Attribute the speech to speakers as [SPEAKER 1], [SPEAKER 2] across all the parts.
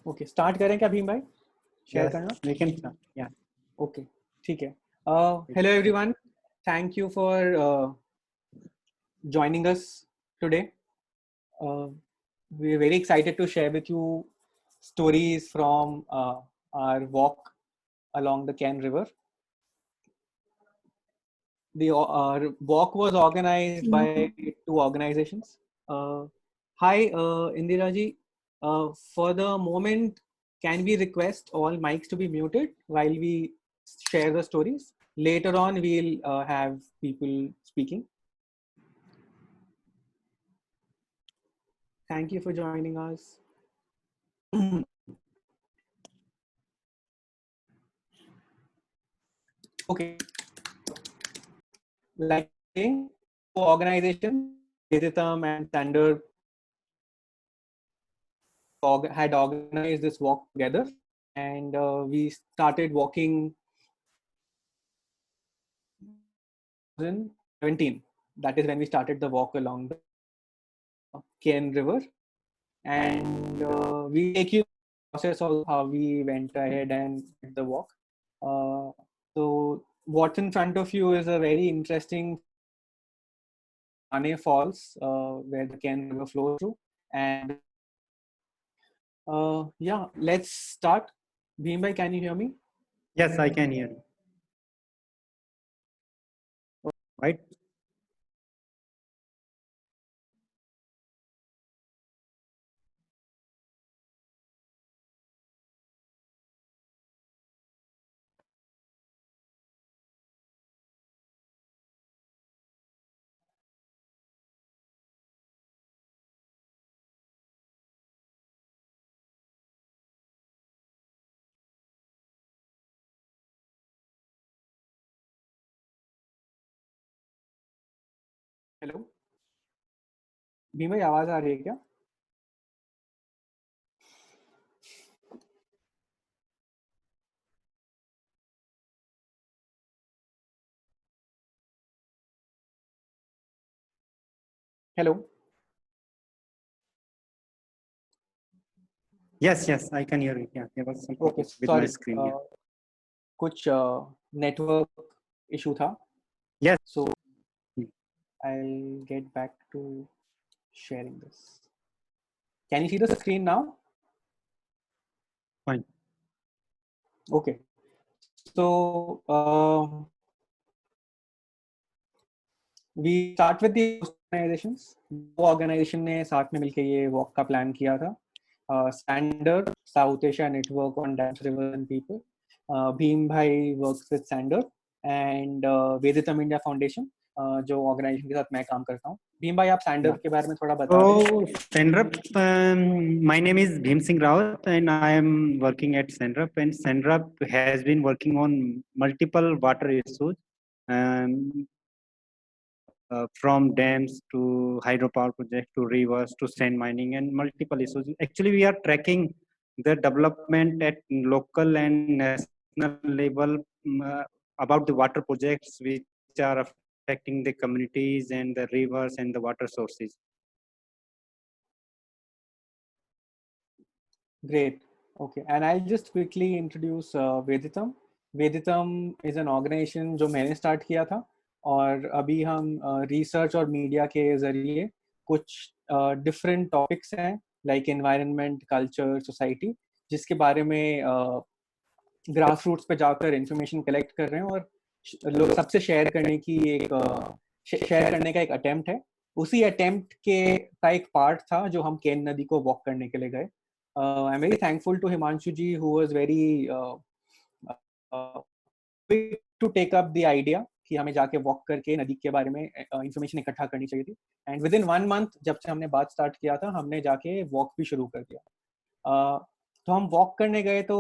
[SPEAKER 1] Okay, start करें क्या भीम भाई? शेयर करना।
[SPEAKER 2] we can start. Yeah.
[SPEAKER 1] Okay, ठीक है। Hello everyone, thank you for joining us today. We are very excited to share with you stories from our walk along the Ken River. The walk was organized by two organizations. Hi, Indira ji. For the moment, can we request all mics to be muted while we share the stories? Later on, we'll have people speaking. Thank you for joining us. Okay. Like saying, organization, Veditum and Sandrp had organized this walk together, and we started walking in 2017. That is when we started the walk along the Ken River, and we take you through the process of how we went ahead and did the walk. So what's in front of you is a very interesting Ane Falls, where the Ken River flows through. And yeah, let's start. Bhim bhai, can you hear me?
[SPEAKER 2] Yes, I can hear you. Right.
[SPEAKER 1] Hello Bhim भाई, आवाज आ रही है क्या? Hello.
[SPEAKER 2] Yes, yes, I can hear you. Yeah, there was some
[SPEAKER 1] Okay,
[SPEAKER 2] with my
[SPEAKER 1] sorry.
[SPEAKER 2] screen. Yeah.
[SPEAKER 1] कुछ network issue था.
[SPEAKER 2] Yes.
[SPEAKER 1] So I'll get back to sharing this. Can you see the screen now?
[SPEAKER 2] Fine.
[SPEAKER 1] Okay. So we start with the organizations. वो organization ने साथ में मिलके ये walk का plan किया था. Sandrp, South Asia Network on Dams, Rivers and People. Bhim bhai works with Sandrp and Veditum India Foundation, जो organization के साथ मैं काम करता हूँ. भीम भाई, आप Sandrp के बारे में थोड़ा बता दें.
[SPEAKER 2] So Sandrp, my name is Bhim Singh Rawat, and I am working at Sandrp. And Sandrp has been working on multiple water issues, from dams to hydropower projects to rivers to sand mining and multiple issues. Actually, we are tracking the development at local and national level about the water projects which are affecting the communities and the rivers and the water sources.
[SPEAKER 1] Great. Okay, and I'll just quickly introduce Veditum. Veditum is an organization जो मैंने start किया था, और अभी हम research और media के जरिए कुछ different topics हैं, like environment, culture, society, जिसके बारे में grassroots पे जाकर information collect कर रहे हैं और लोग सबसे share करने की share करने का एक attempt है. उसी attempt का एक part था जो हम केन नदी को walk करने के लिए गए. I'm very thankful to Himanshu ji, who was very quick to take up the idea कि हमें जाके walk करके नदी के बारे में information इकट्ठा करनी चाहिए थी. And within 1 month जब से हमने बात start किया था, हमने जाके walk भी शुरू कर दिया. तो हम walk करने गए तो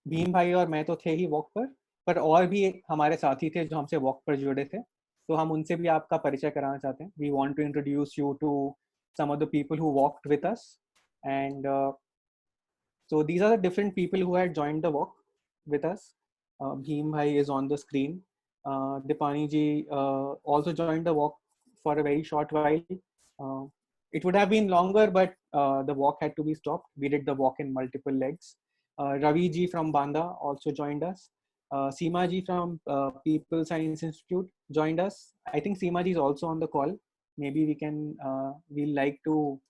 [SPEAKER 1] भीम भाई और मैं तो थे ही walk पर और भी हमारे साथी थे जो हमसे walk पर जुड़े थे. तो हम उनसे भी आपका परिचय कराना चाहते हैं. We want to introduce you to some of the people who walked with us. And so these are the different people who had joined the walk with us. Bhim bhai is on the screen. Dipani ji also joined the walk for a very short while. it would have been longer, but the walk had to be stopped. We did the walk in multiple legs. Ravi ji from Banda also joined us. Seema ji from People Science Institute joined us. I think Seema ji is also on the call. Maybe we'll like to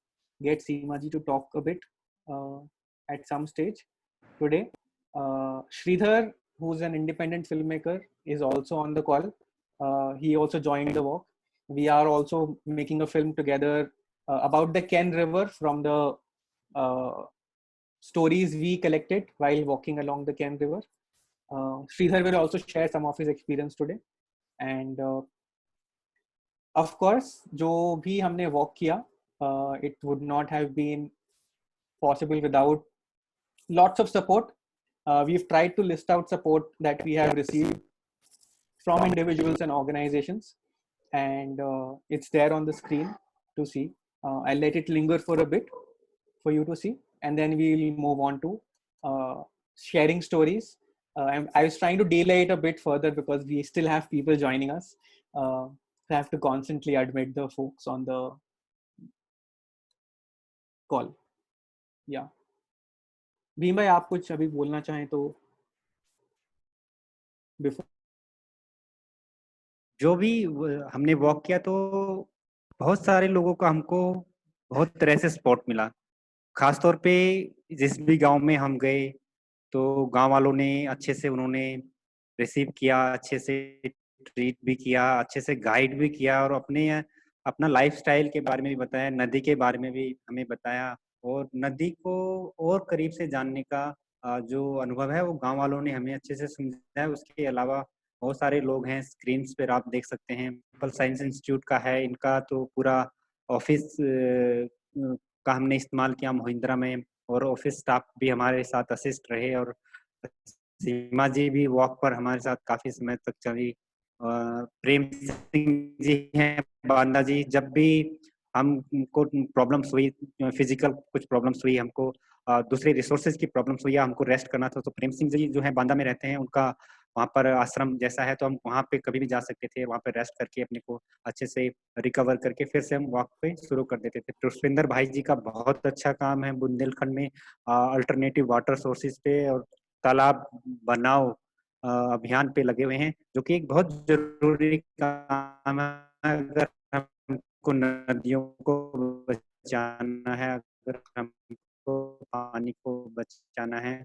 [SPEAKER 1] get Seema ji to talk a bit uh, at some stage today. Sridhar, who's an independent filmmaker, is also on the call. He also joined the walk. We are also making a film together about the Ken River from the stories we collected while walking along the Ken River. Sridhar will also share some of his experience today. And of course, जो भी हमने walk किया, it would not have been possible without lots of support. We've tried to list out support that we have received from individuals and organizations, and it's there on the screen to see. I'll let it linger for a bit for you to see, and then we'll move on to sharing stories. I was trying to delay it a bit further because we still have people joining us. I have to constantly admit the folks on the call. Yeah. Bhim भाई, आप कुछ अभी बोलना चाहें तो before?
[SPEAKER 2] जो भी हमने वॉक किया तो बहुत सारे लोगों का हमको बहुत तरह से सपोर्ट मिला। खासतौर पे जिस भी गांव में हम गए तो गांव वालों ने अच्छे से उन्होंने रिसीव किया, अच्छे से ट्रीट भी किया, अच्छे से गाइड भी किया और अपना लाइफस्टाइल के बारे में भी बताया, नदी के बारे में भी हमें बताया और नदी को और करीब से जानने का जो अनुभव है वो गांव वालों ने हमें अच्छे से समझाया। उसके अलावा बहुत सारे लोग हैं, स्क्रीन पर आप देख सकते हैं, पीपल साइंस इंस्टीट्यूट का है, इनका तो पूरा ऑफिस का हमने इस्तेमाल किया महिंद्रा में और ऑफिस स्टाफ भी हमारे साथ असिस्ट रहे और सीमा जी भी वॉक पर हमारे साथ काफी समय तक चली। प्रेम सिंह जी हैं बांदा जी, जब भी हमको प्रॉब्लम्स हुई, फिजिकल कुछ प्रॉब्लम्स हुई, हमको दूसरे रिसोर्सेज की प्रॉब्लम्स हुई या हमको रेस्ट करना था तो प्रेम सिंह जी जो है बांदा में रहते हैं, उनका वहाँ पर आश्रम जैसा है तो हम वहाँ पे कभी भी जा सकते थे, वहाँ पे रेस्ट करके अपने को अच्छे से रिकवर करके फिर से हम वॉक पे शुरू कर देते थे। पुष्पेंद्र भाई जी का बहुत अच्छा काम है बुंदेलखंड में अल्टरनेटिव वाटर सोर्सेज पे और तालाब बनाओ अभियान पे लगे हुए हैं, जो कि एक बहुत जरूरी काम है। अगर हमको नदियों को बचाना है, अगर हमको पानी को बचाना है,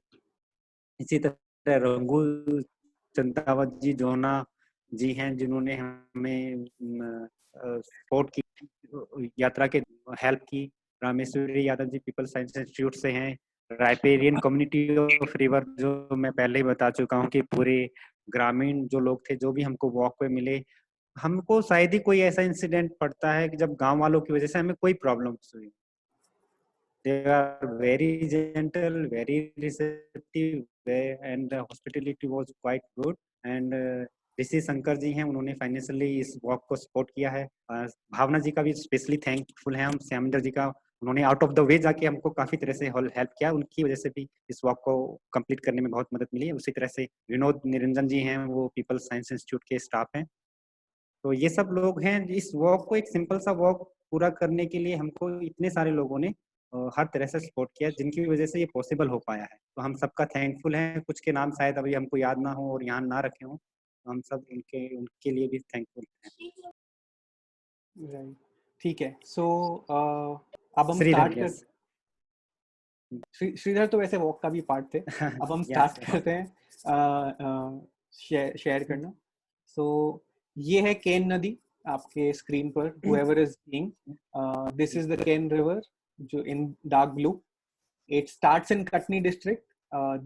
[SPEAKER 2] इसी तरह रंगू चंदावत जी जोना जी हैं जिन्होंने हमें सपोर्ट की, यात्रा के हेल्प की। Rameshwari Yadav ji people science institute से हैं। राइपेरियन कम्युनिटी ऑफ रिवर, जो मैं पहले ही बता चुका हूँ कि पूरे ग्रामीण जो लोग थे जो भी हमको वॉक पे मिले, हमको शायद ही कोई ऐसा इंसिडेंट पड़ता है कि जब गांव वालों की वजह से हमें कोई प्रॉब्लम हुई। They are very gentle, very receptive, and the hospitality was quite good. And ऋषि शंकर जी हैं, उन्होंने फाइनेंशियली इस वॉक को सपोर्ट किया है। भावना जी का भी स्पेशली थैंकफुल है हम, श्यामेंद्र जी का, उन्होंने आउट ऑफ द वे जाके हमको काफी तरह से हेल्प किया, उनकी वजह से भी इस वॉक को कंप्लीट करने में बहुत मदद मिली है। उसी तरह से विनोद निरंजन जी हैं, वो पीपल साइंस इंस्टीट्यूट के स्टाफ हैं। तो ये सब लोग हैं। इस वॉक को, एक सिंपल सा वॉक पूरा करने के लिए हमको इतने सारे लोगों ने हर तरह से सपोर्ट किया, जिनकी वजह से ये पॉसिबल हो पाया है। तो हम सबका थैंकफुल हैं। कुछ के नाम शायद अभी हमको याद ना हो और यहाँ ना रखे हों, तो हम सब उनके लिए भी थैंकफुल हैं।
[SPEAKER 1] ठीक है, सो अब हम
[SPEAKER 2] श्रीधर,
[SPEAKER 1] स्टार्ट कर। श्रीधर तो वैसे वॉक का भी पार्ट थे। अब हम स्टार्ट करते हैं शेयर करना। सो ये है केन नदी आपके स्क्रीन पर, whoever is seeing, this is the Ken River जो in dark blue. It starts in Katni district.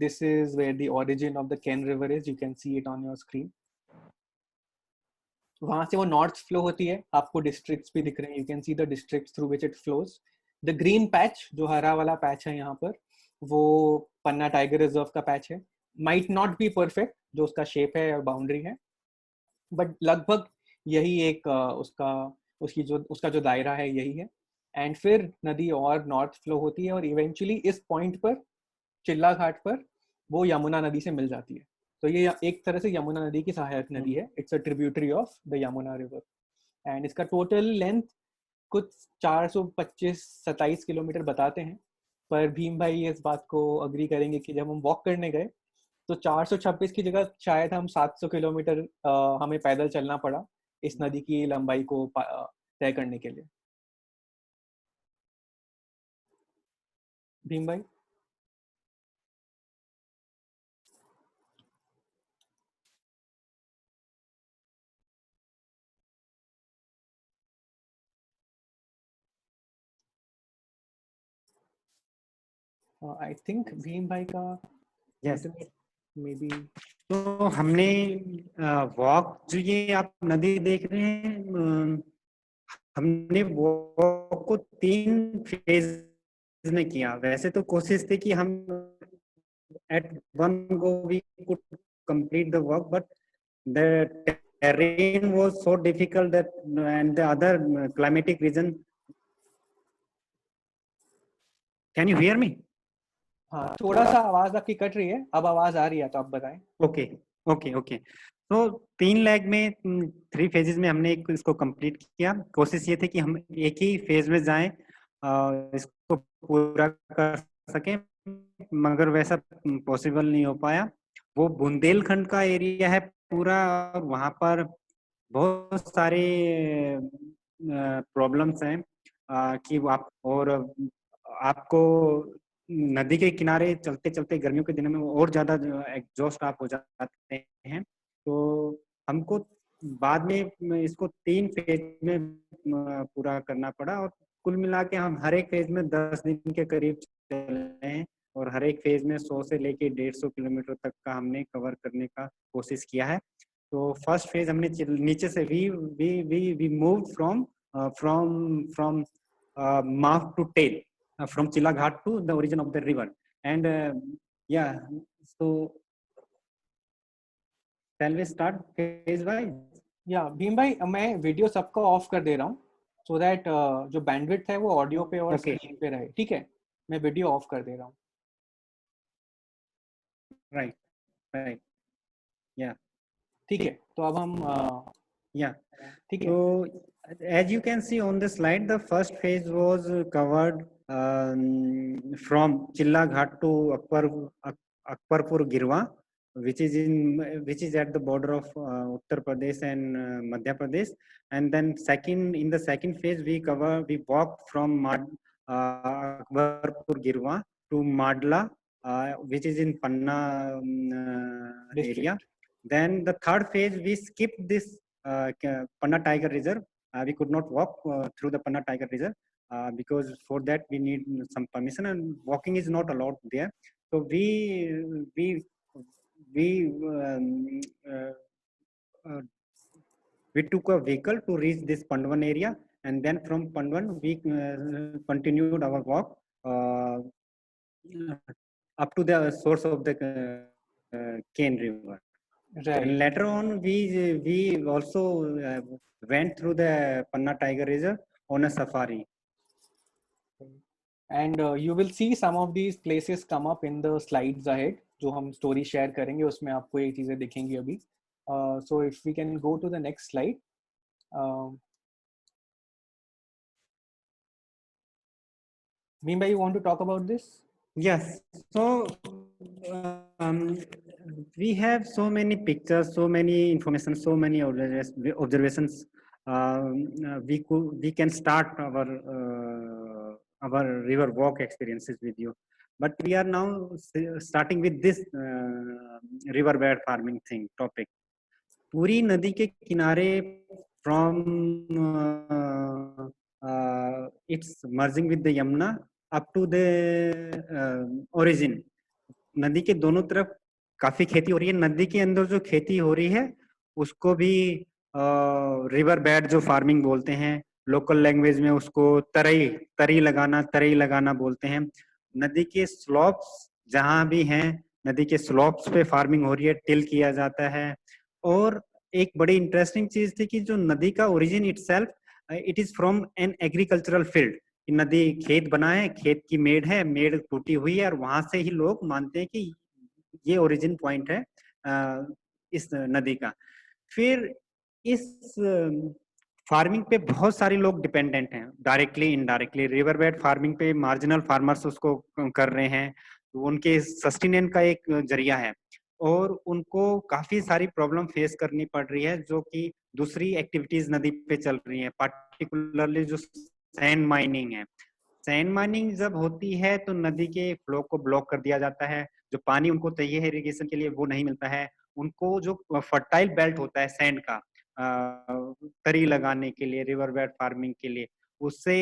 [SPEAKER 1] This is where the origin of the Ken River is. You can see it on your screen. वहां से वो north flow होती है, आपको districts भी दिख रहे हैं, you can see the districts through which it flows. The green patch, जो हरा वाला पैच है यहाँ पर, वो पन्ना टाइगर रिजर्व का पैच है। माइट नॉट बी परफेक्ट जो उसका शेप है और बाउंड्री है, बट लगभग यही एक उसका जो दायरा है यही है। एंड फिर नदी और नॉर्थ फ्लो होती है और इवेंचुअली इस पॉइंट पर, चिल्ला घाट पर, वो यमुना नदी से मिल जाती है। तो ये एक तरह से यमुना नदी की सहायक नदी है। It's a tributary of the Yamuna river. And इसका टोटल लेंथ कुछ 425-27 किलोमीटर बताते हैं, पर भीम भाई इस बात को अग्री करेंगे कि जब हम वॉक करने गए तो 426 की जगह शायद हम 700 किलोमीटर हमें पैदल चलना पड़ा इस नदी की लंबाई को तय करने के लिए। भीम भाई। आई थिंक भीम भाई का
[SPEAKER 2] यस।
[SPEAKER 1] Internet may be.
[SPEAKER 2] तो हमने वॉक, जो ये आप नदी देख रहे हैं, हमने वॉक को 3 फेज में किया। वैसे तो कोशिश थी कि हम at one go we could complete the work, but the terrain was so difficult that, and the other climatic reason. Can you hear me?
[SPEAKER 1] हाँ, थोड़ा सा आवाज आपकी कट रही है, अब आवाज आ रही है तो आप बताएं।
[SPEAKER 2] Okay okay okay. तो 3 लेग में 3 फेजेस में हमने इसको कंप्लीट किया। कोशिश ये थी कि हम एक ही फेज में जाएं, इसको पूरा कर सकें, मगर वैसा पॉसिबल नहीं हो पाया। वो बुंदेलखंड का एरिया है पूरा, और वहाँ पर बहुत सारे प्रॉब्लम्स हैं कि आप, और आपको नदी के किनारे चलते चलते गर्मियों के दिनों में और ज्यादा एग्जॉस्ट आप हो जाते हैं। तो हमको बाद में इसको 3 फेज में पूरा करना पड़ा, और कुल मिला के हम हर एक फेज में 10 दिन के करीब चले हैं, और हर एक फेज में 100 से लेके 150 किलोमीटर तक का हमने कवर करने का कोशिश किया है। तो फर्स्ट फेज हमने नीचे से we move from mouth to tail, from Chilla Ghat to the origin of the river, and yeah, so shall we start phase wise?
[SPEAKER 1] या भीम भाई, मैं वीडियो सबको ऑफ कर दे रहा हूँ सो दैट जो बैंडविड्थ है वो ऑडियो पे और
[SPEAKER 2] Okay.
[SPEAKER 1] स्क्रीन पे रहे। ठीक है, मैं वीडियो ऑफ कर दे रहा हूँ।
[SPEAKER 2] Right, yeah,
[SPEAKER 1] ठीक है, तो अब हम
[SPEAKER 2] yeah.
[SPEAKER 1] ठीक है।
[SPEAKER 2] So as you can see on the slide, the first phase was covered from Chilla Ghat to Akbarpur Girwa, which is at the border of Uttar Pradesh and Madhya Pradesh. And then in the second phase we walked from Akbarpur Girwa to Madla, which is in Panna area. Then the third phase we skipped this Panna Tiger Reserve. We could not walk through the Panna Tiger Reserve because for that we need some permission, and walking is not allowed there. So we we took a vehicle to reach this Pandwan area, and then from Pandwan we continued our walk up to the source of the Cane River.
[SPEAKER 1] Right.
[SPEAKER 2] And later on, we also went through the Panna Tiger Reserve on a safari.
[SPEAKER 1] And you will see some of these places come up in the slides ahead. जो हम story share करेंगे उसमें आपको ये चीजें दिखेंगी अभी. So if we can go to the next slide. Bhim bhai, you want to talk about this?
[SPEAKER 2] Yes. So we have so many pictures, so many information, so many observations. We can start our river walk experiences with you, but we are now starting with this riverbed farming topic. पूरी नदी के किनारे from it's merging with the Yamuna up to the origin. नदी के दोनों तरफ काफी खेती हो रही है। नदी के अंदर जो खेती हो रही है उसको भी रिवर बेड जो फार्मिंग बोलते हैं, लोकल लैंग्वेज में उसको तरी लगाना बोलते हैं। नदी के स्लोप्स जहां भी हैं, नदी के स्लोप्स पे फार्मिंग हो रही है, टिल किया जाता है। और एक बड़ी इंटरेस्टिंग चीज थी कि जो नदी का origin itself, it is from an agricultural field. नदी खेत बना है, खेत की मेड़ टूटी हुई है, और वहां से ही लोग मानते हैं कि ये ओरिजिन पॉइंट है इस नदी का। फिर इस फार्मिंग पे बहुत सारे लोग डिपेंडेंट हैं, directly indirectly. River bed farming पे मार्जिनल फार्मर्स उसको कर रहे हैं, उनके सस्टेनेंस का एक जरिया है, और उनको काफी सारी प्रॉब्लम फेस करनी पड़ रही है जो कि दूसरी एक्टिविटीज नदी पे चल रही है, पार्टिकुलरली जो सैंड माइनिंग है। सैंड माइनिंग जब होती है तो नदी के फ्लो को ब्लॉक कर दिया जाता है, जो पानी उनको चाहिए है इरिगेशन के लिए वो नहीं मिलता है। उनको जो फर्टाइल बेल्ट होता है सैंड का, तरी लगाने के लिए, रिवर बेड फार्मिंग के लिए, उससे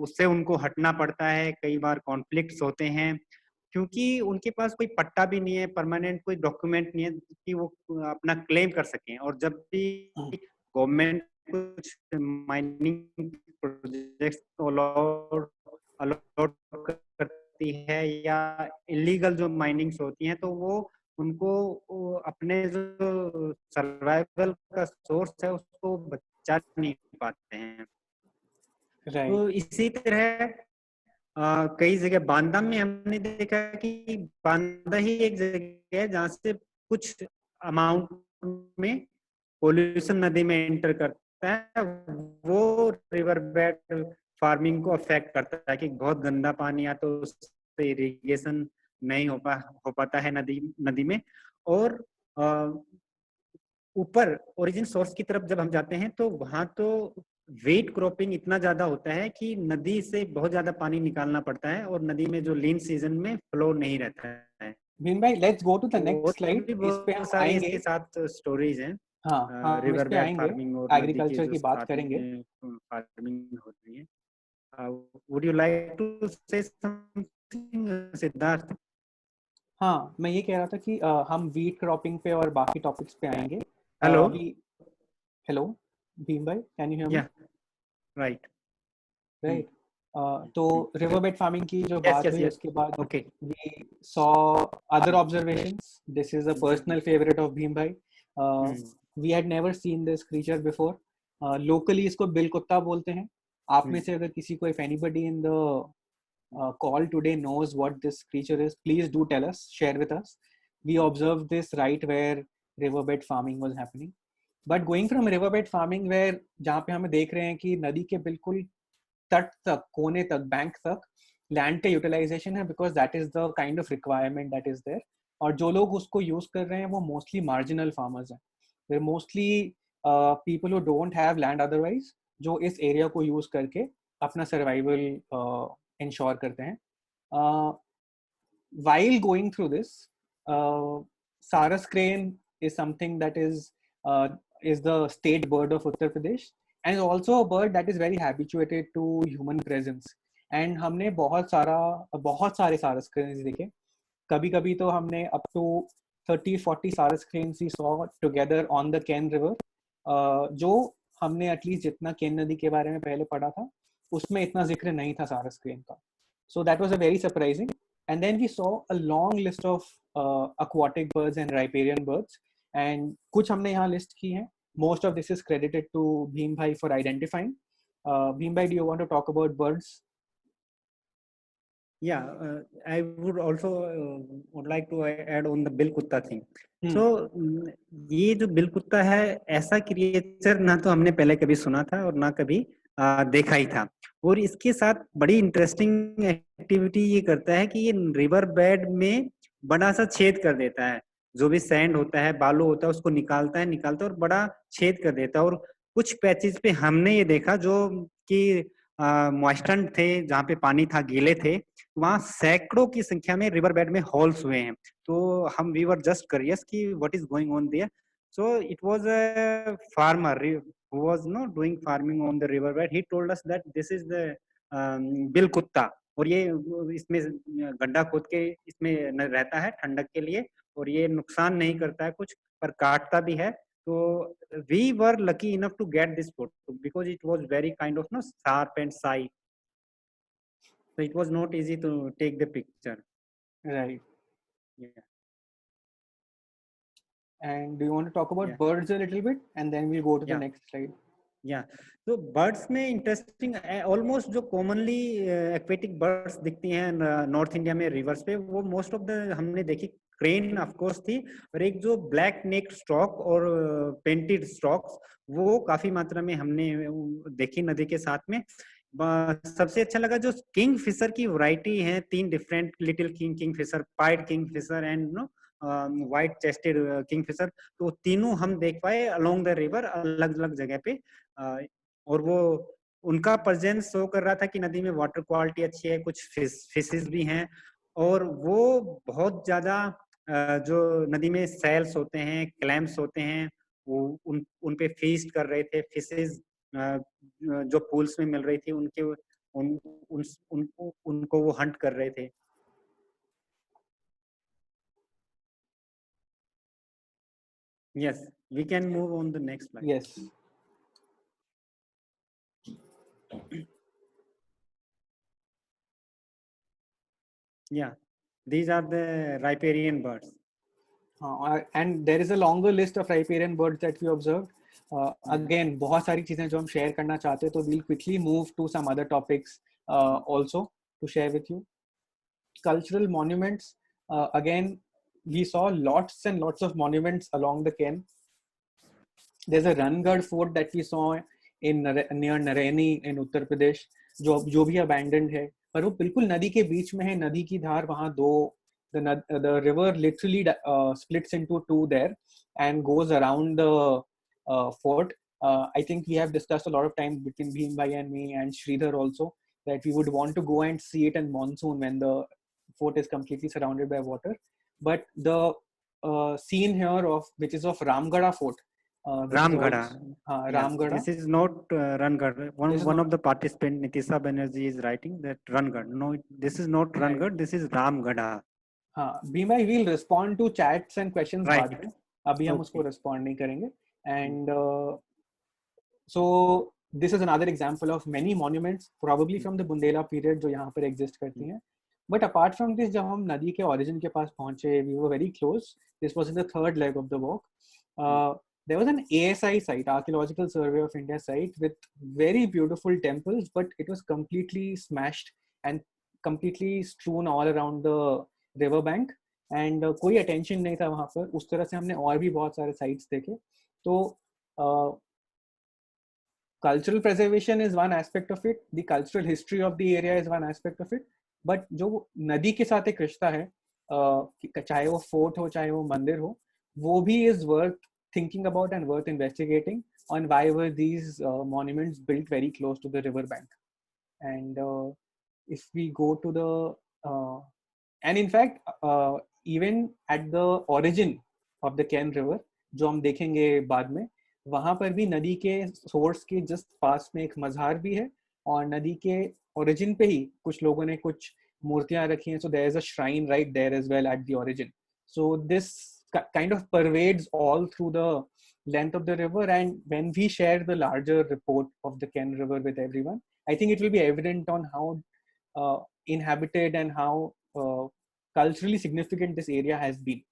[SPEAKER 2] उससे उनको हटना पड़ता है। कई बार कॉन्फ्लिक्ट्स होते हैं क्योंकि उनके पास कोई पट्टा भी नहीं है, परमानेंट कोई डॉक्यूमेंट नहीं है कि वो अपना क्लेम कर सकें। और जब भी गवर्नमेंट कुछ माइनिंग प्रोजेक्ट्स अलॉट अलॉट करती है या इलीगल जो माइनिंग्स होती हैं, तो वो उनको अपने जो सर्वाइवल का सोर्स है उसको बचा नहीं पाते हैं।
[SPEAKER 1] राइट।
[SPEAKER 2] तो इसी तरह कई जगह बांदा में हमने देखा कि बांदा ही एक जगह है जहाँ से कुछ अमाउंट में पोल्यूशन नदी में एंटर करता है, वो रिवर बेड फार्मिंग को अफेक्ट करता है कि बहुत गंदा पानी आता है, उससे इरिगेशन नहीं हो पाता है नदी नदी में। और ऊपर ओरिजिन सोर्स की तरफ जब हम जाते हैं तो वहां तो वेट क्रॉपिंग इतना ज्यादा होता है कि नदी से बहुत ज्यादा पानी निकालना पड़ता है और नदी में जो लीन सीजन में फ्लो नहीं रहता है।
[SPEAKER 1] भीम भाई, लेट्स गो टू द
[SPEAKER 2] और
[SPEAKER 1] नेक्स्ट स्लाइड,
[SPEAKER 2] भी
[SPEAKER 1] इस पे
[SPEAKER 2] बहुत
[SPEAKER 1] हम
[SPEAKER 2] सारी
[SPEAKER 1] आएंगे।
[SPEAKER 2] इसके साथ स्टोरीज हैं,
[SPEAKER 1] हाँ, हम इस
[SPEAKER 2] रिवर
[SPEAKER 1] पे
[SPEAKER 2] बेड
[SPEAKER 1] आएंगे,
[SPEAKER 2] फार्मिंग और नदी के
[SPEAKER 1] एग्रीकल्चर
[SPEAKER 2] जो
[SPEAKER 1] की बात
[SPEAKER 2] साथ
[SPEAKER 1] करेंगे।
[SPEAKER 2] में फार्मिंग हो रही है। Would you like to say something Siddharth?
[SPEAKER 1] हाँ, मैं ये कह रहा था कि हम वीट क्रॉपिंग पे और बाकी टॉपिक्स पे आएंगे
[SPEAKER 2] हेलो।
[SPEAKER 1] अभी। हेलो भीम भाई, can you hear me?
[SPEAKER 2] Yeah right.
[SPEAKER 1] Right. तो रिवर बेड फार्मिंग की जो
[SPEAKER 2] यस
[SPEAKER 1] बात
[SPEAKER 2] यस
[SPEAKER 1] हुई
[SPEAKER 2] यस।
[SPEAKER 1] उसके बाद
[SPEAKER 2] okay.
[SPEAKER 1] We saw other observations. This is a personal favourite of Bhim bhai. We had never seen this creature before. Locally इसको बिल कुत्ता बोलते हैं। आप में से अगर किसी को, if anybody in the call today knows what this creature is, please do tell us, share with us. We observed this right where riverbed farming was happening. But going from riverbed farming where जहाँ पे हमें देख रहे हैं कि नदी के बिल्कुल तट तक, कोने तक, बैंक तक लैंड का यूटिलाइजेशन है, because that is the kind of requirement that is there. और जो लोग उसको यूज कर रहे हैं वो मोस्टली मार्जिनल फार्मर्स हैं। वे mostly people who don't have land otherwise, जो इस एरिया को यूज करके अपना सर्वाइवल इंश्योर करते हैं। While going through this, Saras crane is something that is the state bird of Uttar Pradesh, and is also a bird that is very habituated to human presence. And हमने बहुत सारे सारस cranes देखे। कभी कभी तो हमने up to 30-40 सारस cranes we saw together on the Ken River, जो हमने एटलीस्ट जितना केन नदी के बारे में पहले पढ़ा था उसमें इतना जिक्र नहीं था सारस क्रेन का। So that was a very surprising. And then we saw a long list of aquatic birds and riparian birds. And कुछ हमने यहाँ list की हैं. Most of this is credited to Bhim Bhai for identifying. Bhim Bhai, do you want to talk about birds?
[SPEAKER 2] Yeah, I would also would like to add on the bill कुत्ता thing. So ये जो bill कुत्ता है, ऐसा creature ना तो हमने पहले कभी सुना था और ना कभी देखा ही था। और इसके साथ बड़ी इंटरेस्टिंग एक्टिविटी ये करता है कि ये रिवर बेड में बड़ा सा छेद कर देता है। जो भी सैंड होता है, बालू होता है, उसको निकालता है और बड़ा छेद कर देता है। और कुछ पैचेज पे हमने ये देखा जो कि मॉइस्टेंड थे, जहाँ पे पानी था, गीले थे, वहाँ सैकड़ों की संख्या में रिवर बेड में होल्स हुए हैं। तो हम वी वर जस्ट क्यूरियस कि what is going on their. So it was a farmer who was not doing farming on the river bed. He told us that this is the bill कुत्ता, और ये इसमें गड्ढा खोद के इसमें रहता है ठंडक के लिए, और ये नुकसान नहीं करता है कुछ, पर काटता भी है। तो we were lucky enough to get this photo because it was very kind of sharp and shy. So it was not easy to take the picture.
[SPEAKER 1] Right.
[SPEAKER 2] Yeah.
[SPEAKER 1] And do you want to talk about
[SPEAKER 2] Yeah.
[SPEAKER 1] birds a little bit? And then we'll go to the
[SPEAKER 2] Yeah.
[SPEAKER 1] next slide.
[SPEAKER 2] या तो birds में interesting almost जो commonly aquatic birds दिखती हैं north India में reverse पे, वो most of the हमने देखी क्रेन ऑफ कोर्स थी, और एक जो ब्लैक नेक स्टॉक और पेंटेड स्टॉक्स वो काफी मात्रा में हमने देखी नदी के साथ में। सबसे अच्छा लगा जो किंग फिशर की वैरायटी है, 3 different, little kingfisher, pied kingfisher and no white chested kingfisher, तो तीनों हम देख पाए अलोंग द रिवर अलग अलग जगह पे। और वो उनका प्रेजेंस शो कर रहा था कि नदी में वाटर क्वालिटी अच्छी है, कुछ फिशेस भी हैं, और वो बहुत ज्यादा जो नदी में सेल्स होते हैं, क्लैम्स होते हैं, वो उन पे फीस्ट कर रहे थे। फिशेस जो पूल्स में मिल रही थी उनके उनको वो हंट कर रहे थे। Yes, we can move on the next slide.
[SPEAKER 1] Yes.
[SPEAKER 2] Yeah, these are the riparian birds.
[SPEAKER 1] And there is a longer list of riparian birds that we observed. Again, बहुत सारी चीजें जो हम share करना चाहते हैं, तो we'll quickly move to some other topics also to share with you. Cultural monuments. Again, we saw lots and lots of monuments along the Ken. There's a Rangad fort that we saw in near Nareni in Uttar Pradesh, जो भी abandoned है, पर वो बिल्कुल नदी के बीच में है, नदी की धार वहाँ दो, the river literally splits into two there and goes around the fort. I think we have discussed a lot of time between Bhim Bhai and me and Sridhar also that we would want to go and see it in monsoon when the fort is completely surrounded by water. But the scene here of which is of Ramgada Fort,
[SPEAKER 2] Ramgada. Yes,
[SPEAKER 1] Ramgada.
[SPEAKER 2] this is not Rangad. One of the participants, Nitisha Banerjee, is writing that Rangad. No, this is not Rangad. This is Ramgada.
[SPEAKER 1] हाँ, Bhim bhai, we'll respond to chats and questions
[SPEAKER 2] Right.
[SPEAKER 1] बाद में, अभी हम उसको respond नहीं करेंगे. And so this is another example of many monuments, probably from the Bundela period, जो यहाँ पर exist करती हैं. But apart from this, जब हम नदी के origin के पास पहुँचे, we were very close. This was in the third leg of the walk. There was an ASI site, Archaeological Survey of India site, with very beautiful temples, but it was completely smashed and completely strewn all around the river bank. And कोई attention नहीं था वहाँ पर. उस तरह से हमने और भी बहुत सारे sites देखे. तो cultural preservation is one aspect of it. The cultural history of the area is one aspect of it. But जो नदी के साथ एक रिश्ता है, चाहे वो fort हो, चाहे वो मंदिर हो, वो भी is worth thinking about and worth investigating on why were these monuments built very close to the river bank. And if we go to the and in fact even at the origin of the Ken river, जो हम देखेंगे बाद में, वहां पर भी नदी के सोर्स के जस्ट पास में एक मज़ार भी है, और नदी के ओरिजिन पे ही कुछ लोगों ने कुछ मूर्तियां रखी हैं. So there is a shrine right there as well at the origin. So this kind of pervades all through the length of the river, and when we share the larger report of the Ken river with everyone, I think it will be evident on how inhabited and how culturally significant this area has been.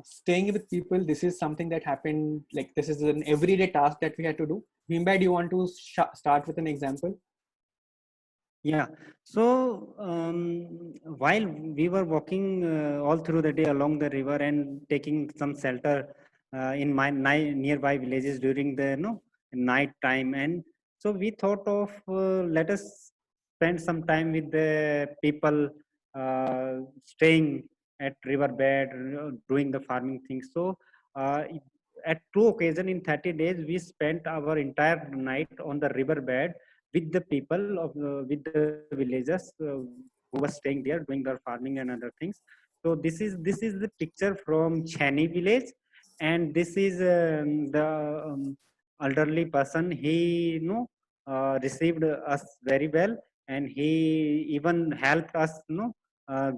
[SPEAKER 1] Staying with people, this is something that happened, like this is an everyday task that we had to do. Bhim bhai, do you want to start with an example?
[SPEAKER 2] Yeah, so while we were walking all through the day along the river and taking some shelter in my nearby villages during the night time, and so we thought of let us spend some time with the people staying at riverbed, doing the farming things. So at 2 occasions in 30 days, we spent our entire night on the riverbed with the people of with the villagers who were staying there doing their farming and other things. So this is the picture from Chani village, and this is the elderly person. He received us very well, and he even helped us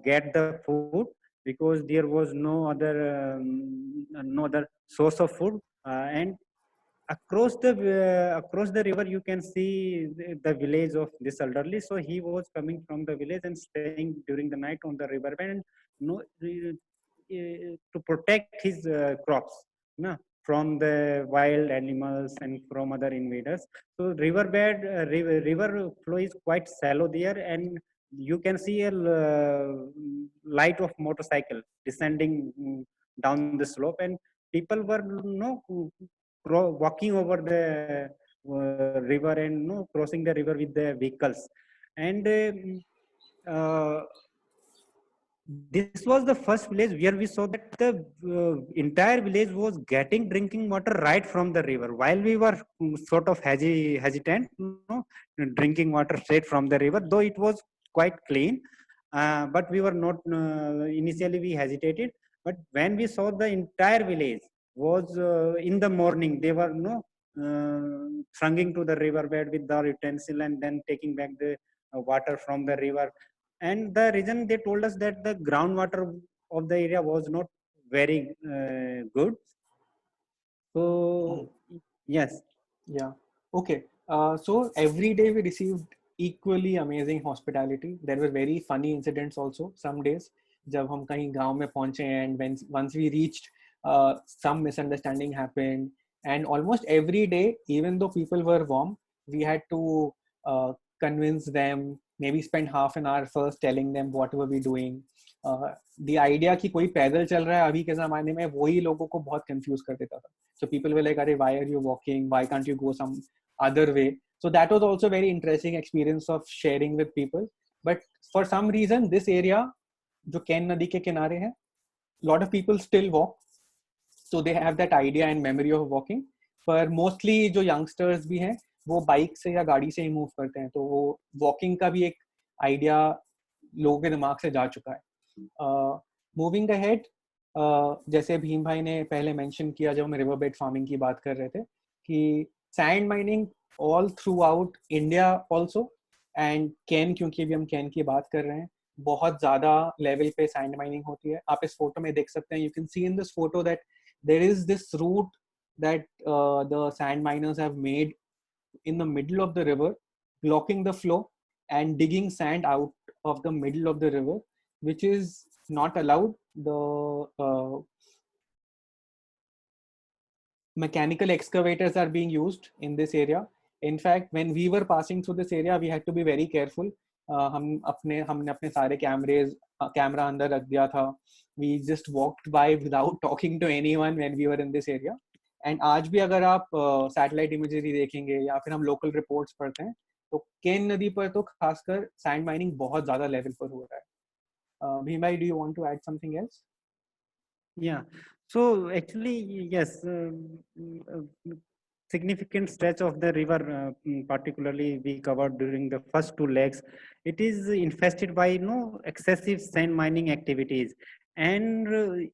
[SPEAKER 2] get the food, because there was no other source of food. And across the river you can see the village of this elderly. So he was coming from the village and staying during the night on the river bank, to protect his crops from the wild animals and from other invaders. So river flow is quite shallow there, and you can see a light of motorcycle descending down the slope, and people were walking over the river and crossing the river with their vehicles. And this was the first village where we saw that the entire village was getting drinking water right from the river, while we were sort of hesitant, drinking water straight from the river, though it was quite clean. But we were not, initially we hesitated. But when we saw the entire village was in the morning, they were thronging to the riverbed with their utensil and then taking back the water from the river. And the reason they told us that the groundwater of the area was not very good. So yes.
[SPEAKER 1] Yeah. Okay. So every day we received equally amazing hospitality. There were very funny incidents also some days. जब हम कहीं गांव में पहुंचे and when once we reached, some misunderstanding happened, and almost every day, even though people were warm, we had to convince them, maybe spend half an hour first telling them what were we doing. The idea कि कोई पैदल चल रहा है अभी के ज़माने में, वही लोगों को बहुत confuse कर देता था. So people were like, why are you walking? Why can't you go some other way? So that was also a very interesting experience of sharing with people. But for some reason, this area, जो can नदी के किनारे है, lot of people still walk. So they have that idea and memory of walking. पर mostly जो youngsters भी हैं, वो बाइक से या गाड़ी से ही मूव करते हैं. तो वो वॉकिंग का भी एक आइडिया लोगों के दिमाग से जा चुका है. मूविंग अहेड, जैसे भीम भाई ने पहले मेंशन किया जब हम रिवर बेड फार्मिंग की बात कर रहे थे, कि sand mining all through out India also, and can, क्योंकि अभी हम कैन की बात कर रहे हैं, बहुत ज्यादा लेवल पे सैंड माइनिंग होती है. आप इस फोटो में देख सकते हैं, you can C in this photo that there is this route that the sand miners have made in the middle of the river, blocking the flow and digging sand out of the middle of the river, which is not allowed. The mechanical excavators are being used in this area. In fact, when we were passing through this area, we had to be very careful. हमने अपने सारे camera अंदर रख दिया था. We just walked by without talking to anyone when we were in this area. And आज भी अगर आप सैटेलाइट इमेजरी देखेंगे या फिर हम लोकल रिपोर्ट्स पढ़ते हैं, तो केन नदी पर तो खासकर सैंड माइनिंग बहुत ज्यादा लेवल पर हो रहा है. भीम भाई, do you want to add something else?
[SPEAKER 2] Yeah. So actually, yes, significant stretch of the river, particularly we covered during the first two legs, it is infested by excessive sand mining activities, and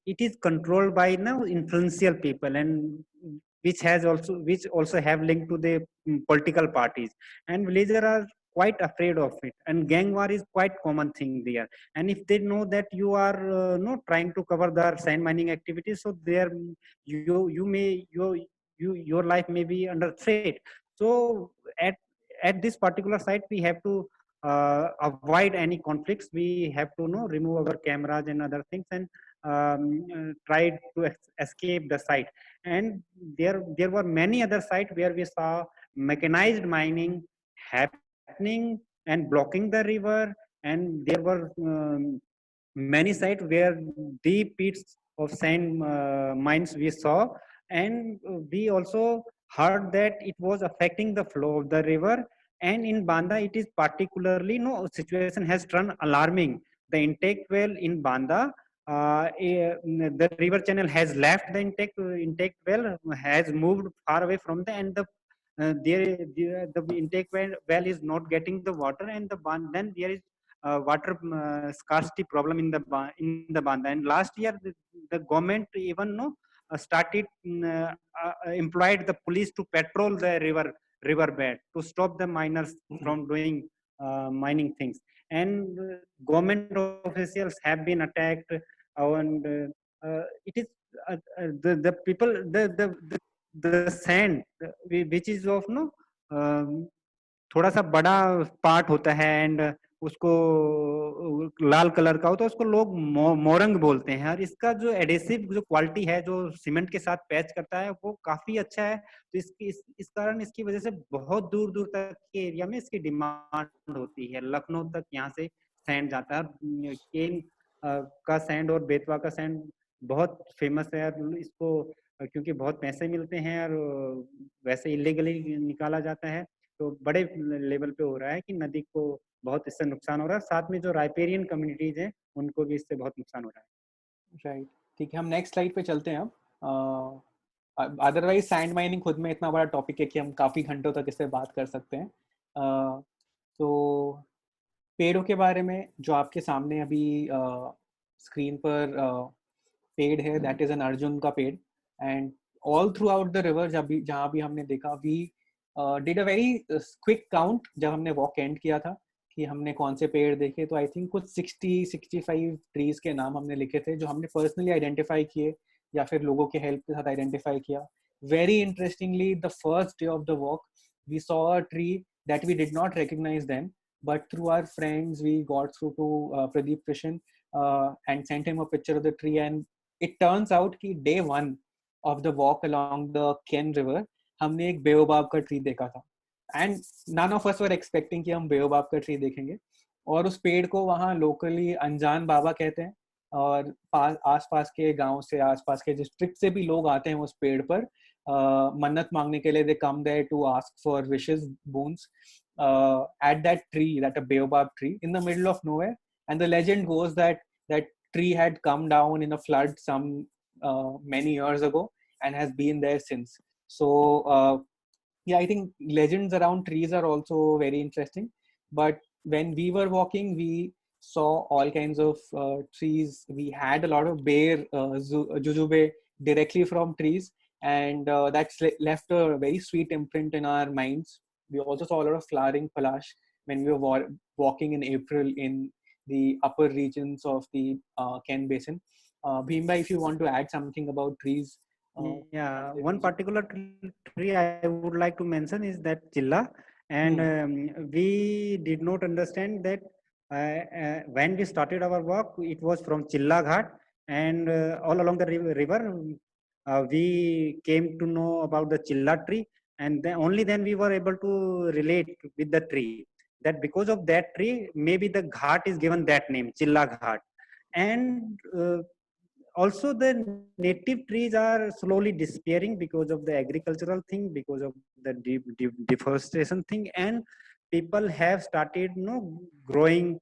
[SPEAKER 2] it is controlled by influential people, and which also have linked to the political parties, and villagers are quite afraid of it, and gang war is quite common thing there. And if they know that you are not trying to cover the sand mining activities, so there your life may be under threat. So at this particular site we have to avoid any conflicts. We have to remove our cameras and other things, and try to escape the site. And there were many other sites where we saw mechanized mining happening and blocking the river, and there were many sites where deep pits of sand mines we saw. And we also heard that it was affecting the flow of the river. And in Banda it is particularly situation has turned alarming. The intake well in Banda, the river channel has left the intake well, has moved far away from the, and the intake well is not getting the water, and then there is water scarcity problem in the Banda. And last year the government even started employed the police to patrol the riverbed to stop the miners from doing mining things. And government officials have been attacked, and it is the people, the sand which is of थोड़ा सा बड़ा part होता है, and उसको लाल colour का होता है, उसको लोग मोरंग बोलते हैं. और इसका जो एडेसिव जो क्वालिटी है, जो सीमेंट के साथ पैच करता है, वो काफी अच्छा है. तो इस कारण इसकी वजह से बहुत दूर दूर तक के एरिया में इसकी डिमांड होती है. लखनऊ तक यहाँ से सैंड जाता है। केन का सैंड और बेतवा का सैंड बहुत फेमस है, और इसको क्योंकि बहुत पैसे मिलते हैं और वैसे इलीगली निकाला जाता है, तो बड़े लेवल पे हो रहा है कि नदी को बहुत इससे नुकसान हो रहा है। साथ में जो राइपेरियन कम्युनिटीज हैं उनको भी इससे बहुत नुकसान हो रहा है।
[SPEAKER 1] राइट, ठीक है, हम नेक्स्ट स्लाइड पे चलते हैं अब। अदरवाइज सैंड माइनिंग खुद में इतना बड़ा टॉपिक है कि हम काफ़ी घंटों तक इस पे बात कर सकते हैं। तो पेड़ों के बारे में जो आपके सामने अभी स्क्रीन पर पेड़ है, दैट इज एन अर्जुन का पेड़। And all throughout the river जहाँ भी हमने देखा, we did a very quick count जब हमने वॉक एंड किया था कि हमने कौन से पेड़ देखे। तो आई थिंक कुछ 60-65 ट्रीज के नाम हमने लिखे थे जो हमने पर्सनली आइडेंटिफाई किए या फिर लोगों के हेल्प के साथ आइडेंटिफाई किया। Very interestingly, the first day of the walk we saw a tree that we did not recognize then, but through our friends we got through to Pradeep Krishan and sent him a picture of the tree, and it turns out कि day one of the walk along the Ken river हमने एक बेओबाब का tree देखा था। And none of us were expecting कि हम बेओबाब का tree देखेंगे, और उस पेड़ को वहाँ लोकली अनजान बाबा कहते हैं, और आसपास के गांव से, आसपास के डिस्ट्रिक्ट से भी लोग आते हैं उस पेड़ पर मन्नत मांगने के लिए। They come there to ask for wishes, boons at that tree, that a baobab tree in the middle of nowhere. And the legend goes that that tree had come down in a flood some many years ago and has been there since. So yeah, I think legends around trees are also very interesting. But when we were walking, we saw all kinds of trees. We had a lot of bear, jujube directly from trees, and that's left a very sweet imprint in our minds. We also saw a lot of flowering palash when we were walking in April in the upper regions of the Ken Basin. Bhimba, if you want to add something about trees.
[SPEAKER 2] Yeah, one particular tree I would like to mention is that chilla, and we did not understand that when we started our walk, it was from Chilla Ghat, and all along the river, we came to know about the chilla tree, and then only then we were able to relate with the tree. That because of that tree, maybe the ghat is given that name, Chilla Ghat, and also the native trees are slowly disappearing because of the agricultural thing, because of the deforestation thing, and people have started growing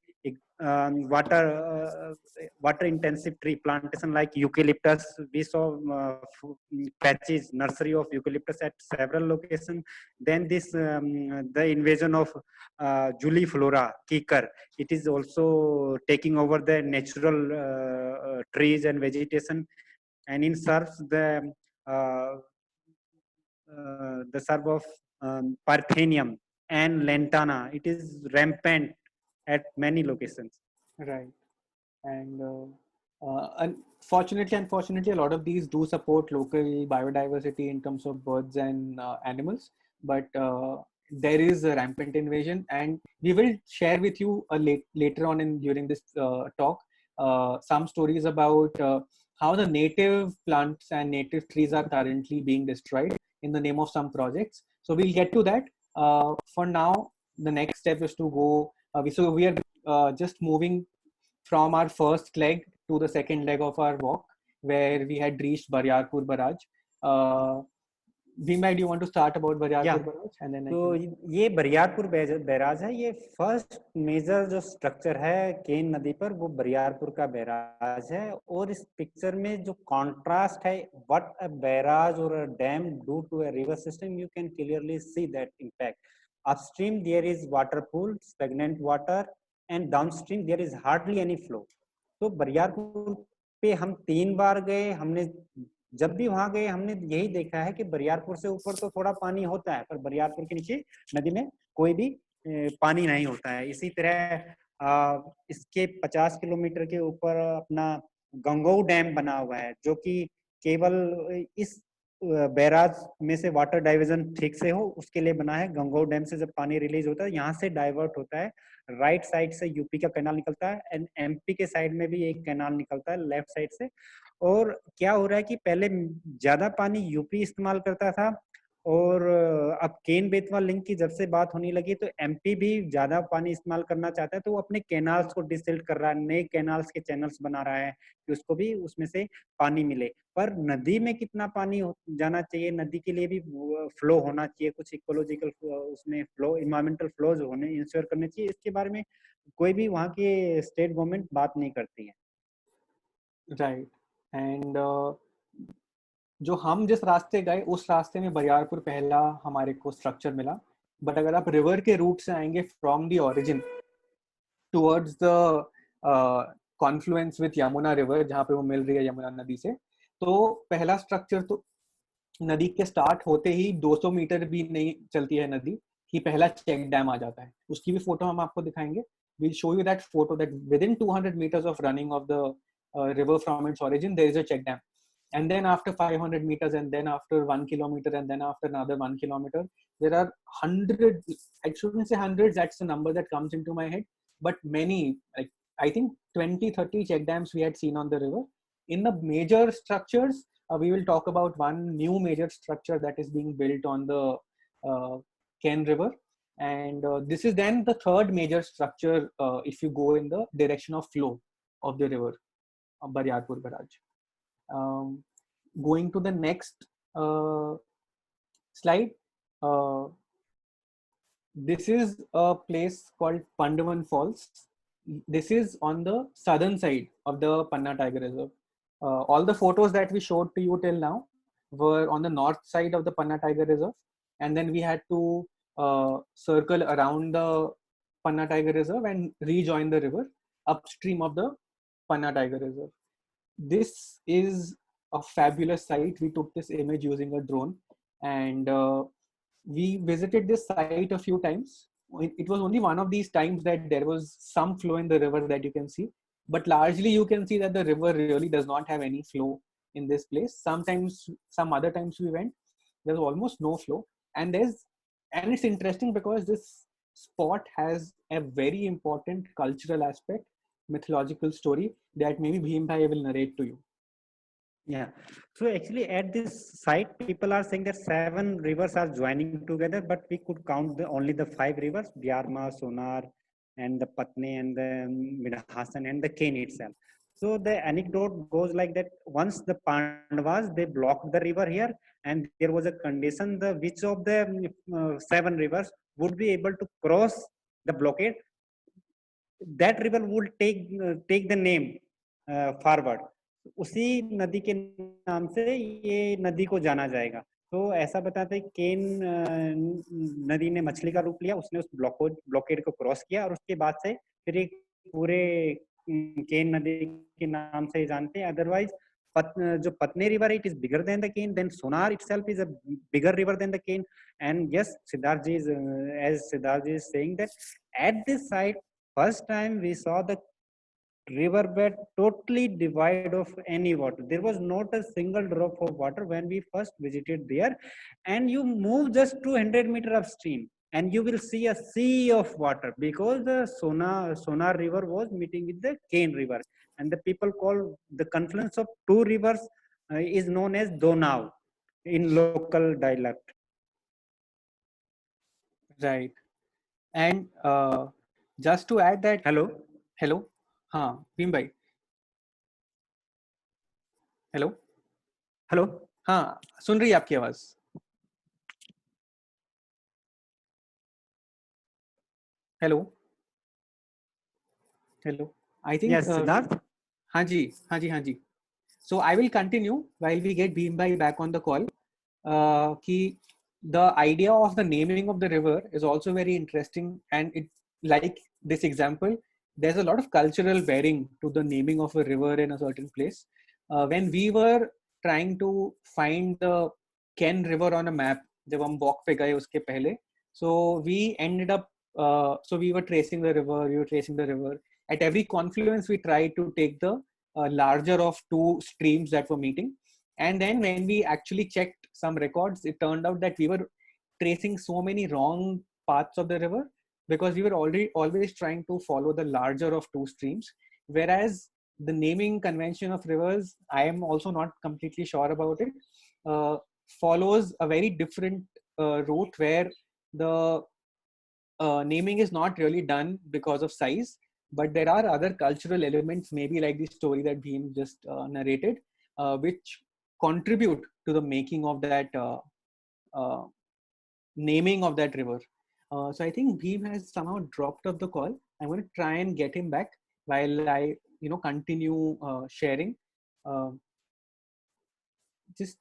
[SPEAKER 2] water intensive tree plantation like eucalyptus. We saw patches, nursery of eucalyptus at several locations. Then this the invasion of juliflora kikar, it is also taking over the natural trees and vegetation, and in serves the serve of Parthenium and Lantana. It is rampant at many locations.
[SPEAKER 1] Right. And unfortunately, a lot of these do support local biodiversity in terms of birds and animals, but there is a rampant invasion, and we will share with you later on during this talk some stories about how the native plants and native trees are currently being destroyed in the name of some projects. So we'll get to that. For now, the next step is to go. So we are just moving from our first leg to the second leg of our walk, where we had reached Baryarpur Barrage. Bhima, do you want to start about Baryarpur Barrage? And then
[SPEAKER 2] तो ये Bariyarpur barrage है। ये first major जो structure है केन नदी पर, वो बरियारपुर का बैराज है। और इस पिक्चर में जो कॉन्ट्रास्ट है, व्हाट अ बैराज और a dam do to a river system, you can clearly see that impact. Upstream there is water pool, stagnant water, and downstream there is hardly any flow. तो बरियारपुर पे हम 3 बार गए। हमने जब भी वहां गए हमने यही देखा है कि बरियारपुर से ऊपर तो थोड़ा पानी होता है, पर बरियारपुर के नीचे नदी में कोई भी पानी नहीं होता है। इसी तरह इसके 50 किलोमीटर के ऊपर अपना गंगोऊ डैम बना हुआ है, जो कि केवल इस बैराज में से वाटर डाइवर्जन ठीक से हो उसके लिए बना है। गंगोऊ डैम से जब पानी रिलीज होता है, यहाँ से डाइवर्ट होता है, राइट साइड से यूपी का कैनाल निकलता है, एंड एमपी के साइड में भी एक कैनाल निकलता है लेफ्ट साइड से। और क्या हो रहा है कि पहले ज्यादा पानी यूपी इस्तेमाल करता था, और अब केन बेतवा लिंक की जब से बात होने लगी तो एमपी भी ज्यादा पानी इस्तेमाल करना चाहता है, तो वो अपने कैनाल्स को डिसिल्ट कर रहा है, नए कैनाल्स के चैनल्स बना रहा है कि उसको भी उसमें से पानी मिले। पर नदी में कितना पानी जाना चाहिए, नदी के लिए भी फ्लो होना चाहिए, कुछ इकोलॉजिकल उसमें फ्लो, इन्वायरमेंटल फ्लोज होने इंश्योर करने चाहिए, इसके बारे में कोई भी वहाँ की स्टेट गवर्नमेंट बात नहीं करती है।
[SPEAKER 1] राइट। एंड जो हम जिस रास्ते गए उस रास्ते में बरियारपुर पहला हमारे को स्ट्रक्चर मिला। बट अगर आप रिवर के रूट से आएंगे from the origin towards the Confluence with Yamuna river, जहाँ पे वो मिल रही है यमुना नदी से, तो पहला स्ट्रक्चर तो नदी के स्टार्ट होते ही 200 मीटर भी नहीं चलती है नदी कि पहला चेक डैम आ जाता है। उसकी भी फोटो हम आपको दिखाएंगे। we'll show you that photo that within 200 meters of running of the river from its origin there is a check dam, and then after 500 meters, and then after 1 kilometer, and then after another 1 kilometer, there are hundreds, I shouldn't say hundreds, that's the number that comes into my head, but many, like I think 20-30 check dams we had seen on the river. In the major structures, we will talk about one new major structure that is being built on the Ken River, and this is then the third major structure if you go in the direction of flow of the river, Bariarpur Barrage. Going to the next slide, this is a place called Pandavan Falls. This is on the southern side of the Panna Tiger Reserve. All the photos that we showed to you till now were on the north side of the Panna Tiger Reserve, and then we had to circle around the Panna Tiger Reserve and rejoin the river upstream of the Panna Tiger Reserve. This is a fabulous site. We took this image using a drone, and we visited this site a few times. It was only one of these times that there was some flow in the river that you can see, but largely you can see that the river really does not have any flow in this place. Sometimes, some other times we went, there's almost no flow, and it's interesting because this spot has a very important cultural aspect, mythological story that maybe Bhim Bhai will narrate to you.
[SPEAKER 2] Yeah. So actually at this site, people are saying that 7 rivers are joining together, but we could count only the 5 rivers, Vyarma, Sonar, and the Patne, and the Midhasan, and the Kane itself. So the anecdote goes like that: once the Pandavas, they blocked the river here, and there was a condition, the which of the 7 rivers would be able to cross the blockade, that river would take the name forward, उसी नदी के नाम से ये नदी को जाना जाएगा। तो ऐसा बताते हैं केन नदी ने मछली का रूप लिया, उसने उस ब्लॉकेड को क्रॉस किया, और उसके बाद से फिर एक पूरे केन नदी के नाम से जानते हैं। अदरवाइज जो पत्नी river, it is bigger than the Kane, then Sonar itself is a bigger river than the Kane. And yes, Siddharth ji is, as Siddharth ji is saying that at this site, first time we saw the riverbed totally devoid of any water. There was not a single drop of water when we first visited there. And you move just 200 meters upstream, and you will see a sea of water, because the Sonar river was meeting with the Kane river, and the people call the confluence of two rivers is known as Donau in local dialect.
[SPEAKER 1] Right. And just to add that,
[SPEAKER 2] Hello.
[SPEAKER 1] हाँ भीम भाई, hello
[SPEAKER 2] hello,
[SPEAKER 1] हाँ सुन रही है आपकी आवाज? Hello hello, I think
[SPEAKER 2] yes, Siddharth.
[SPEAKER 1] हाँ जी हाँ जी हाँ जी. So I will continue while we get Bhim Bhai back on the call. Ki the idea of the naming of the river is also very interesting, and it, like this example, there's a lot of cultural bearing to the naming of a river in a certain place. When we were trying to find the Ken River on a map, जब हम walk पे गए उसके पहले, so we ended up, so we were tracing the river. At every confluence, we tried to take the larger of two streams that were meeting. And then when we actually checked some records, it turned out that we were tracing so many wrong paths of the river because we were always trying to follow the larger of two streams. Whereas the naming convention of rivers, I am also not completely sure about it, follows a very different route where the naming is not really done because of size, but there are other cultural elements, maybe like the story that Bhim just narrated, which contribute to the making of that uh, naming of that river. So I think Bhim has somehow dropped off the call. I'm going to try and get him back while I, continue sharing. Just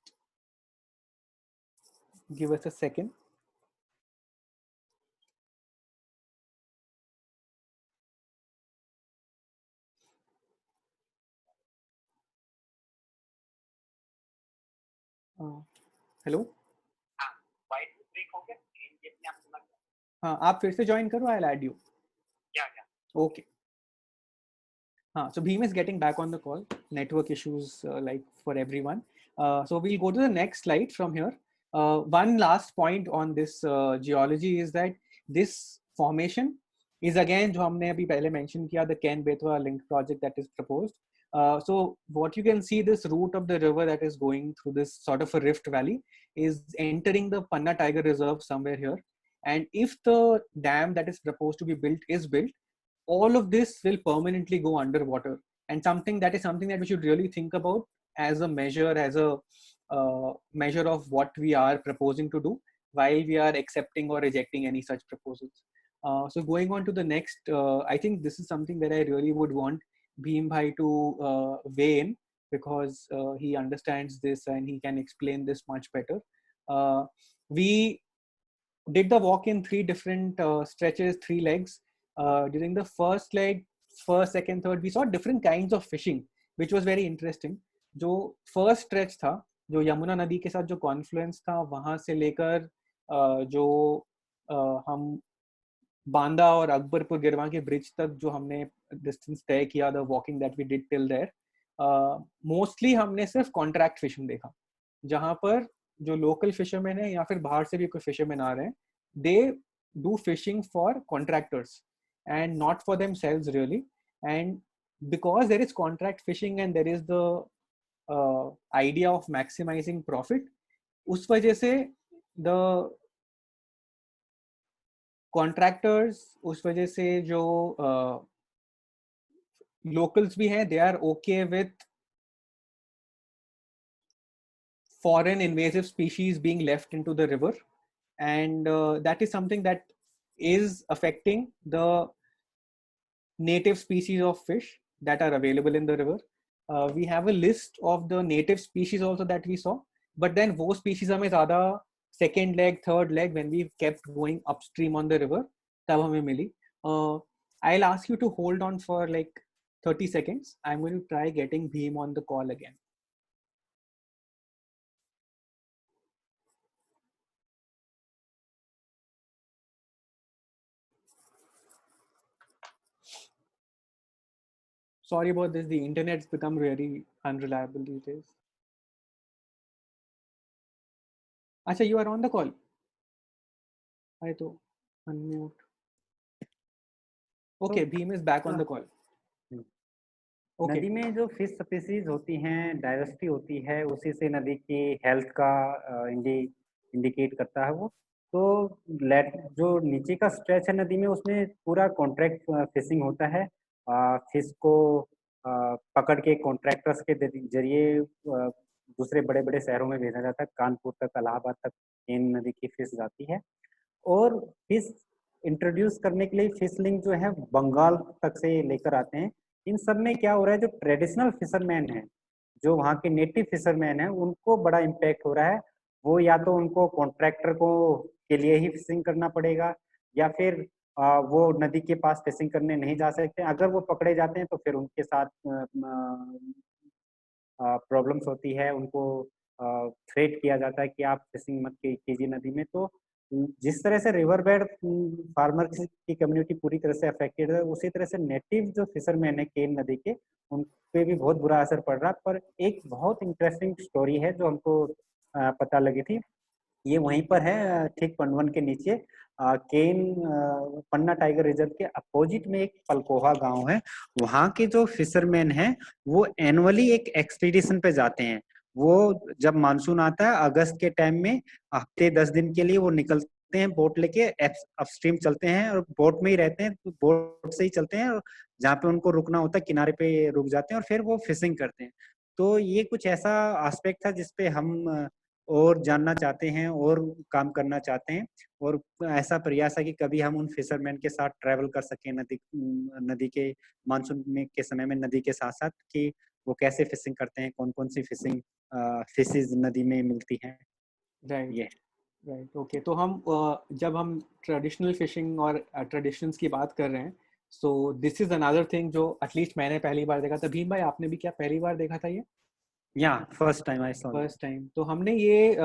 [SPEAKER 1] give us a second. Hello हाँ आप फिर से join करो, I'll add you. Okay. So Bhim is getting back on the call. Network issues like for everyone. So we'll go to the next slide from here. One last point on this geology is that this formation is again, जो हमने अभी पहले mention किया, the Ken Betwa link project that is proposed. So what you can see, this route of the river that is going through this sort of a rift valley is entering the Panna Tiger Reserve somewhere here. And if the dam that is proposed to be built is built, all of this will permanently go underwater, and something that we should really think about as a measure measure of what we are proposing to do while we are accepting or rejecting any such proposals. So going on to the next, I think this is something that I really would want Bhim Bhai to weigh in, because he understands this and he can explain this much better. We did the walk in 3 different stretches, 3 legs. During the first leg, first, second, third, we saw different kinds of fishing, which was very interesting. जो first stretch था, जो यमुना नदी के साथ जो confluence था, वहाँ से लेकर जो हम बांदा और अकबरपुर गिरवा के ब्रिज तक जो हमने डिस्टेंस तय किया, the walking that we did till there, mostly हमने सिर्फ कॉन्ट्रैक्ट फिशिंग देखा, जहाँ पर जो लोकल फिशरमैन है या फिर बाहर से भी कोई फिशरमैन आ रहे हैं, they do fishing for contractors and not for themselves really. And because there is contract fishing and there is the idea of maximizing profit, उस वजह से the contractors, उस वजह से जो locals भी हैं, they are okay with foreign invasive species being left into the river, and that is something that is affecting the native species of fish that are available in the river. We have a list of the native species also that we saw, but then वो species हमें ज़्यादा second leg, third leg, when we kept going upstream on the river, तब हमें मिली. I'll ask you to hold on for like 30 seconds. I'm going to try getting Bhim on the call again. Sorry about this. The internet's become really unreliable these days. Acha, you are on the call. I to unmute. Okay, Bhim is back on the call.
[SPEAKER 2] Okay. नदी में जो fish species होती हैं, diversity होती है, उसी से नदी की हेल्थ का इंडिकेट करता है वो. तो जो नीचे का स्ट्रेच है नदी में, उसमें पूरा कॉन्ट्रैक्ट फिशिंग होता है. फिश को पकड़ के कॉन्ट्रैक्टर्स के जरिए दूसरे बड़े बड़े शहरों में भेजा जाता है. कानपुर तक, इलाहाबाद तक केन नदी की फिश जाती है. और फिश इंट्रोड्यूस करने के लिए फिश लिंक जो है बंगाल तक से लेकर आते हैं. इन सब में क्या हो रहा है, जो ट्रेडिशनल फिशरमैन हैं, जो वहाँ के नेटिव फिशरमैन हैं, उनको बड़ा इम्पैक्ट हो रहा है. वो या तो उनको कॉन्ट्रैक्टर को के लिए ही फिशिंग करना पड़ेगा, या फिर वो नदी के पास फिशिंग करने नहीं जा सकते. अगर वो पकड़े जाते हैं तो फिर उनके साथ प्रॉब्लम्स होती है. उनको थ्रेट किया जाता है कि आप फिशिंग मत कीजिए नदी में. तो जिस तरह से रिवर बेड फार्मर की कम्युनिटी पूरी तरह से अफेक्टेड है, उसी तरह से नेटिव जो फिशरमैन है केन नदी के, उन पे भी बहुत बुरा असर पड़ रहा है. पर एक बहुत इंटरेस्टिंग स्टोरी है जो हमको पता लगी थी. ये वहीं पर है, ठीक पनवन के नीचे, केन पन्ना टाइगर रिजर्व के अपोजिट में एक पलकोहा गांव है. वहाँ के जो फिशरमैन हैं वो एनुअली एक एक्सपीडिशन पे जाते हैं. वो जब मानसून आता है अगस्त के टाइम में हफ्ते 10 दिन के लिए वो निकलते हैं बोट लेके, अपस्ट्रीम चलते हैं और बोट में ही रहते हैं, तो बोट से ही चलते हैं, और जहाँ पे उनको रुकना होता है किनारे पे रुक जाते हैं और फिर वो फिशिंग करते हैं। तो ये कुछ ऐसा एस्पेक्ट था जिसपे हम और जानना चाहते हैं और काम करना चाहते हैं, और ऐसा प्रयास है कि कभी हम उन फिशरमैन के साथ ट्रैवल कर सकें नदी के मानसून में के समय में नदी के साथ साथ, कि वो कैसे फिशिंग करते हैं, कौन कौन सी फिशिंग फिशेज नदी में मिलती हैं।
[SPEAKER 1] राइट,
[SPEAKER 2] ये
[SPEAKER 1] राइट, ओके। तो हम जब हम ट्रेडिशनल फिशिंग और ट्रेडिशंस की बात कर रहे हैं, so this is another thing जो एटलीस्ट मैंने पहली बार देखा था। भीम भाई, आपने भी क्या पहली बार देखा था ये?
[SPEAKER 2] या first time I saw.
[SPEAKER 1] First time. तो हमने ये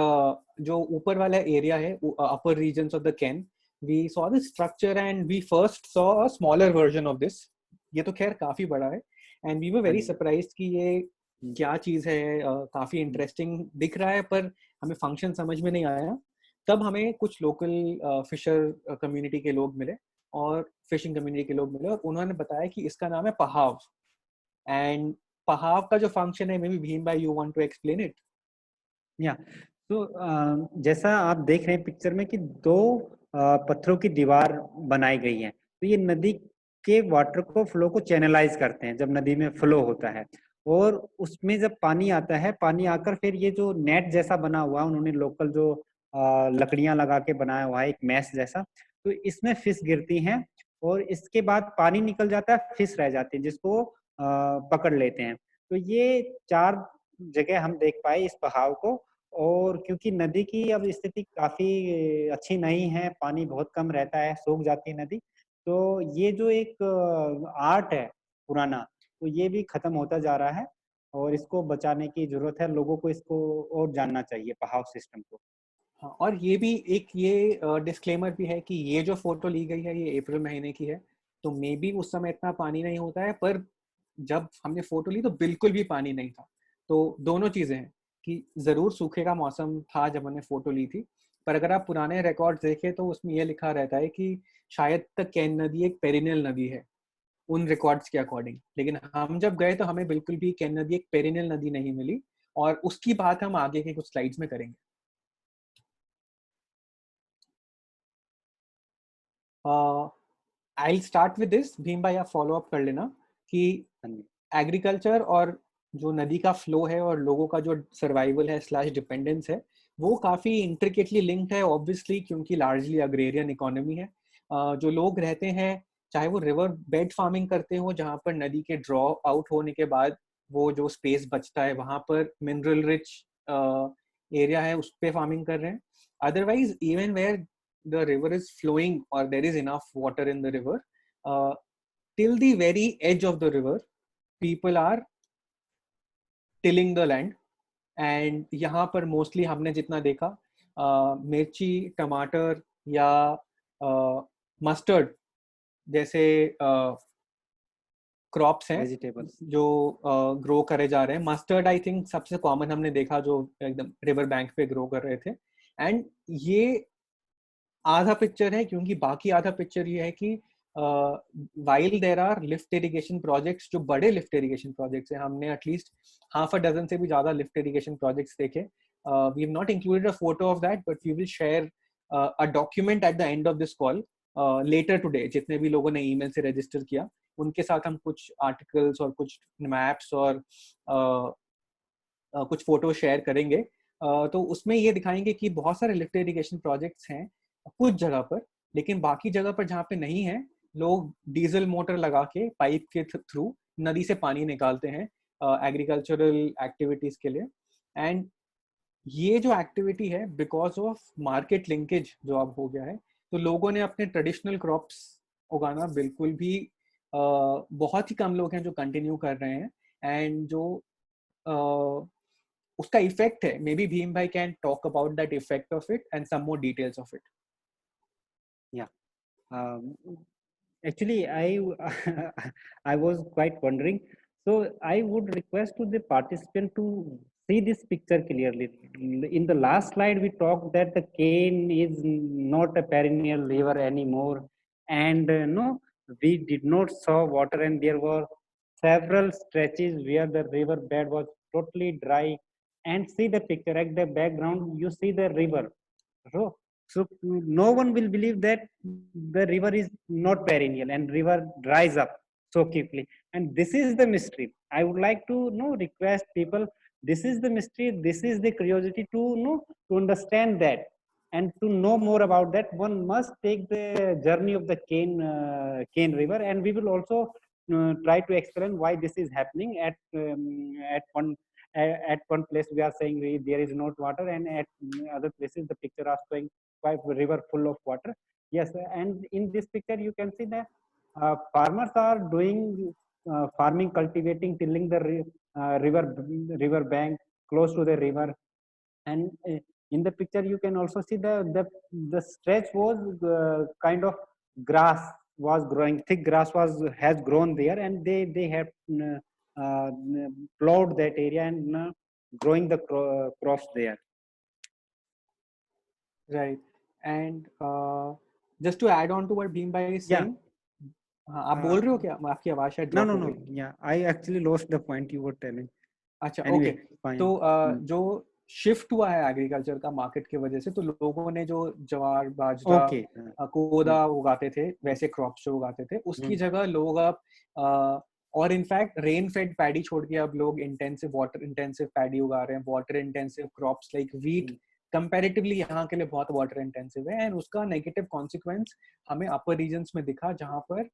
[SPEAKER 1] जो ऊपर वाला एरिया है, upper regions of the Ken, we saw the structure and we first saw a smaller version of this. ये तो खैर काफी बड़ा है, एंड वी वर
[SPEAKER 2] हाँ
[SPEAKER 1] वेरी
[SPEAKER 2] जी।
[SPEAKER 1] सरप्राइज्ड कि ये क्या चीज है। काफी इंटरेस्टिंग दिख रहा है, पर हमें फंक्शन समझ में नहीं आया। तब हमें कुछ लोकल फिशर कम्युनिटी के लोग मिले और फिशिंग कम्युनिटी के लोग मिले, और उन्होंने बताया कि इसका नाम है पहाव। एंड पहाव का जो फंक्शन है, मे बी भीम भाई you want to explain it?
[SPEAKER 2] या तो जैसा आप देख रहे हैं पिक्चर में कि दो पत्थरों की दीवार बनाई गई है, तो ये नदी के वाटर को फ्लो को चैनलाइज करते हैं जब नदी में फ्लो होता है, और उसमें जब पानी आता है, पानी आकर फिर ये जो नेट जैसा बना हुआ है, उन्होंने लोकल जो लकड़ियां लगा के बनाया हुआ है एक मैश जैसा, तो इसमें फिश गिरती हैं, और इसके बाद पानी निकल जाता है, फिश रह जाती है जिसको पकड़ लेते हैं। तो ये चार जगह हम देख पाए इस बहाव को, और क्योंकि नदी की अब स्थिति काफी अच्छी नहीं है, पानी बहुत कम रहता है, सूख जाती है नदी, तो ये जो एक आर्ट है पुराना, तो ये भी खत्म होता जा रहा है, और इसको बचाने की जरूरत है, लोगों को इसको और जानना चाहिए बहाव सिस्टम को।
[SPEAKER 1] हाँ, और ये भी एक ये डिस्क्लेमर भी है कि ये जो फोटो ली गई है ये अप्रैल महीने की है, तो मे बी उस समय इतना पानी नहीं होता है, पर जब हमने फोटो ली तो बिल्कुल भी पानी नहीं था। तो दोनों चीजें हैं कि जरूर सूखे का मौसम था जब हमने फोटो ली थी, पर अगर आप पुराने रिकॉर्ड देखें तो उसमें यह लिखा रहता है कि शायद तक कैन नदी एक पेरिनियल नदी है उन रिकॉर्ड्स के अकॉर्डिंग। लेकिन हम जब गए तो हमें बिल्कुल भी कैन नदी एक पेरिनियल नदी नहीं मिली, और उसकी बात हम आगे के कुछ स्लाइड्स में करेंगे। I start with this, Bhim भाई आप फॉलो अप कर लेना कि
[SPEAKER 2] हाँ जी।
[SPEAKER 1] एग्रीकल्चर और जो नदी का फ्लो है और लोगों का जो सर्वाइवल है स्लैश डिपेंडेंस है, वो काफ़ी इंट्रिकेटली लिंक्ड है ऑब्वियसली, क्योंकि लार्जली अग्रेरियन इकोनॉमी है। जो लोग रहते हैं, चाहे वो रिवर बेड फार्मिंग करते हो जहाँ पर नदी के ड्रॉ आउट होने के बाद वो जो स्पेस बचता है वहाँ पर मिनरल रिच एरिया है उस पर फार्मिंग कर रहे हैं। Otherwise even where the river is flowing or there is enough water in the river, till the very edge of the river people are tilling the land। And यहाँ पर mostly हमने जितना देखा मिर्ची, टमाटर या मस्टर्ड जैसे क्रॉप्स हैं
[SPEAKER 2] वेजिटेबल्स।
[SPEAKER 1] जो ग्रो करे जा रहे हैं। मस्टर्ड आई थिंक सबसे कॉमन हमने देखा जो एकदम रिवर बैंक पे ग्रो कर रहे थे। एंड ये आधा पिक्चर है, क्योंकि बाकी आधा पिक्चर ये है कि while there are lift irrigation projects, जो बड़े लिफ्ट इरिगेशन प्रोजेक्ट्स हैं, हमने एटलीस्ट हाफ अ डजन से भी ज्यादा लिफ्ट इरिगेशन प्रोजेक्ट्स देखे। We have not included a photo of that, but we will share a document at the end of this call later today. जितने भी लोगों ने ईमेल से रजिस्टर किया उनके साथ हम कुछ आर्टिकल्स और कुछ मैप्स और कुछ फोटो शेयर करेंगे। तो उसमें ये दिखाएंगे कि बहुत सारे लिफ्ट इरिगेशन प्रोजेक्ट्स हैं कुछ जगह पर, लेकिन बाकी जगह पर जहाँ पे नहीं है, लोग डीजल मोटर लगा के पाइप के थ्रू नदी से पानी निकालते हैं एग्रीकल्चरल एक्टिविटीज के लिए। एंड ये जो एक्टिविटी है बिकॉज ऑफ मार्केट लिंकेज जो अब हो गया है, तो लोगों ने अपने ट्रेडिशनल क्रॉप्स उगाना बिल्कुल भी बहुत ही कम लोग हैं जो कंटिन्यू कर रहे हैं। एंड जो उसका इफेक्ट है, मे बी भीम भाई can talk about that effect of it and some more details of it.
[SPEAKER 2] या actually, I I was quite wondering. So I would request to the participant to see this picture clearly. In the last slide, we talked that the cane is not a perennial river anymore, and no, we did not saw water, and there were several stretches where the river bed was totally dry, and see the picture at the background, you see the river. So no one will believe that the river is not perennial and river dries up so quickly. And this is the mystery. I would like to request people. This is the mystery. This is the curiosity to to understand that and to know more about that. One must take the journey of the Cane River, and we will also try to explain why this is happening at one place we are saying there is not water, and at other places the picture are showing quite river full of water. Yes, and in this picture you can see that farmers are doing farming, cultivating, tilling the river bank close to the river. And in the picture you can also see the stretch was kind of grass was growing, thick grass has grown there, and they have uh, plowed that area and growing the crops there.
[SPEAKER 1] Right. And just to add on to what Bhim bhai is
[SPEAKER 2] Yeah.
[SPEAKER 1] saying, हाँ, आप बोल रहे हो क्या? आपकी आवाज शायद
[SPEAKER 2] No,
[SPEAKER 1] drop
[SPEAKER 2] no,
[SPEAKER 1] हो
[SPEAKER 2] no.
[SPEAKER 1] गई.
[SPEAKER 2] Yeah, I actually lost the point you were telling.
[SPEAKER 1] अच्छा, ओके.
[SPEAKER 2] Anyway, fine.
[SPEAKER 1] तो जो शिफ्ट हुआ है एग्रीकल्चर का मार्केट की वजह से, तो लोगों ने जो ज्वार, बाजरा,
[SPEAKER 2] Okay.
[SPEAKER 1] कोदा उगाते थे, वैसे क्रॉप्स जो उगाते थे, उसकी जगह लोग अब और इनफैक्ट रेन फेड पैडी छोड़ के अब लोग इंटेंसिव वाटर इंटेंसिव पैडी उगा रहे हैं, water intensive crops like wheat comparatively यहाँ के लिए बहुत वाटर इंटेंसिव है. एंड उसका नेगेटिव कॉन्सिक्वेंस हमें अपर रीजन्स में दिखा, जहाँ पर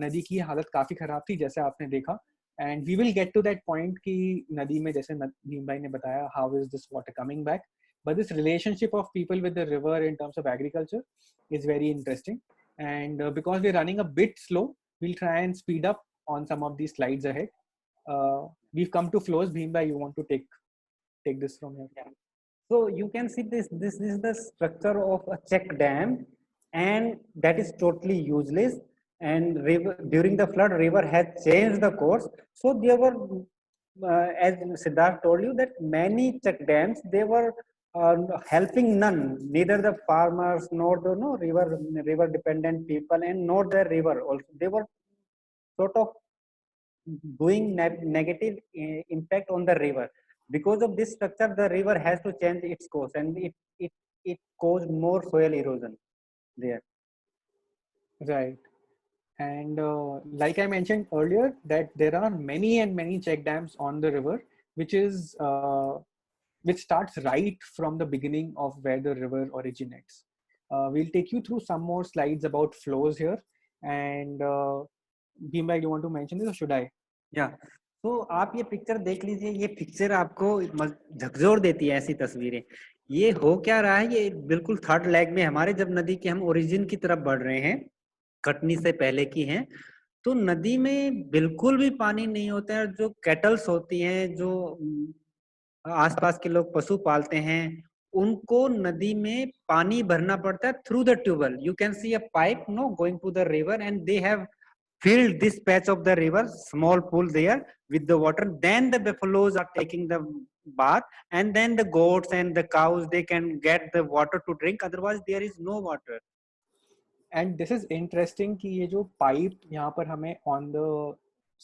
[SPEAKER 1] नदी की हालत काफी खराब थी, जैसे आपने देखा. And we will get to that point कि नदी में, जैसे भीम भाई ने बताया, how is this water coming back, but this relationship of people with the river in terms of agriculture is very interesting. And because we're running a bit slow, we'll try and speed up on some of these slides ahead. We've come to flows. Bhim bhai, you want to take this from here?
[SPEAKER 2] Yeah. So you can see this is the structure of a check dam, and that is totally useless. And river, during the flood, river has changed the course. So there were, as Siddharth told you, that many check dams, they were helping none, neither the farmers nor the river dependent people, and nor the river also. They were sort of doing negative impact on the river. Because of this structure, the river has to change its course, and it caused more soil erosion there.
[SPEAKER 1] Right. And like I mentioned earlier, that there are many and many check dams on the river, which starts right from the beginning of where the river originates. We'll take you through some more slides about flows here. And Bhim bhai, do you want to mention this or should I?
[SPEAKER 2] Yeah. तो आप ये picture देख लीजिए, ये picture आपको झकझोर देती है ऐसी तस्वीरें. ये हो क्या रहा है, ये बिल्कुल थर्ड लेग में हमारे जब नदी के हम ओरिजिन की तरफ बढ़ रहे हैं, कटनी से पहले की हैं, तो नदी में बिल्कुल भी पानी नहीं होता है. जो कैटल्स होती हैं, जो आसपास के लोग पशु पालते हैं, उनको नदी में पानी भरना पड़ता है through the tubewell. You can see a pipe going to the river, and they have filled this patch of the river, small pool there with the water. Then the buffaloes are taking the bath, and then the goats and the cows, they can get the water to drink. Otherwise there is no water.
[SPEAKER 1] And this is interesting कि ये जो pipe यहाँ पर हमें on the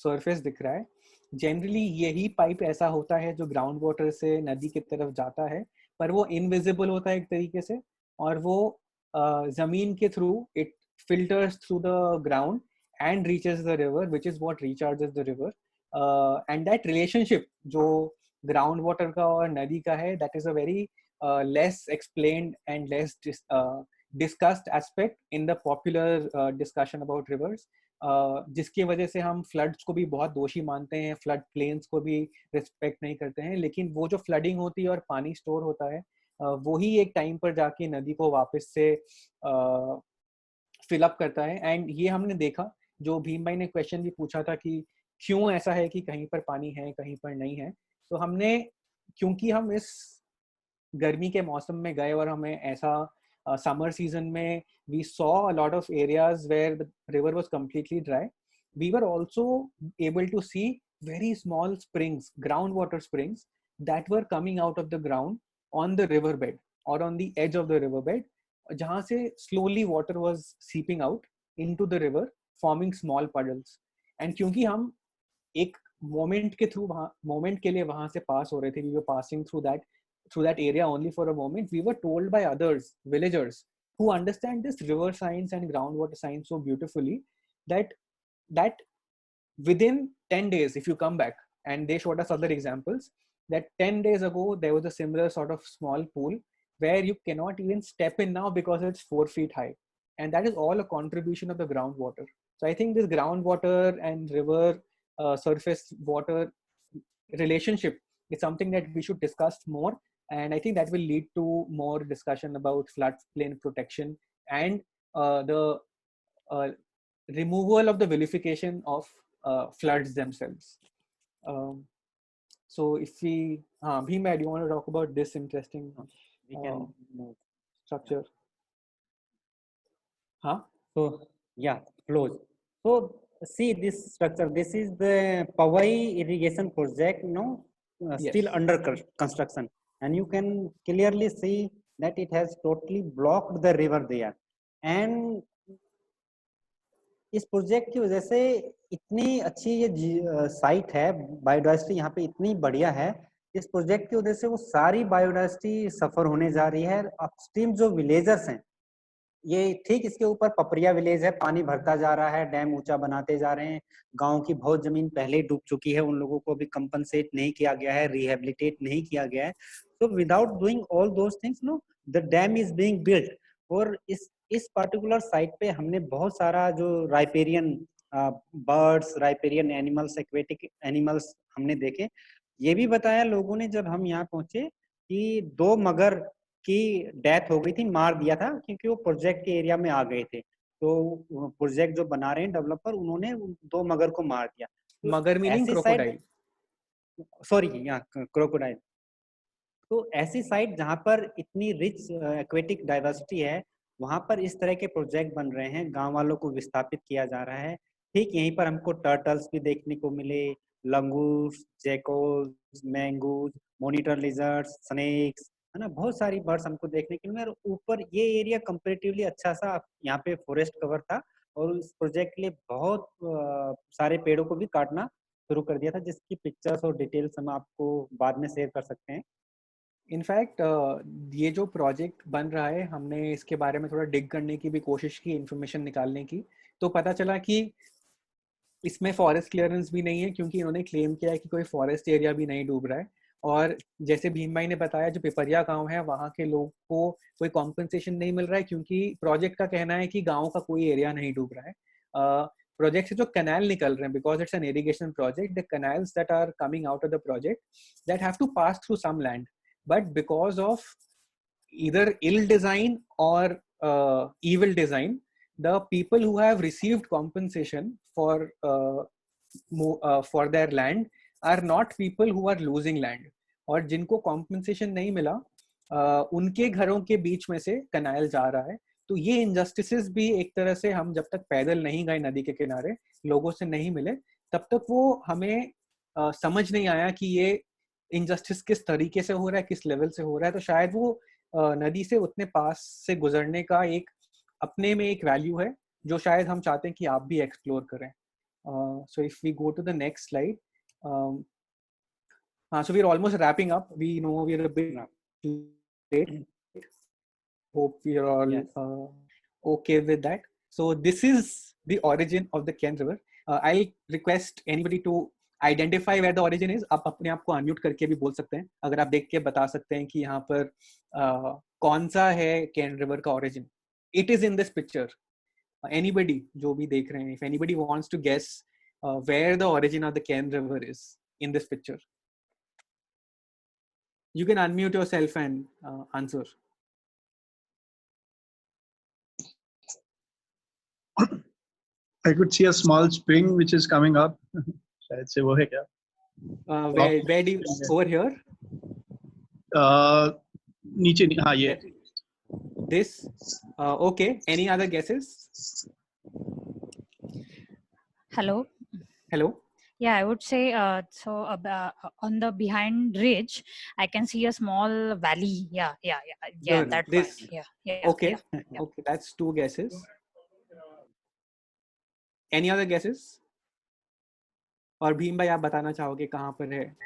[SPEAKER 1] surface दिख रहा है, generally यही पाइप ऐसा होता है जो ग्राउंड वाटर से नदी की तरफ जाता है, पर वो इनविजिबल होता है एक तरीके से, और वो जमीन के through it filters through the ground and reaches the river, which is what recharges the river. And that relationship जो ground water का और नदी का है, that is a very less explained and less discussed aspect in the popular discussion about rivers, जिसकी वजह से हम फ्लड्स को भी बहुत दोषी मानते हैं, फ्लड प्लेन्स को भी रिस्पेक्ट नहीं करते हैं. लेकिन वो जो फ्लडिंग होती है और पानी स्टोर होता है, वो ही एक टाइम पर जाके नदी को वापस से फिल अप करता है. एंड ये हमने देखा, जो भीम भाई ने क्वेश्चन भी पूछा था कि क्यों ऐसा है कि कहीं पर पानी है कहीं पर नहीं है, तो हमने, क्योंकि हम इस गर्मी के मौसम में गए और हमें ऐसा समर सीजन में we saw a lot of areas where the river was completely dry. We were also able to see very small springs, groundwater springs, that were coming out of the ground on the riverbed or on the edge of the riverbed, जहाँ से slowly water was seeping out into the river, forming small puddles. And क्योंकि हम एक moment के लिए वहां से पास हो रहे थे, we were passing through that area only for a moment, we were told by others, villagers who understand this river science and groundwater science so beautifully, that that within 10 days, if you come back, and they showed us other examples, that 10 days ago there was a similar sort of small pool where you cannot even step in now because it's 4 feet high, and that is all a contribution of the groundwater. So I think this groundwater and river surface water relationship is something that we should discuss more, and I think that will lead to more discussion about floodplain protection and the uh, removal of the vilification of floods themselves. Um, so if we, Bhima, do you want to talk about this interesting
[SPEAKER 2] We can move.
[SPEAKER 1] structure? Huh?
[SPEAKER 2] So yeah, flows. So see this structure. This is the Powai irrigation project, still
[SPEAKER 1] Yes.
[SPEAKER 2] under construction, and you can clearly see that it has totally blocked the river there. And इस project की वजह से इतनी अच्छी ये site है, biodiversity यहाँ पे इतनी बढ़िया है, इस प्रोजेक्ट की वजह से वो सारी बायोडाइवर्सिटी सफर होने जा रही है। अपस्ट्रीम जो विलेजर्स हैं, ये ठीक इसके ऊपर पपरिया विलेज है, पानी भरता जा रहा है, डैम ऊंचा बनाते जा रहे हैं, गांव की बहुत जमीन पहले ही डूब चुकी है, उन लोगों को अभी कंपनसेट नहीं किया गया है, रिहेबिलिटेट नहीं किया गया है। So without doing all those things the dam is being built. और इस पर्टिकुलर साइट पे हमने बहुत सारा जो riparian birds, riparian animals, aquatic animals हमने देखे। ये भी बताया लोगों ने जब हम यहाँ पहुंचे कि 2 मगर की डेथ हो गई थी, मार दिया था, क्योंकि वो प्रोजेक्ट के एरिया में आ गए थे। तो प्रोजेक्ट जो बना रहे हैं डेवलपर, उन्होंने 2 मगर को मार दिया। तो
[SPEAKER 1] मगर मीनिंग
[SPEAKER 2] ऐसी
[SPEAKER 1] क्रोकोडाइल,
[SPEAKER 2] सॉरी यहाँ क्रोकोडाइल। तो ऐसी साइट जहां पर इतनी रिच एक्वेटिक डाइवर्सिटी है, वहां पर इस तरह के प्रोजेक्ट बन रहे हैं, गांव वालों को विस्थापित किया जा रहा है। ठीक यहीं पर हमको टर्टल्स भी देखने को मिले, langurs, geckos, mongoose, monitor lizards, snakes, है ना, बहुत सारी बर्ड्स हमको देखने को मिले। और ऊपर ये एरिया कंपैरेटिवली अच्छा सा यहाँ पे फॉरेस्ट कवर था, और उस प्रोजेक्ट के लिए बहुत सारे पेड़ों को भी काटना शुरू कर दिया था, जिसकी पिक्चर्स और डिटेल्स हम आपको बाद में शेयर कर सकते हैं।
[SPEAKER 1] इनफैक्ट ये जो प्रोजेक्ट बन रहा है, हमने इसके बारे में थोड़ा डिग करने की भी कोशिश की, इंफॉर्मेशन निकालने की, तो पता चला कि इसमें फॉरेस्ट क्लियरेंस भी नहीं है, क्योंकि इन्होंने क्लेम किया है कि कोई फॉरेस्ट एरिया भी नहीं डूब रहा है। और जैसे भीम भाई ने बताया, जो पिपरिया गांव है, वहाँ के लोग को कोई कॉम्पनसेशन नहीं मिल रहा है, क्योंकि प्रोजेक्ट का कहना है कि गांव का कोई एरिया नहीं डूब रहा है। प्रोजेक्ट से जो कैनाल निकल रहे हैं, because it's an irrigation project, the canals that are coming out of the project that have to pass through some land, but because of either ill design or evil design, the people who have received compensation for their land are not people who are losing land, और जिनको compensation नहीं मिला, उनके घरों के बीच में से कनाल जा रहा है। तो ये injustices भी एक तरह से, हम जब तक पैदल नहीं गए नदी के किनारे, लोगों से नहीं मिले, तब तक वो हमें समझ नहीं आया कि ये इनजस्टिस किस तरीके से हो रहा है, किस लेवल से हो रहा है। तो शायद वो नदी से उतने पास से गुजरने का एक अपने में एक वैल्यू है, जो शायद हम चाहते हैं कि आप भी एक्सप्लोर करें। So if we go to the next slide, हाँ, so we're almost wrapping up. We know we're a bit late. Hope we are all okay with that. So this is the origin of the Ken River. I'll request anybody to identify where the origin is. आप अपने आप को unmute करके भी बोल सकते हैं, अगर आप देख के बता सकते हैं कि यहाँ पर कौन सा है केन रिवर का origin. It is in this picture. Anybody जो भी देख रहे हैं, if anybody wants to guess where the origin of the Ken river is in this picture, you can unmute yourself and answer.
[SPEAKER 3] I could see a small spring which is coming up. शायद से वो है क्या?
[SPEAKER 1] Where do you, over here?
[SPEAKER 3] नीचे, हाँ ये.
[SPEAKER 1] This? Okay. Any other guesses?
[SPEAKER 4] Hello.
[SPEAKER 1] Hello.
[SPEAKER 4] Yeah, I would say on the behind ridge, I can see a small valley. Yeah. That
[SPEAKER 1] this.
[SPEAKER 4] one. Yeah.
[SPEAKER 1] Okay.
[SPEAKER 4] Yeah.
[SPEAKER 1] Okay, that's 2 guesses. Any other guesses? और भीम भाई आप बताना चाहोगे कहाँ पर है?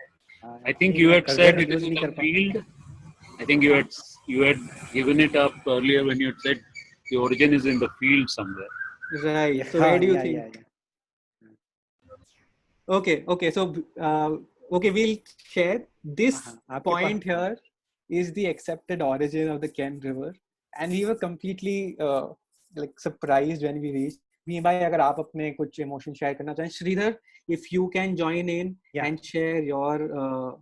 [SPEAKER 5] I think you had said it is in the field. I think you had given it up earlier when you had said the origin is in the field somewhere.
[SPEAKER 1] Right. So where do you think? Okay. So we'll share this point here is the accepted origin of the Ken River, and we were completely like surprised when we reached. Bhim भाई अगर आप अपने कुछ emotion share करना चाहें, Shridhar, if you can join in and share your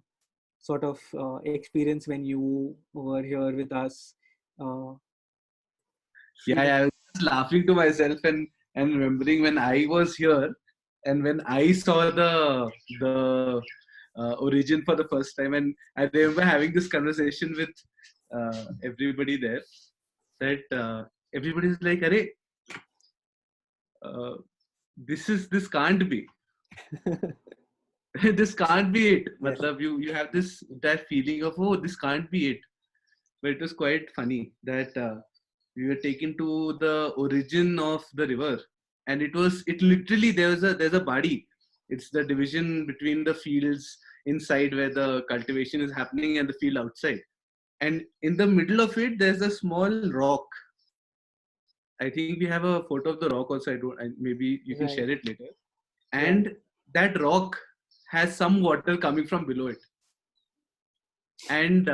[SPEAKER 1] sort of experience when you were here with us.
[SPEAKER 6] I was just laughing to myself and remembering when I was here and when I saw the origin for the first time, and I remember having this conversation with everybody there that everybody's like, "Arey, this can't be." This can't be it. Matlab, you have that feeling of, oh, this can't be it. But it was quite funny that we were taken to the origin of the river, and it literally there's a body. It's the division between the fields inside where the cultivation is happening and the field outside. And in the middle of it, there's a small rock. I think we have a photo of the rock also. Maybe you can share it later. And that rock has some water coming from below it, and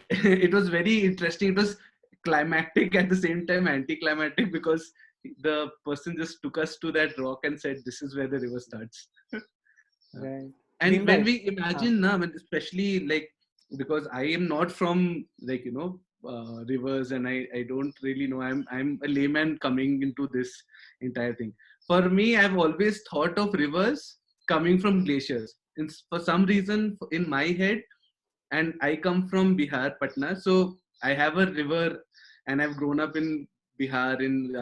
[SPEAKER 6] it was very interesting. It was climactic at the same time anticlimactic, because the person just took us to that rock and said, "This is where the river starts."
[SPEAKER 1] Right.
[SPEAKER 6] And when we imagine, especially like, because I am not from like rivers, and I don't really know. I'm a layman coming into this entire thing. For me, I've always thought of rivers coming from glaciers. And for some reason, in my head, and I come from Bihar, Patna, so I have a river, and I've grown up in Bihar, in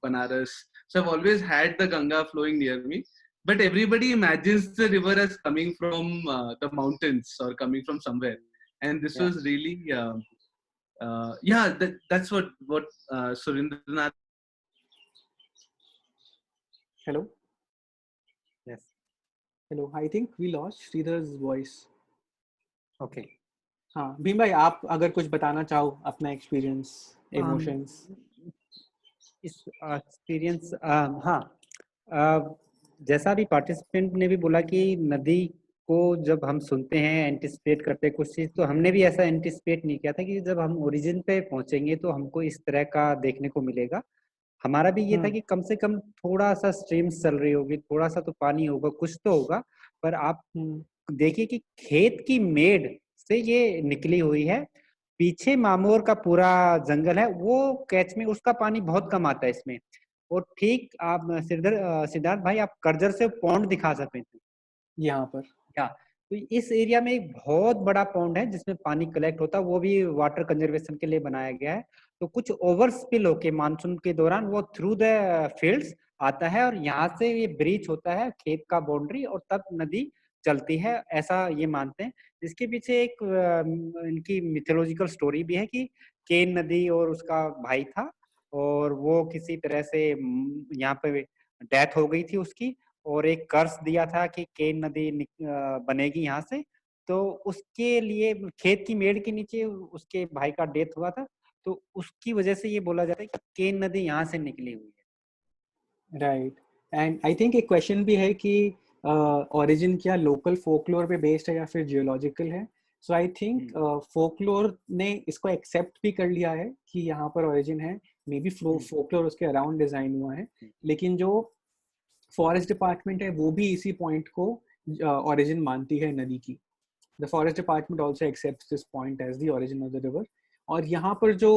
[SPEAKER 6] Banaras. So I've always had the Ganga flowing near me. But everybody imagines the river as coming from the mountains or coming from somewhere. And this was really, that's what Surendranath.
[SPEAKER 1] Hello?
[SPEAKER 2] Yes.
[SPEAKER 1] Hello. I think we lost Sridhar's voice.
[SPEAKER 2] Okay.
[SPEAKER 1] हाँ, भीम भाई आप अगर कुछ बताना चाहो अपना experience, emotions.
[SPEAKER 2] इस experience जैसा भी पार्टिसिपेंट ने भी बोला कि नदी को जब हम सुनते हैं, एंटिसिपेट करते हैं कुछ चीज, तो हमने भी ऐसा एंटिसिपेट नहीं किया था कि जब हम ओरिजिन पे पहुंचेंगे तो हमको इस तरह का देखने को मिलेगा. हमारा भी ये था कि कम से कम थोड़ा सा स्ट्रीम्स चल रही होगी, थोड़ा सा तो पानी होगा, कुछ तो होगा. पर आप देखिए कि खेत की मेड़ से ये निकली हुई है. पीछे मामोर का पूरा जंगल है, वो कैच में उसका पानी बहुत कम आता है इसमें. और ठीक आप सिद्धार्थ भाई आप कर्जर से पॉन्ड दिखा सकते हैं
[SPEAKER 1] यहाँ पर.
[SPEAKER 2] तो इस एरिया में एक बहुत बड़ा पॉन्ड है जिसमें पानी कलेक्ट होता है, वो भी वाटर कंजर्वेशन के लिए बनाया गया है. तो कुछ ओवर स्पिल होके मानसून के दौरान वो थ्रू द फील्ड्स आता है और यहाँ से ये ब्रीच होता है खेत का बाउंड्री, और तब नदी चलती है, ऐसा ये मानते हैं. इसके पीछे एक इनकी मिथोलॉजिकल स्टोरी भी है कि केन नदी और उसका भाई था, और वो किसी तरह से यहाँ पे डेथ हो गई थी उसकी, और एक कर्स दिया था कि केन नदी बनेगी यहाँ से. तो उसके लिए खेत की मेड़ के नीचे उसके भाई का डेथ हुआ था, तो उसकी वजह से ये बोला जाता है कि केन नदी यहाँ से निकली हुई है.
[SPEAKER 1] राइट. एंड आई थिंक एक क्वेश्चन भी है कि ओरिजिन क्या लोकल फोकलोर पे बेस्ड है या फिर जियोलॉजिकल है. सो आई थिंक फोकलोर ने इसको एक्सेप्ट भी कर लिया है कि यहाँ पर ओरिजिन है. मे बी फोकलोर उसके अराउंड डिजाइन हुआ है, लेकिन जो फॉरेस्ट डिपार्टमेंट है वो भी इसी पॉइंट को ओरिजिन मानती है नदी की. The forest department also accepts this point as the origin of the river. और यहाँ पर जो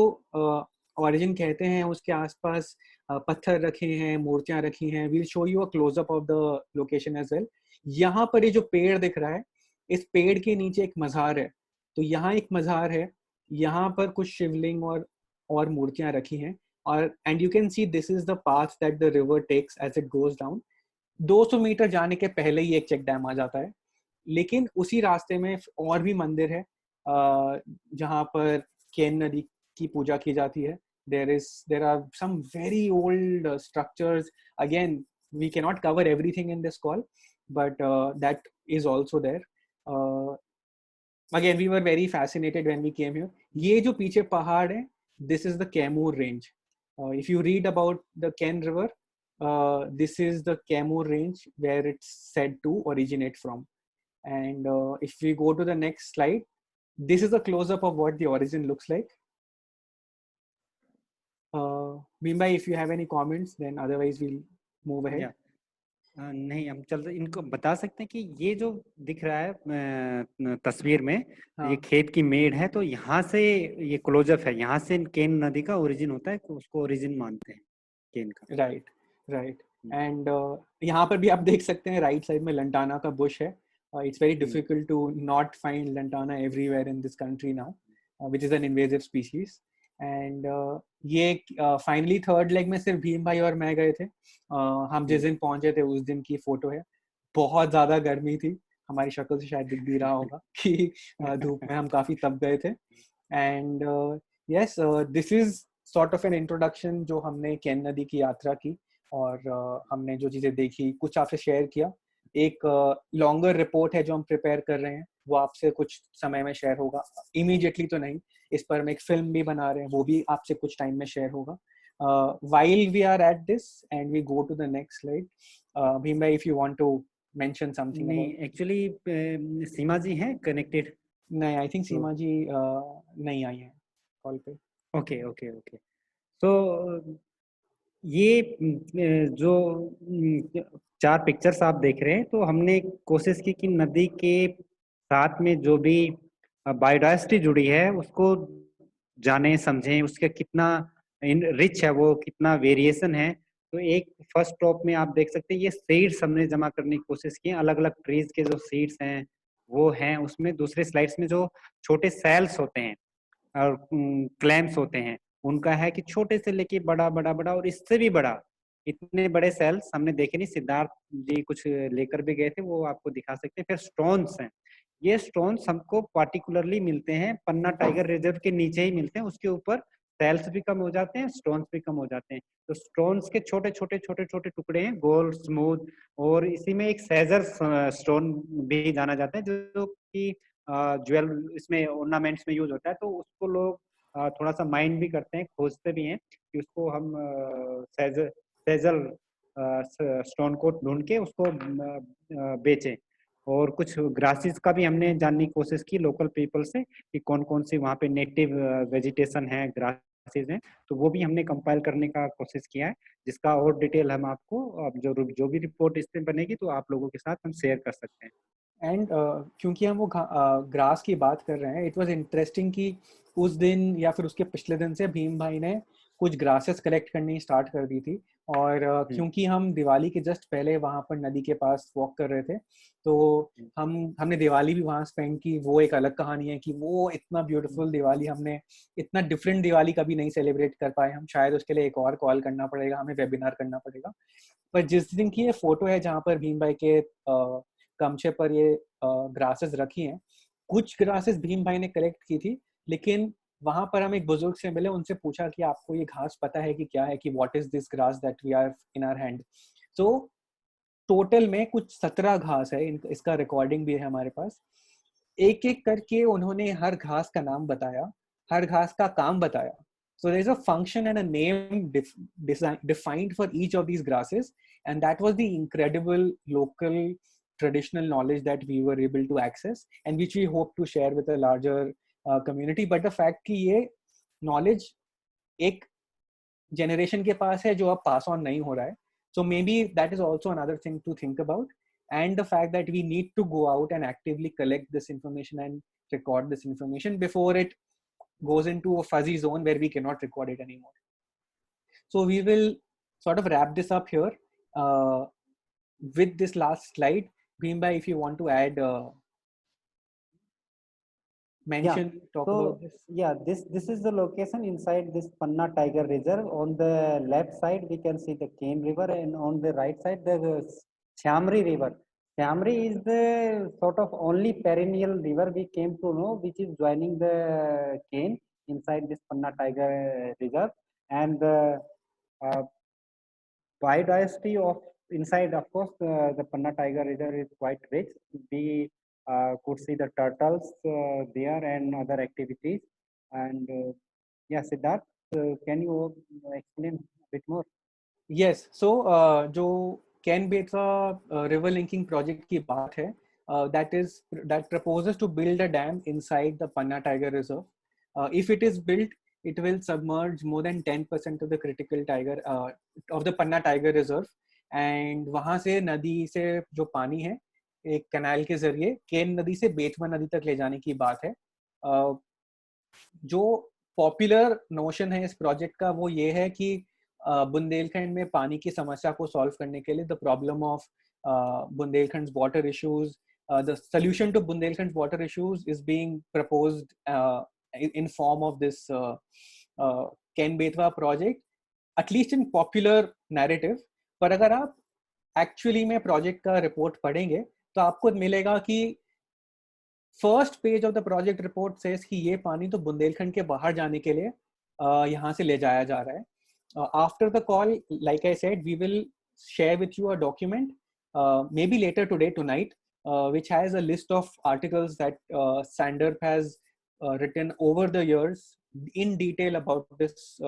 [SPEAKER 1] ओरिजिन कहते हैं उसके आसपास पत्थर रखे हैं, मूर्तियां रखी हैं. We'll show you a close up of the location as well. यहाँ पर ये जो पेड़ दिख रहा है, इस पेड़ के नीचे एक मज़ार है. तो यहाँ एक मज़ार है, यहाँ पर कुछ शिवलिंग और मूर्तियां रखी हैं. और and you can see this is the path that the river takes as it goes down. 200 metre जाने के पहले ही एक चेक डैम आ जाता है, लेकिन उसी रास्ते में और भी मंदिर है जहाँ पर केन नदी की पूजा की जाती है. There are some very old structures. Again, We cannot cover everything in this call, but that is also there. Again, we were very fascinated when we came here. ये जो पीछे पहाड़ है, this is the Kaimur range. If you read about the Ken River, this is the Kaimur range where it's said to originate from. And if we go to the next slide, this is a close-up of what the origin looks like. Bhim, if you have any comments, then otherwise we'll move ahead.
[SPEAKER 2] Yeah. नहीं, हम चल रहे, इनको बता सकते हैं कि ये जो दिख रहा है तस्वीर में, ये खेत की मेड़ है, तो यहाँ से ये क्लोजअप है, यहाँ से केन नदी का ओरिजिन होता है, उसको ओरिजिन मानते हैं केन का.
[SPEAKER 1] राइट. एंड यहाँ पर भी आप देख सकते हैं राइट साइड में लंटाना का बुश है. It's very difficult to not find lantana everywhere in this country now, which is an invasive species. And ये finally third leg में सिर्फ भीम भाई और मैं गए थे. हम जिस दिन पहुंचे थे उस दिन की फोटो है. बहुत ज्यादा गर्मी थी, हमारी शक्ल से शायद दिख भी रहा होगा कि धूप में हम काफी तप गए थे. And yes, this is sort of an introduction जो हमने केन नदी की यात्रा की और हमने जो चीजें देखी कुछ आपसे शेयर किया. एक लॉन्गर रिपोर्ट है जो हम प्रिपेयर कर रहे हैं, वो आपसे कुछ समय में शेयर होगा. इमीडिएटली तो नहीं, इस पर हम एक फिल्म भी बना रहे हैं, वो भी आपसे कुछ टाइम में शेयर होगा. While we are at this and we go to the next slide, Bhim bhai, if you want to mention something.
[SPEAKER 2] नहीं, एक्चुअली सीमा जी हैं कनेक्टेड?
[SPEAKER 1] नहीं, आई थिंक सीमा जी नहीं आई है कॉल पे.
[SPEAKER 2] ओके. तो ये जो 4 पिक्चर्स आप देख रहे हैं, तो हमने कोशिश की कि नदी के साथ में जो भी बायोडाइवर्सिटी जुड़ी है उसको जाने समझें, उसका कितना रिच है, वो कितना वेरिएशन है. तो एक फर्स्ट टॉप में आप देख सकते हैं ये सीड्स हमने जमा करने की कोशिश की. अलग अलग ट्रीज के जो सीड्स हैं वो हैं उसमें. दूसरे स्लाइड्स में जो छोटे सेल्स होते हैं और क्लैम्स होते हैं, उनका है कि छोटे से लेके बड़ा और इससे भी बड़ा, इतने बड़े सेल्स हमने देखे नहीं. सिद्धार्थ जी कुछ लेकर भी गए थे, वो आपको दिखा सकते हैं. फिर स्टोन्स हैं. ये स्टोन्स हमको पार्टिकुलरली मिलते हैं पन्ना टाइगर रिजर्व के नीचे ही मिलते हैं. उसके ऊपर सेल्स भी कम हो जाते हैं, स्टोन्स भी कम हो जाते हैं. तो स्टोन्स के छोटे टुकड़े हैं, गोल स्मूथ. और इसी में एक सेजर स्टोन भी जाना जाता है जो कि ज्वेल इसमें ऑर्नामेंट्स में यूज होता है. तो उसको लोग थोड़ा सा माइंड भी करते हैं, खोजते भी हैं कि उसको हम सेजल स्टोन को ढूंढ के उसको बेचें. और कुछ ग्रासेस का भी हमने जानने की कोशिश की लोकल पीपल से कि कौन कौन सी वहाँ पे नेटिव वेजिटेशन है, ग्रासेस हैं. तो वो भी हमने कंपाइल करने का कोशिश किया है, जिसका और डिटेल हम आपको जो भी रिपोर्ट इससे बनेगी तो आप लोगों के साथ हम शेयर कर सकते हैं.
[SPEAKER 1] एंड क्योंकि हम वो ग्रास की बात कर रहे हैं, इट वाज इंटरेस्टिंग कि उस दिन या फिर उसके पिछले दिन से भीम भाई ने कुछ ग्रासेस कलेक्ट करनी स्टार्ट कर दी थी. और क्योंकि हम दिवाली के जस्ट पहले वहाँ पर नदी के पास वॉक कर रहे थे, तो हमने दिवाली भी वहाँ स्पेंड की. वो एक अलग कहानी है कि वो इतना ब्यूटीफुल दिवाली, हमने इतना डिफरेंट दिवाली कभी नहीं सेलिब्रेट कर पाए हम. शायद उसके लिए एक और कॉल करना पड़ेगा, हमें वेबिनार करना पड़ेगा. पर जिस दिन की ये फोटो है जहाँ पर भीम भाई के गमछे पर ये ग्रासेस रखी हैं, कुछ ग्रासेस भीम भाई ने कलेक्ट की थी. लेकिन वहां पर हम एक बुजुर्ग से मिले, उनसे पूछा कि आपको ये घास पता है कि क्या है, कि what is this grass that we are in our hand. So total में कुछ 17 घास है, इसका रिकॉर्डिंग भी है हमारे पास. एक एक करके उन्होंने हर घास का नाम बताया, हर घास का काम बताया. So there's a function and a name defined for each of these grasses, and that was the incredible local traditional knowledge that we were able to access and which we hope to share with a larger community. But the fact कि ये knowledge एक generation के पास है जो अब pass on नहीं हो रहा है, so maybe that is also another thing to think about. And the fact that we need to go out and actively collect this information and record this information before it goes into a fuzzy zone where we cannot record it anymore. So we will sort of wrap this up here with this last slide. Bhim bhai, if you want to add mention, talk about this.
[SPEAKER 2] Yeah, this is the location inside this Panna Tiger Reserve. On the left side we can see the Ken River, and on the right side the Shyamri River. Shyamri is the sort of only perennial river we came to know which is joining the Ken inside this Panna Tiger Reserve. And the biodiversity of inside, of course, the Panna Tiger Reserve is quite rich. We could see the turtles there and other activities. And yeah, Siddharth, can you explain a bit more?
[SPEAKER 1] Yes, so जो can Betwa river linking project की बात है, that proposes to build a dam inside the Panna Tiger Reserve. If it is built, it will submerge more than 10% of the critical tiger of the Panna Tiger Reserve, and वहाँ से नदी से जो पानी है एक कैनाल के जरिए केन नदी से बेतवा नदी तक ले जाने की बात है. जो पॉपुलर नोशन है इस प्रोजेक्ट का वो ये है कि बुंदेलखंड में पानी की समस्या को सॉल्व करने के लिए the problem of Bundelkhand water issues, the solution to Bundelkhand's water issues is being proposed in form of this Ken Betwa project, at least in popular narrative. पर अगर आप एक्चुअली में प्रोजेक्ट का रिपोर्ट पढ़ेंगे तो आपको मिलेगा कि first page of the project report says कि ये पानी तो बुंदेलखंड के बाहर जाने के लिए यहाँ से ले जाया जा रहा है. After the call, like I said, we will share with you a document, maybe later today, tonight, which has a list of articles that SandrP has written over the years in detail about this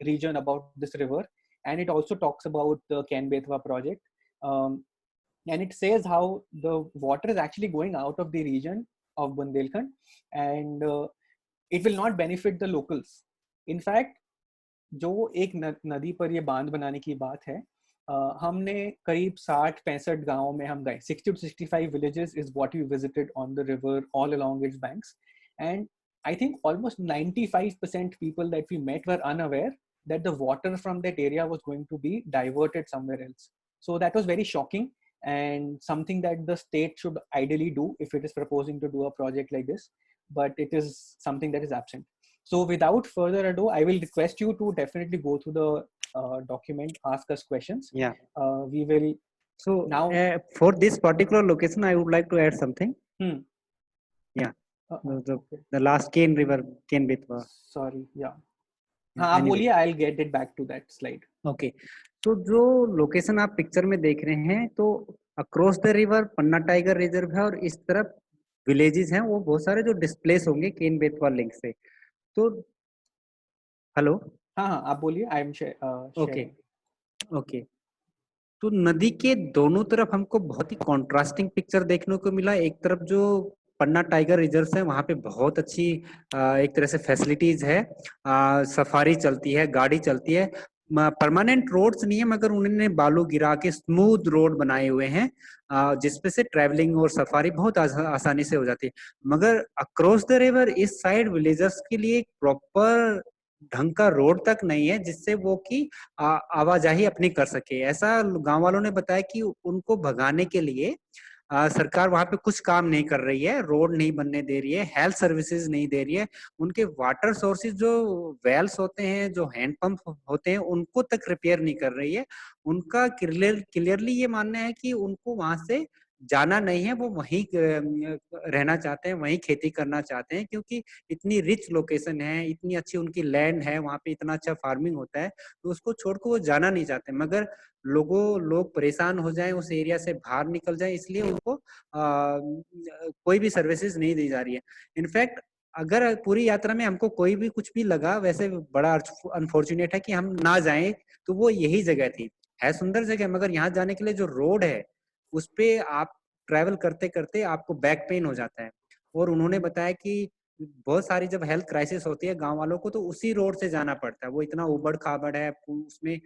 [SPEAKER 1] region, about this river, and it also talks about the Ken Betwa project. And it says how the water is actually going out of the region of Bundelkhand, and it will not benefit the locals. In fact, जो एक नदी पर ये बांध बनाने की बात है, हमने करीब 60-65 गांवों में हम गए. 60 to 65 villages is what we visited on the river all along its banks, and I think almost 95% people that we met were unaware that the water from that area was going to be diverted somewhere else. So that was very shocking and something that the state should ideally do if it is proposing to do a project like this, but it is something that is absent. So without further ado, I will request you to definitely go through the document, ask us questions.
[SPEAKER 2] Yeah.
[SPEAKER 1] We will.
[SPEAKER 2] So
[SPEAKER 1] now
[SPEAKER 2] for this particular location, I would like to add something. Yeah. The last Ken River, Ken Betwa.
[SPEAKER 1] Sorry. Yeah. हाँ बोलिए, I'll get it back to that slide.
[SPEAKER 2] Okay. तो जो location आप picture में देख रहे हैं तो across the river Panna tiger reserve है और इस तरफ विलेजेस हैं, वो बहुत सारे जो डिस्प्लेस होंगे केन बेतवा लिंक से. तो हेलो,
[SPEAKER 1] हाँ आप बोलिए. I am
[SPEAKER 2] okay okay. तो नदी के दोनों तरफ हमको बहुत ही कॉन्ट्रास्टिंग पिक्चर देखने को मिला. एक तरफ जो पन्ना टाइगर रिजर्व है वहाँ पे बहुत अच्छी एक तरह से फैसिलिटीज है, सफारी चलती है, गाड़ी चलती है, परमानेंट रोड्स नहीं है मगर उन्होंने बालू गिरा के स्मूथ रोड बनाए हुए हैं जिसपे से ट्रैवलिंग और सफारी बहुत आसानी से हो जाती है. मगर अक्रॉस द रिवर इस साइड विलेजर्स के लिए प्रॉपर ढंग का रोड तक नहीं है जिससे वो की आवाजाही अपनी कर सके. ऐसा गांव वालों ने बताया कि उनको भगाने के लिए सरकार वहां पे कुछ काम नहीं कर रही है, रोड नहीं बनने दे रही है, हेल्थ सर्विसेज नहीं दे रही है, उनके वाटर सोर्सेज जो वेल्स होते हैं, जो हैंड पंप होते हैं, उनको तक रिपेयर नहीं कर रही है. उनका क्लियरली ये मानना है कि उनको वहां से जाना नहीं है, वो वहीं रहना चाहते हैं, वहीं खेती करना चाहते हैं क्योंकि इतनी रिच लोकेशन है, इतनी अच्छी उनकी लैंड है, वहां पे इतना अच्छा फार्मिंग होता है, तो उसको छोड़कर वो जाना नहीं चाहते. मगर लोग परेशान हो जाएं, उस एरिया से बाहर निकल जाएं, इसलिए उनको कोई भी सर्विसेज नहीं दी जा रही है. इनफैक्ट अगर पूरी यात्रा में हमको कोई भी कुछ भी लगा वैसे बड़ा अनफॉर्चुनेट है कि हम ना जाएं, तो वो यही जगह थी. है सुंदर जगह मगर यहाँ जाने के लिए जो रोड है उस पे आप ट्रैवल करते करते आपको बैक पेन हो जाता है. और उन्होंने बताया कि बहुत सारी जब हेल्थ क्राइसिस होती है गांव वालों को तो उसी रोड से जाना पड़ता है. वो इतना उबड़ खाबड़ है, उसमें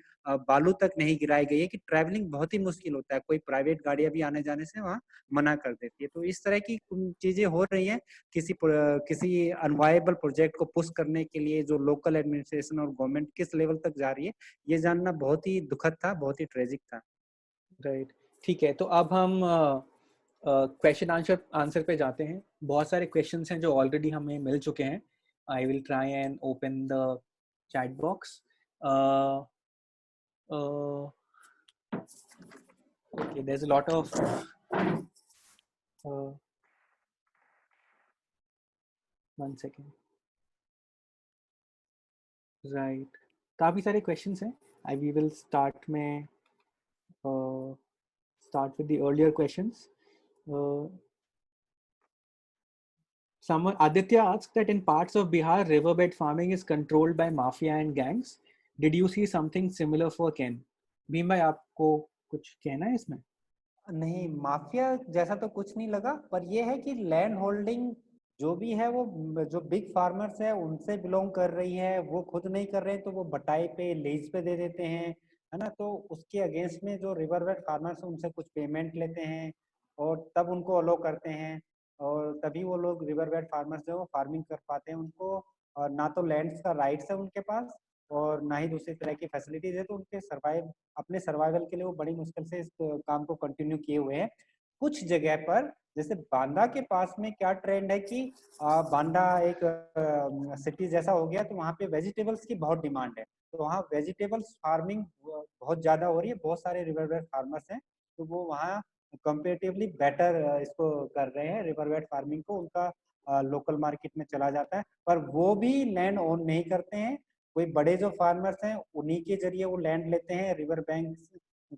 [SPEAKER 2] बालू तक नहीं गिराई गई है कि ट्रैवलिंग बहुत ही मुश्किल होता है. कोई प्राइवेट गाड़ियां भी आने जाने से वहाँ मना कर देती है. तो इस तरह की चीजें हो रही हैं किसी अनवायबल प्रोजेक्ट को पुश करने के लिए. जो लोकल एडमिनिस्ट्रेशन और गवर्नमेंट किस लेवल तक जा रही है ये जानना बहुत ही दुखद था, बहुत ही ट्रेजिक था.
[SPEAKER 1] राइट, ठीक है. तो अब हम क्वेश्चन आंसर पे जाते हैं. बहुत सारे क्वेश्चंस हैं जो ऑलरेडी हमें मिल चुके हैं. I will try and open the chat box. Okay, there is a lot of one second. Right, काफी सारे क्वेश्चंस हैं. वी विल स्टार्ट में start with the earlier questions. Someone, Aditya asked that in parts of Bihar, riverbed farming is controlled by mafia and gangs. Did you see something similar for Ken? Bhim भाई, आपको कुछ कहना है इसमें?
[SPEAKER 2] नहीं, mafia जैसा तो कुछ नहीं लगा, पर ये है कि लैंड होल्डिंग जो भी है वो जो बिग फार्मर्स है उनसे बिलोंग कर रही है, वो खुद नहीं कर रहे हैं तो वो बटाई पे लीज पे दे देते हैं, है ना। तो उसके अगेंस्ट में जो रिवरबेड फार्मर्स है उनसे कुछ पेमेंट लेते हैं और तब उनको अलो करते हैं, और तभी वो लोग रिवरबेड फार्मर्स जो वो फार्मिंग कर पाते हैं। उनको और ना तो लैंड्स का राइट्स है उनके पास और ना ही दूसरी तरह की फैसिलिटीज है, तो उनके अपने सर्वाइवल के लिए वो बड़ी मुश्किल से इस काम को कंटिन्यू किए हुए हैं। कुछ जगह पर जैसे बांदा के पास में क्या ट्रेंड है कि बांदा एक सिटी जैसा हो गया, तो वहाँ पे वेजिटेबल्स की बहुत डिमांड है, तो वहाँ वेजिटेबल्स फार्मिंग बहुत ज्यादा हो रही है, बहुत सारे रिवरबेड फार्मर्स हैं, तो वो वहाँ कंपेरेटिवली बेटर इसको कर रहे हैं रिवरबेड फार्मिंग को, उनका लोकल मार्केट में चला जाता है। पर वो भी लैंड ओन नहीं करते हैं, कोई बड़े जो फार्मर्स हैं उन्हीं के जरिए वो लैंड लेते हैं रिवर बैंक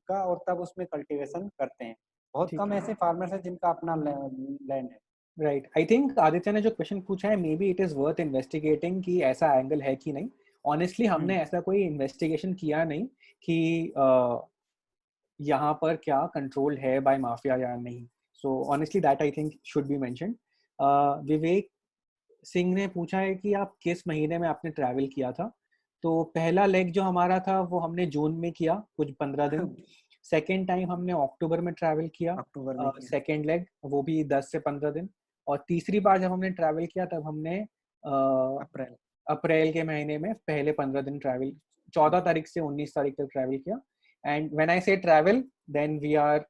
[SPEAKER 2] का और तब उसमें कल्टीवेशन करते हैं। बहुत कम ऐसे फार्मर्स हैं जिनका अपना लैंड है।
[SPEAKER 1] राइट, आई थिंक आदित्य ने जो क्वेश्चन पूछा है, may be it is worth investigating कि ऐसा एंगल है कि नहीं। ऑनेस्टली हमने ऐसा कोई इन्वेस्टिगेशन किया नहीं कि यहाँ पर क्या कंट्रोल है बाय माफिया या नहीं। So honestly that I think should be mentioned. Vivek Singh ने पूछा है कि आप किस महीने में आपने ट्रैवल किया था। तो पहला लेग जो हमारा था वो हमने जून में किया, कुछ 15 दिन। सेकेंड टाइम हमने अक्टूबर में ट्रैवल किया, सेकेंड लेग वो भी 10 से 15 दिन। और तीसरी बार जब हमने ट्रैवल किया तब हमने अप्रैल के महीने में पहले 15 दिन ट्रैवल, 14 तारीख से 19 तारीख तक ट्रैवल किया। And when I say travel then we are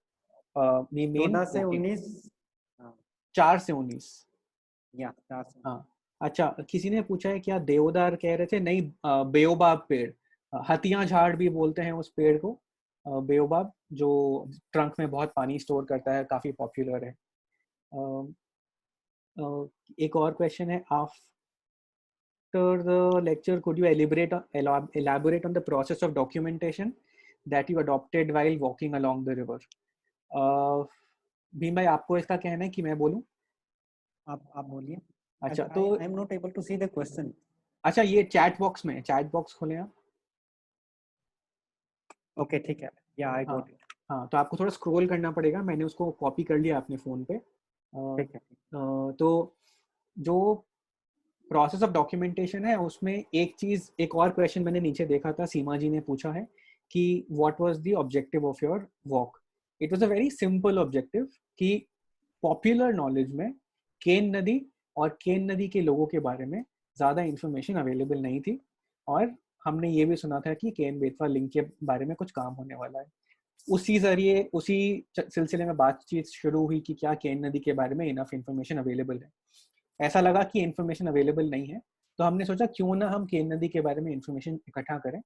[SPEAKER 1] we mean
[SPEAKER 2] 14 से 19,
[SPEAKER 1] 4 से 19
[SPEAKER 2] या 4 से।
[SPEAKER 1] हाँ, अच्छा, किसी ने पूछा है क्या देवदार कह रहे थे? नहीं, बेओबाब पेड़, हथिया झाड़ भी बोलते हैं उस पेड़ को, बेओबाब, जो ट्रंक में बहुत पानी स्टोर करता है, काफी पॉपुलर है। एक और क्वेश्चन है, after the lecture could you elaborate on the process of documentation that you adopted while walking along the river? Bhim भाई, आपको इसका कहना है कि मैं बोलूं?
[SPEAKER 2] आप बोलिए।
[SPEAKER 1] अच्छा, तो
[SPEAKER 2] I am not able to see the question.
[SPEAKER 1] अच्छा, ये चैट बॉक्स में, चैट बॉक्स खोलें आप।
[SPEAKER 2] ओके, ठीक है, या आई गॉट इट।
[SPEAKER 1] हाँ, तो आपको थोड़ा स्क्रॉल करना पड़ेगा, मैंने उसको कॉपी कर लिया अपने फ़ोन पे।
[SPEAKER 2] ठीक है।
[SPEAKER 1] तो जो प्रोसेस ऑफ डॉक्यूमेंटेशन है उसमें एक और क्वेश्चन मैंने नीचे देखा था, सीमा जी ने पूछा है कि what was the objective of your walk. It was a very simple objective कि पॉपुलर नॉलेज में केन नदी और केन नदी के लोगों के बारे में ज़्यादा इंफॉर्मेशन अवेलेबल नहीं थी, और हमने ये भी सुना था कि केन बेतवा लिंक के बारे में कुछ काम होने वाला है। उसी सिलसिले में बातचीत शुरू हुई कि क्या केन नदी के बारे में इनफ इंफॉर्मेशन अवेलेबल है। ऐसा लगा कि इंफॉर्मेशन अवेलेबल नहीं है, तो हमने सोचा क्यों ना हम केन नदी के बारे में इंफॉर्मेशन इकट्ठा करें।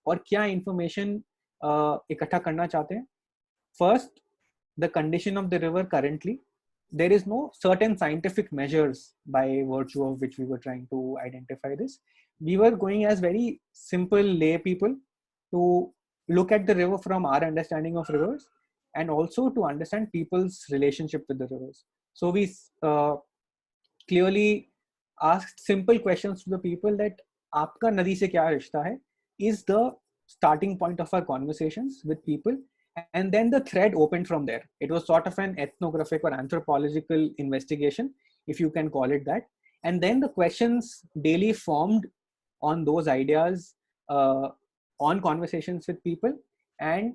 [SPEAKER 1] और क्या इंफॉर्मेशन इकट्ठा करना चाहते हैं? First, the condition of the river currently. There is no certain scientific measures by virtue of which we were trying to identify this. We were going as very simple lay people to look at the river from our understanding of rivers and also to understand people's relationship with the rivers. So we clearly asked simple questions to the people that aapka nadi se kya rishta hai is the starting point of our conversations with people. And then the thread opened from there. It was sort of an ethnographic or anthropological investigation, if you can call it that. And then the questions daily formed on those ideas, on conversations with people. And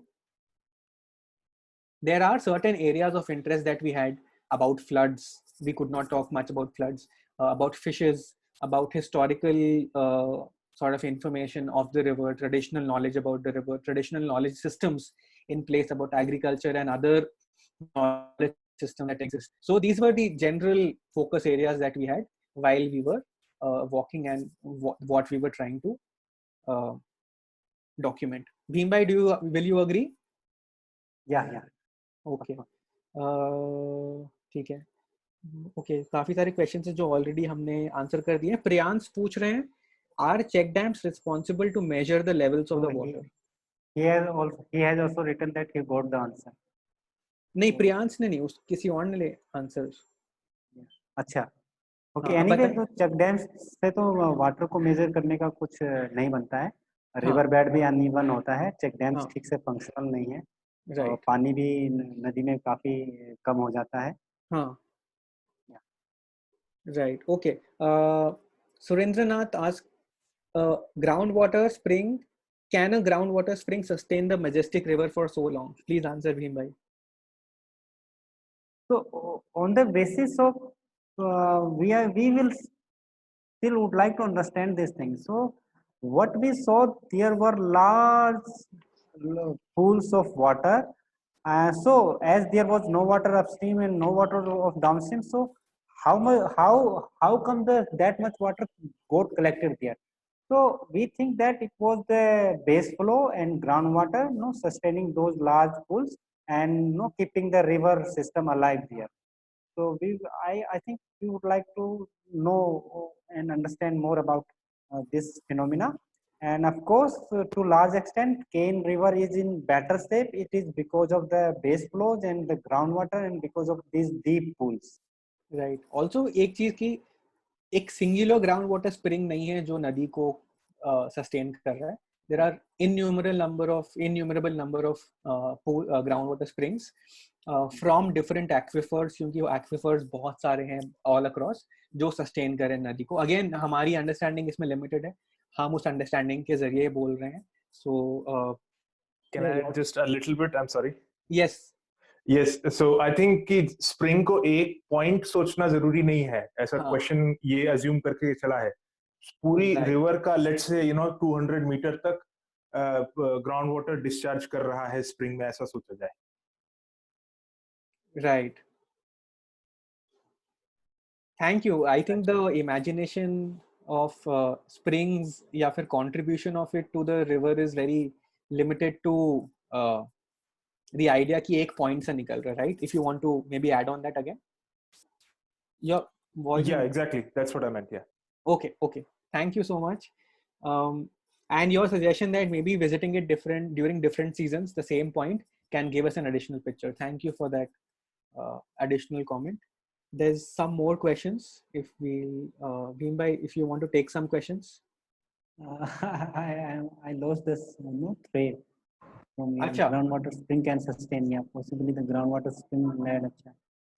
[SPEAKER 1] there are certain areas of interest that we had about floods. We could not talk much about floods, about fishes, about historical sort of information of the river, traditional knowledge about the river, traditional knowledge systems in place about agriculture and other knowledge systems that exist. So these were the general focus areas that we had while we were walking and what we were trying to document. Bhim bhai, will you agree?
[SPEAKER 2] Yeah.
[SPEAKER 1] Okay. ठीक है। Okay, काफी सारे questions हैं जो already हमने answer कर दिए हैं। प्रियांश पूछ रहे हैं, are check dams responsible to measure the levels of the water?
[SPEAKER 2] he has also written that he got the answer.
[SPEAKER 1] नहीं प्रियांश ने नहीं, उस किसी और ने ले आंसर.
[SPEAKER 2] अच्छा ओके
[SPEAKER 1] हाँ,
[SPEAKER 2] एनीवे
[SPEAKER 1] बताइए.
[SPEAKER 2] तो चेक डैम्स से तो वाटर को मेजर करने का कुछ नहीं बनता है. रिवर बेड भी अनइवन होता है. चेक डैम्स
[SPEAKER 1] हाँ.
[SPEAKER 2] ठीक से फंक्शनल नहीं है. और
[SPEAKER 1] राइट.
[SPEAKER 2] पानी भी नदी में काफी कम हो जाता है.
[SPEAKER 1] हाँ. Right. Okay. Surendranath asked, groundwater spring, can a groundwater spring sustain the majestic river for so long? Please answer, Bhim bhai.
[SPEAKER 2] So on the basis of we will still would like to understand this thing. So what we saw, there were large pools of water. So as there was no water upstream and no water of downstream, so how come that much water got collected there? So we think that it was the base flow and groundwater, sustaining those large pools and keeping the river system alive there. So I think we would like to know and understand more about this phenomena. And of course, to large extent, Kane River is in better shape. It is because of the base flows and the groundwater and because of these deep pools.
[SPEAKER 1] Right. Also, एक चीज की एक singular groundwater spring नहीं है जो नदी को sustain कर रहा है. There are innumerable number of groundwater springs from different aquifers, क्योंकि वो aquifers बहुत सारे हैं all across जो sustain कर रहे हैं नदी को. Again, हमारी understanding इसमें limited है. हम उस understanding के जरिए बोल रहे हैं. So
[SPEAKER 7] can I add just a little bit? I'm sorry.
[SPEAKER 1] Yes.
[SPEAKER 7] Yes, so I think कि स्प्रिंग को एक पॉइंट सोचना जरूरी नहीं है. ऐसा क्वेश्चन ये अज्यूम करके चला है. पूरी रिवर का लेट्स से 200 मीटर तक ग्राउंड वाटर डिस्चार्ज कर रहा है स्प्रिंग में, ऐसा सोचा जाए.
[SPEAKER 1] Right. Thank you. I think the imagination of springs या फिर contribution of it to the river is very limited to the idea कि एक point से निकल रहा है, right? If you want to maybe add on that again. Your voice.
[SPEAKER 7] Yeah, exactly. That's what I meant. Yeah.
[SPEAKER 1] Okay. Thank you so much. And your suggestion that maybe visiting it during different seasons, the same point can give us an additional picture. Thank you for that additional comment. There's some more questions. If Bhim bhai, if you want to take some questions.
[SPEAKER 2] I lost this thread. Groundwater spring can sustain. Yeah, possibly the groundwater spring made.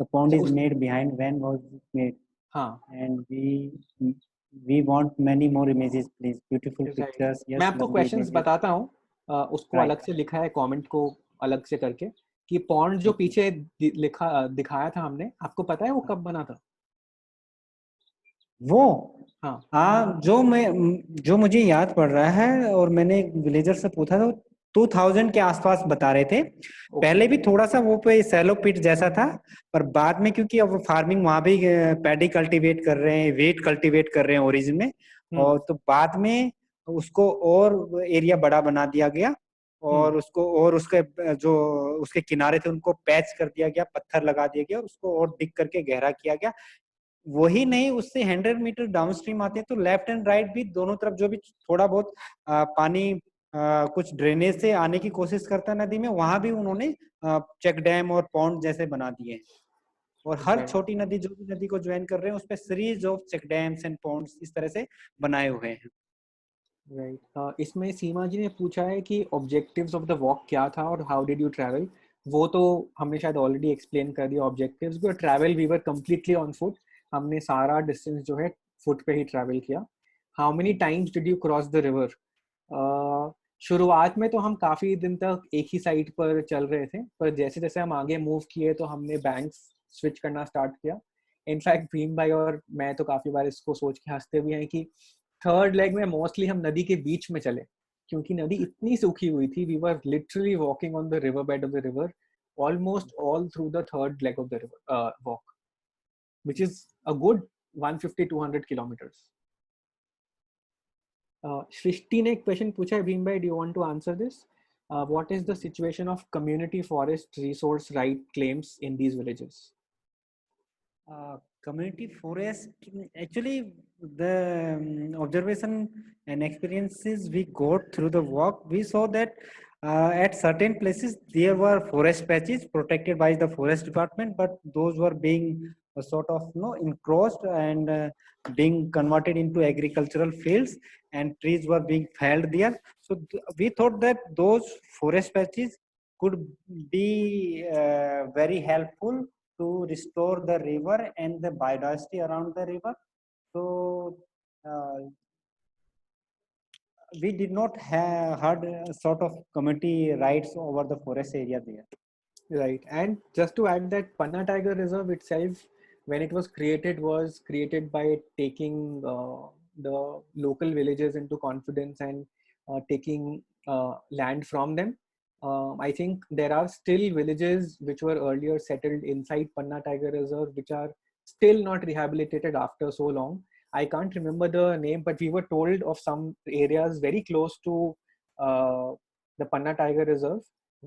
[SPEAKER 2] The pond is made behind. When was it made? And we want many more images, please. Beautiful pictures. Yes,
[SPEAKER 1] मैं आपको questions बताता हूँ. उसको अलग से लिखा है, comment को अलग से करके, कि pond जो पीछे दिखाया था हमने, आपको पता है वो कब बना था?
[SPEAKER 2] वो जो मुझे याद पड़ रहा है और मैंने एक विलेजर से पूछा था, 2000 के आसपास बता रहे थे. पहले भी थोड़ा सा वो पे सैलो पिट जैसा था, पर बाद में क्योंकि अब फार्मिंग वहां भी पैडी कल्टीवेट कर रहे हैं, वेट कल्टीवेट कर रहे हैं ओरिजिन में, और तो बाद में उसको और एरिया बड़ा बना दिया गया और उसको और उसके किनारे थे उनको पैच कर दिया गया, पत्थर लगा दिया गया और उसको और डिग करके गहरा किया गया. वही नहीं, उससे 100 मीटर डाउनस्ट्रीम आते हैं तो लेफ्ट एंड राइट भी दोनों तरफ जो भी थोड़ा बहुत पानी कुछ ड्रेनेज से आने की कोशिश करता है नदी में, वहां भी उन्होंने चेक डैम और पॉन्ड जैसे बना दिए हैं. और हर छोटी नदी जो भी नदी को ज्वाइन कर रहे हैं उस पे series of check dams and ponds इस तरह से बनाए हुए हैं.
[SPEAKER 1] राइट. इसमें सीमा जी ने पूछा है कि ऑब्जेक्टिव्स ऑफ द वॉक क्या था और हाउ डिड यू ट्रैवल. वो तो हमने शायद ऑलरेडी एक्सप्लेन कर दिया ऑब्जेक्टिव्स भी. और travel we were completely on foot. हमने सारा डिस्टेंस जो है फुट पे ही ट्रैवल किया. How many times did you cross the river? शुरुआत में तो हम काफी दिन तक एक ही साइड पर चल रहे थे, पर जैसे जैसे हम आगे मूव किए तो हमने बैंक्स स्विच करना स्टार्ट किया. इनफैक्ट भीम भाई और मैं तो काफी बार इसको सोच के हंसते भी हैं कि थर्ड लेग में मोस्टली हम नदी के बीच में चले, क्योंकि नदी इतनी सूखी हुई थी. We were literally walking on the river bed of the river almost all through the third leg of the river walk, which is a good 150-200 kilometers. Shrishti ने एक क्वेश्चन पूछा है. भीम भाई, do you want to answer this? What is the situation of community forest resource right claims in these villages?
[SPEAKER 2] Community forest, actually the observation and experiences we got through the walk, we saw that At certain places, there were forest patches protected by the forest department, but those were being sort of encroached and being converted into agricultural fields, and trees were being felled there. So we thought that those forest patches could be very helpful to restore the river and the biodiversity around the river. So we did not have had a sort of community rights over the forest area there.
[SPEAKER 1] Right. And just to add that Panna Tiger Reserve itself, when it was created by taking the local villages into confidence and taking land from them. I think there are still villages which were earlier settled inside Panna Tiger Reserve, which are still not rehabilitated after so long. I can't remember the name, but we were told of some areas very close to the Panna Tiger Reserve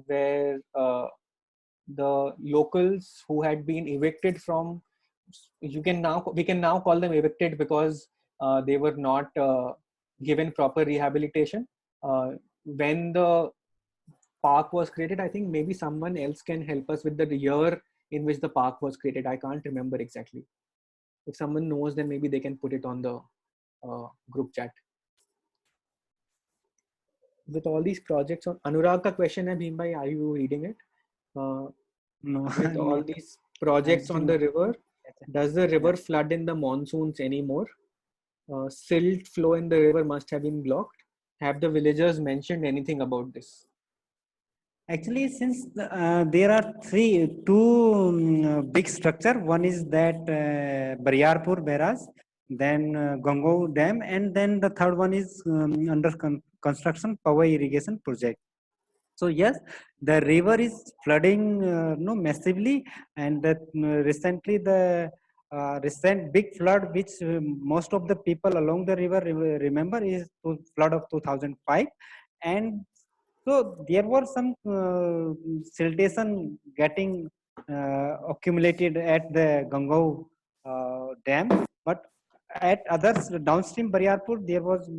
[SPEAKER 1] where the locals who had been evicted from, we can now call them evicted because they were not given proper rehabilitation. When the park was created, I think maybe someone else can help us with the year in which the park was created. I can't remember exactly. If someone knows, then maybe they can put it on the group chat. With all these projects on Anurag ka question hai, Bhim bhai, are you reading it?
[SPEAKER 2] No,
[SPEAKER 1] with all these projects on the river, does the river flood in the monsoons anymore? Silt flow in the river must have been blocked. Have the villagers mentioned anything about this?
[SPEAKER 2] Actually, since there are two big structure, one is that Baryarpur Barrage, then Gangau Dam, and then the third one is under construction power irrigation project. So yes, the river is flooding massively, and that recently the recent big flood, which most of the people along the river remember, is the flood of 2005, and so there were some siltation getting accumulated at the Gangau dam, but at others downstream Baryarpur, there was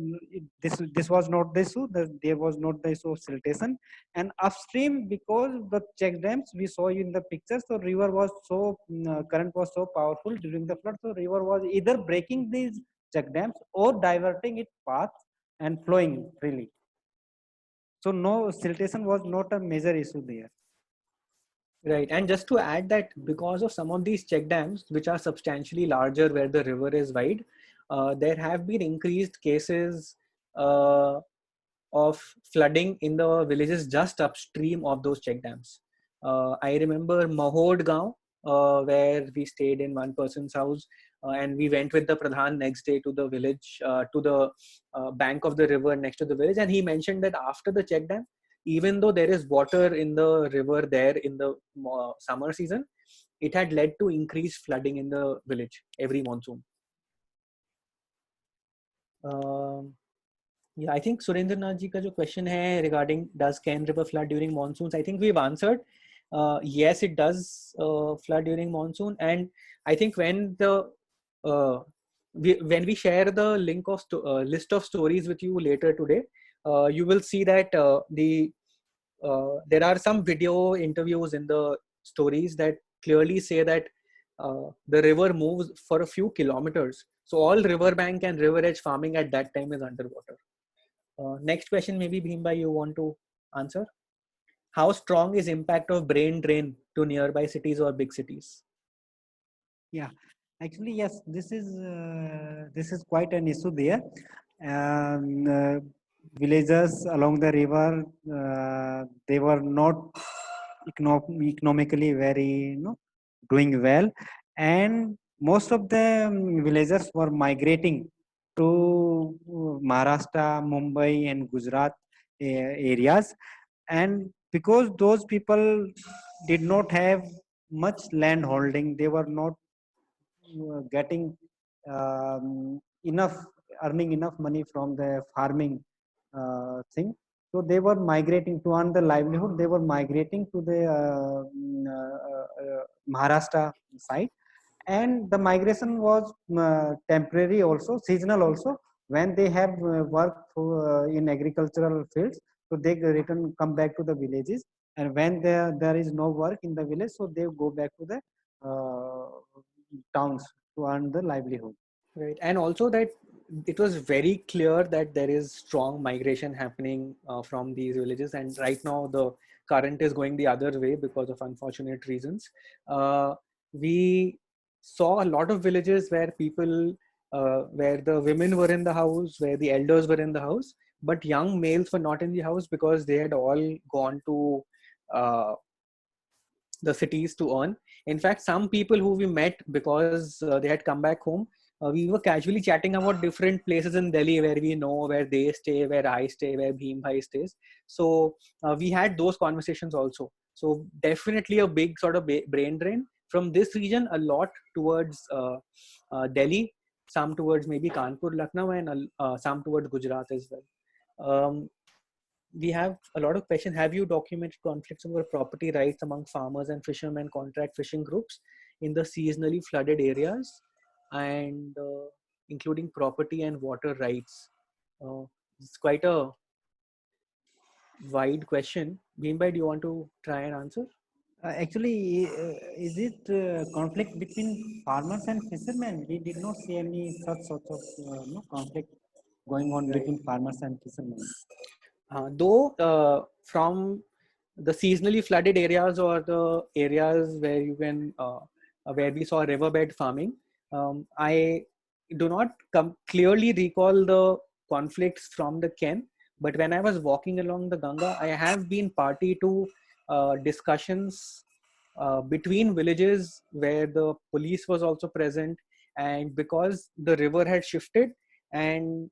[SPEAKER 2] this was not the issue. There was not the issue of siltation, and upstream, because the check dams we saw in the pictures, so river was so current was so powerful during the flood, so river was either breaking these check dams or diverting its path and flowing freely. So no, siltation was not a major issue there.
[SPEAKER 1] Right, and just to add that because of some of these check dams, which are substantially larger where the river is wide, there have been increased cases of flooding in the villages just upstream of those check dams. I remember Mahod Gaon, where we stayed in one person's house, and we went with the Pradhan next day to the village, to the bank of the river next to the village, and he mentioned that after the check dam, even though there is water in the river there in the summer season, it had led to increased flooding in the village every monsoon. Yeah, I think Surendranath ji ka jo question hai regarding does Ken River flood during monsoons, I think we've answered. Yes, it does flood during monsoon, and I think when we share the link of list of stories with you later today, you will see that there are some video interviews in the stories that clearly say that the river moves for a few kilometers. So all riverbank and river edge farming at that time is underwater. Next question, maybe Bhim, you want to answer? How strong is impact of brain drain to nearby cities or big cities?
[SPEAKER 2] Yeah, actually, yes, this is quite an issue there. Villagers along the river, they were not economically very doing well, and most of the villagers were migrating to Maharashtra, Mumbai, and Gujarat areas, and because those people did not have much land holding, they were not getting enough, earning enough money from the farming thing. So they were migrating to earn the livelihood. They were migrating to the Maharashtra side, and the migration was temporary, also seasonal, also when they have work in agricultural fields. So they return, come back to the villages, and when there is no work in the village, so they go back to the towns to earn the livelihood.
[SPEAKER 1] Right, and also that it was very clear that there is strong migration happening from these villages, and right now the current is going the other way because of unfortunate reasons. We saw a lot of villages where people, where the women were in the house, where the elders were in the house, but young males were not in the house because they had all gone to the cities to earn. In fact, some people who we met because they had come back home, we were casually chatting about different places in Delhi where we know where they stay, where I stay, where Bhim Bhai stays. So we had those conversations also. So definitely a big sort of brain drain from this region, a lot towards Delhi, some towards maybe Kanpur, Lucknow, and some towards Gujarat as well. We have a lot of questions. Have you documented conflicts over property rights among farmers and fishermen, contract fishing groups in the seasonally flooded areas, and including property and water rights? It's quite a wide question. Bhimbai, do you want to try and answer?
[SPEAKER 2] Actually, is it conflict between farmers and fishermen? We did not see any such sort of conflict going on between farmers and fishermen.
[SPEAKER 1] Though from the seasonally flooded areas or the areas where you can where we saw riverbed farming, I do not clearly recall the conflicts from the Ken, but when I was walking along the Ganga, I have been party to discussions between villages where the police was also present, and because the river had shifted and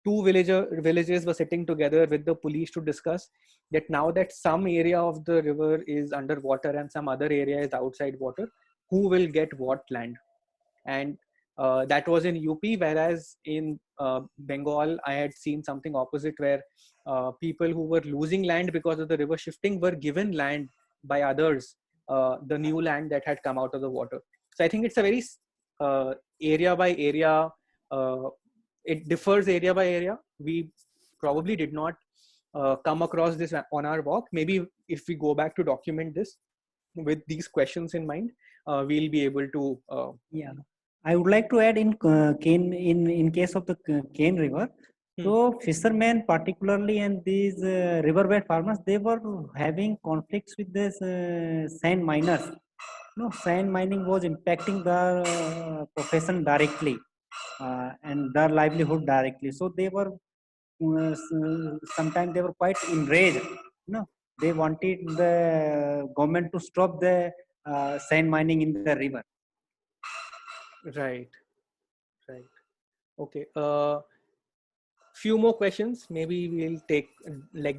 [SPEAKER 1] two villages were sitting together with the police to discuss that now that some area of the river is underwater and some other area is outside water, who will get what land. And that was in UP, whereas in Bengal I had seen something opposite, where people who were losing land because of the river shifting were given land by others, the new land that had come out of the water. So I think it's a very area by area, it differs area by area. We probably did not come across this on our walk. Maybe if we go back to document this with these questions in mind, we'll be able to.
[SPEAKER 2] Yeah, I would like to add in in case of the Cane River. So fishermen, particularly, and these riverbed farmers, they were having conflicts with this sand miners. No, sand mining was impacting their profession directly and their livelihood directly. So they were sometimes they were quite enraged. No, they wanted the government to stop the sand mining in the river.
[SPEAKER 1] Right. Okay. Few more questions. Maybe we'll take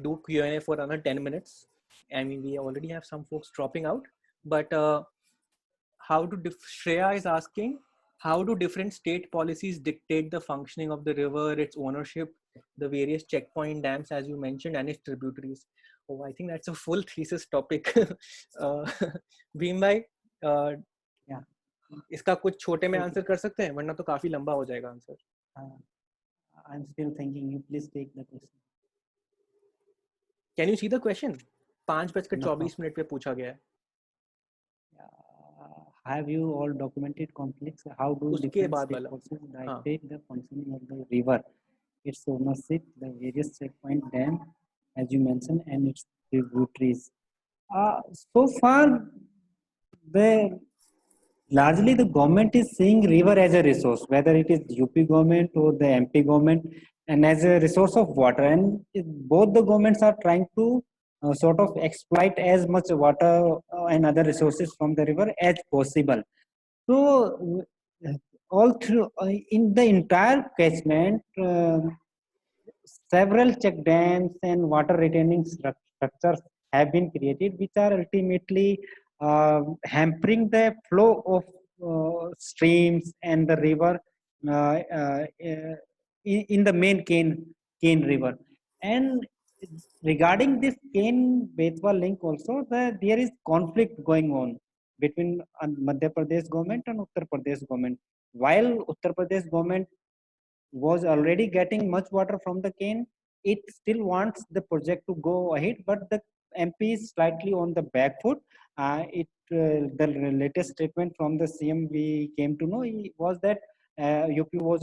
[SPEAKER 1] do Q&A for another 10 minutes. I mean, we already have some folks dropping out, but Shreya is asking, how do different state policies dictate the functioning of the river, its ownership, the various checkpoint dams, as you mentioned, and its tributaries? Oh, I think that's a full thesis topic. Bhim bhai,
[SPEAKER 2] Yeah.
[SPEAKER 1] इसका कुछ छोटे में answer कर सकते हैं, वरना तो काफी लंबा हो जाएगा answer.
[SPEAKER 2] I'm still thinking. You please take the question.
[SPEAKER 1] Can you see the question? 5:24 पे पूछा गया है.
[SPEAKER 2] Have you all documented conflicts? How do
[SPEAKER 1] उसके
[SPEAKER 2] different
[SPEAKER 1] बाद
[SPEAKER 2] state
[SPEAKER 1] वाला.
[SPEAKER 2] forces dictate the functioning of the river, its ownership, the various checkpoint dam, as you mentioned, and its tributaries? So far, largely the government is seeing river as a resource, whether it is UP government or the MP government, and as a resource of water. And both the governments are trying to sort of exploit as much water and other resources from the river as possible. So all through in the entire catchment, several check dams and water retaining structures have been created, which are ultimately hampering the flow of streams and the river in the main Cane River. And regarding this Cane Betwa link also, there is conflict going on between Madhya Pradesh government and Uttar Pradesh government. While Uttar Pradesh government was already getting much water from the Cane, it still wants the project to go ahead, but the MP is slightly on the back foot. The latest statement from the CM we came to know was that UP was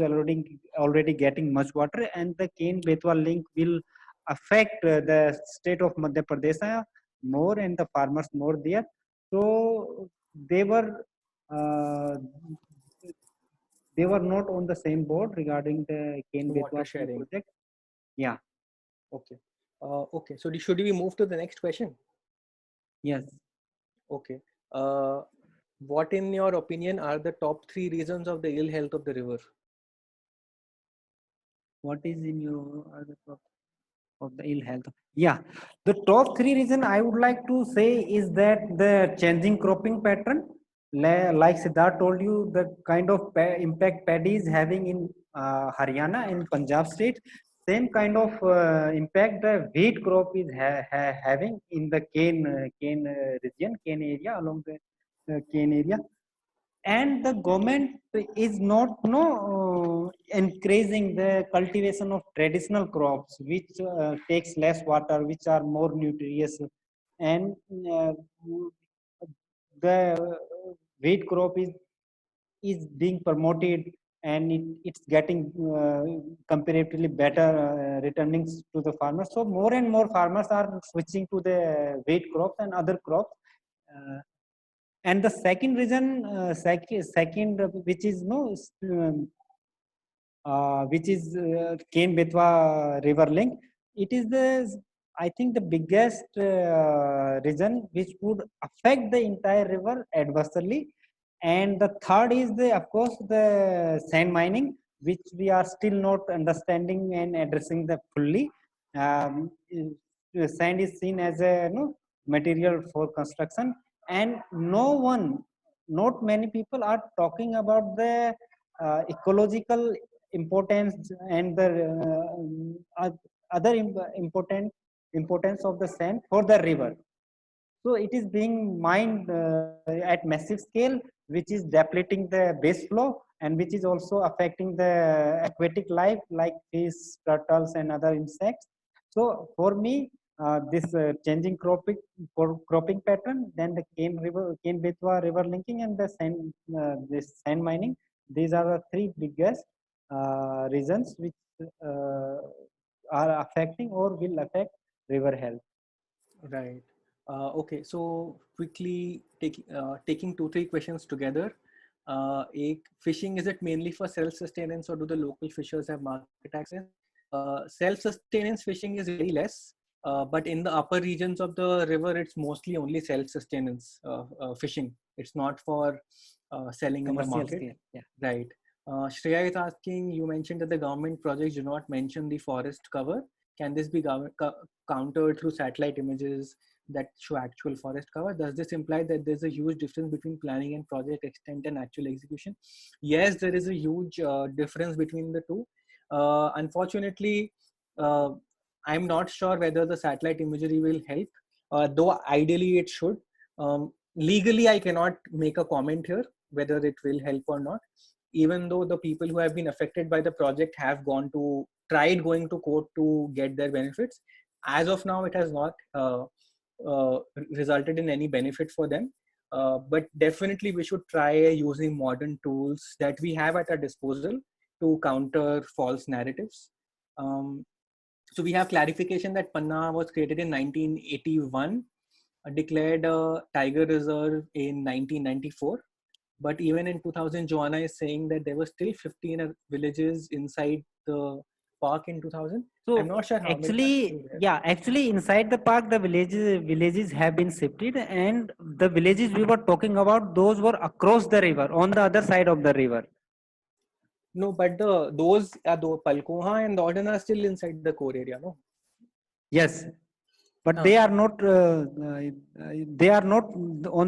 [SPEAKER 2] already getting much water, and the Ken Betwa link will affect the state of Madhya Pradesh more and the farmers more there. So they were uh, they were not on the same board regarding the Ken Betwa
[SPEAKER 1] Water sharing.
[SPEAKER 2] project. Yeah.
[SPEAKER 1] Okay. Okay. So should we move to the next question?
[SPEAKER 2] Yes.
[SPEAKER 1] Okay. What, in your opinion, are the top 3 reasons of the ill health of the river?
[SPEAKER 2] What is in your of the ill health? Yeah, the top 3 reason I would like to say is that the changing cropping pattern, like Siddharth told you, the kind of impact paddy is having in Haryana and Punjab state, same kind of impact the wheat crop is having in the Ken region, Ken area, along the Ken area. And the government is not encouraging the cultivation of traditional crops which takes less water, which are more nutritious, and uh, the wheat crop is being promoted, and it's getting comparatively better returning to the farmers. So more and more farmers are switching to the wheat crops and other crops. And the second reason, second, which is which is Ken Betwa river link. It is I think the biggest reason which would affect the entire river adversely. And the third is of course the sand mining, which we are still not understanding and addressing the fully. Sand is seen as a material for construction, and not many people are talking about the ecological importance and the other important importance of the sand for the river. So it is being mined at massive scale, which is depleting the base flow, and which is also affecting the aquatic life like fish, turtles, and other insects. So for me, this changing cropping pattern, then the Ken Betwa river linking, and the this sand mining, these are the 3 biggest reasons which are affecting or will affect river health.
[SPEAKER 1] Right. Okay. So quickly taking 2-3 questions together. Fishing, is it mainly for self-sustenance, or do the local fishers have market access? Self-sustenance fishing is very less, but in the upper regions of the river, it's mostly only self-sustenance fishing. It's not for selling in the market.
[SPEAKER 2] Scale. Yeah.
[SPEAKER 1] Right. Shreya is asking, you mentioned that the government projects do not mention the forest cover. Can this be countered through satellite images that show actual forest cover? Does this imply that there's a huge difference between planning and project extent and actual execution? Yes, there is a huge difference between the two. Unfortunately, I'm not sure whether the satellite imagery will help, though ideally it should. Legally, I cannot make a comment here whether it will help or not, even though the people who have been affected by the project have tried going to court to get their benefits. As of now, it has not resulted in any benefit for them. But definitely we should try using modern tools that we have at our disposal to counter false narratives. So we have clarification that Panna was created in 1981, declared a tiger reserve in 1994. But even in 2000, Joanna is saying that there were still 15 villages inside the park in 2000. So I'm not sure how
[SPEAKER 2] actually inside the park the villages have been shifted, and the villages we were talking about, those were across the river on the other side of the river.
[SPEAKER 1] No, but those Palkoha and Dodon are still inside the core area, no?
[SPEAKER 2] Yes, but they are not on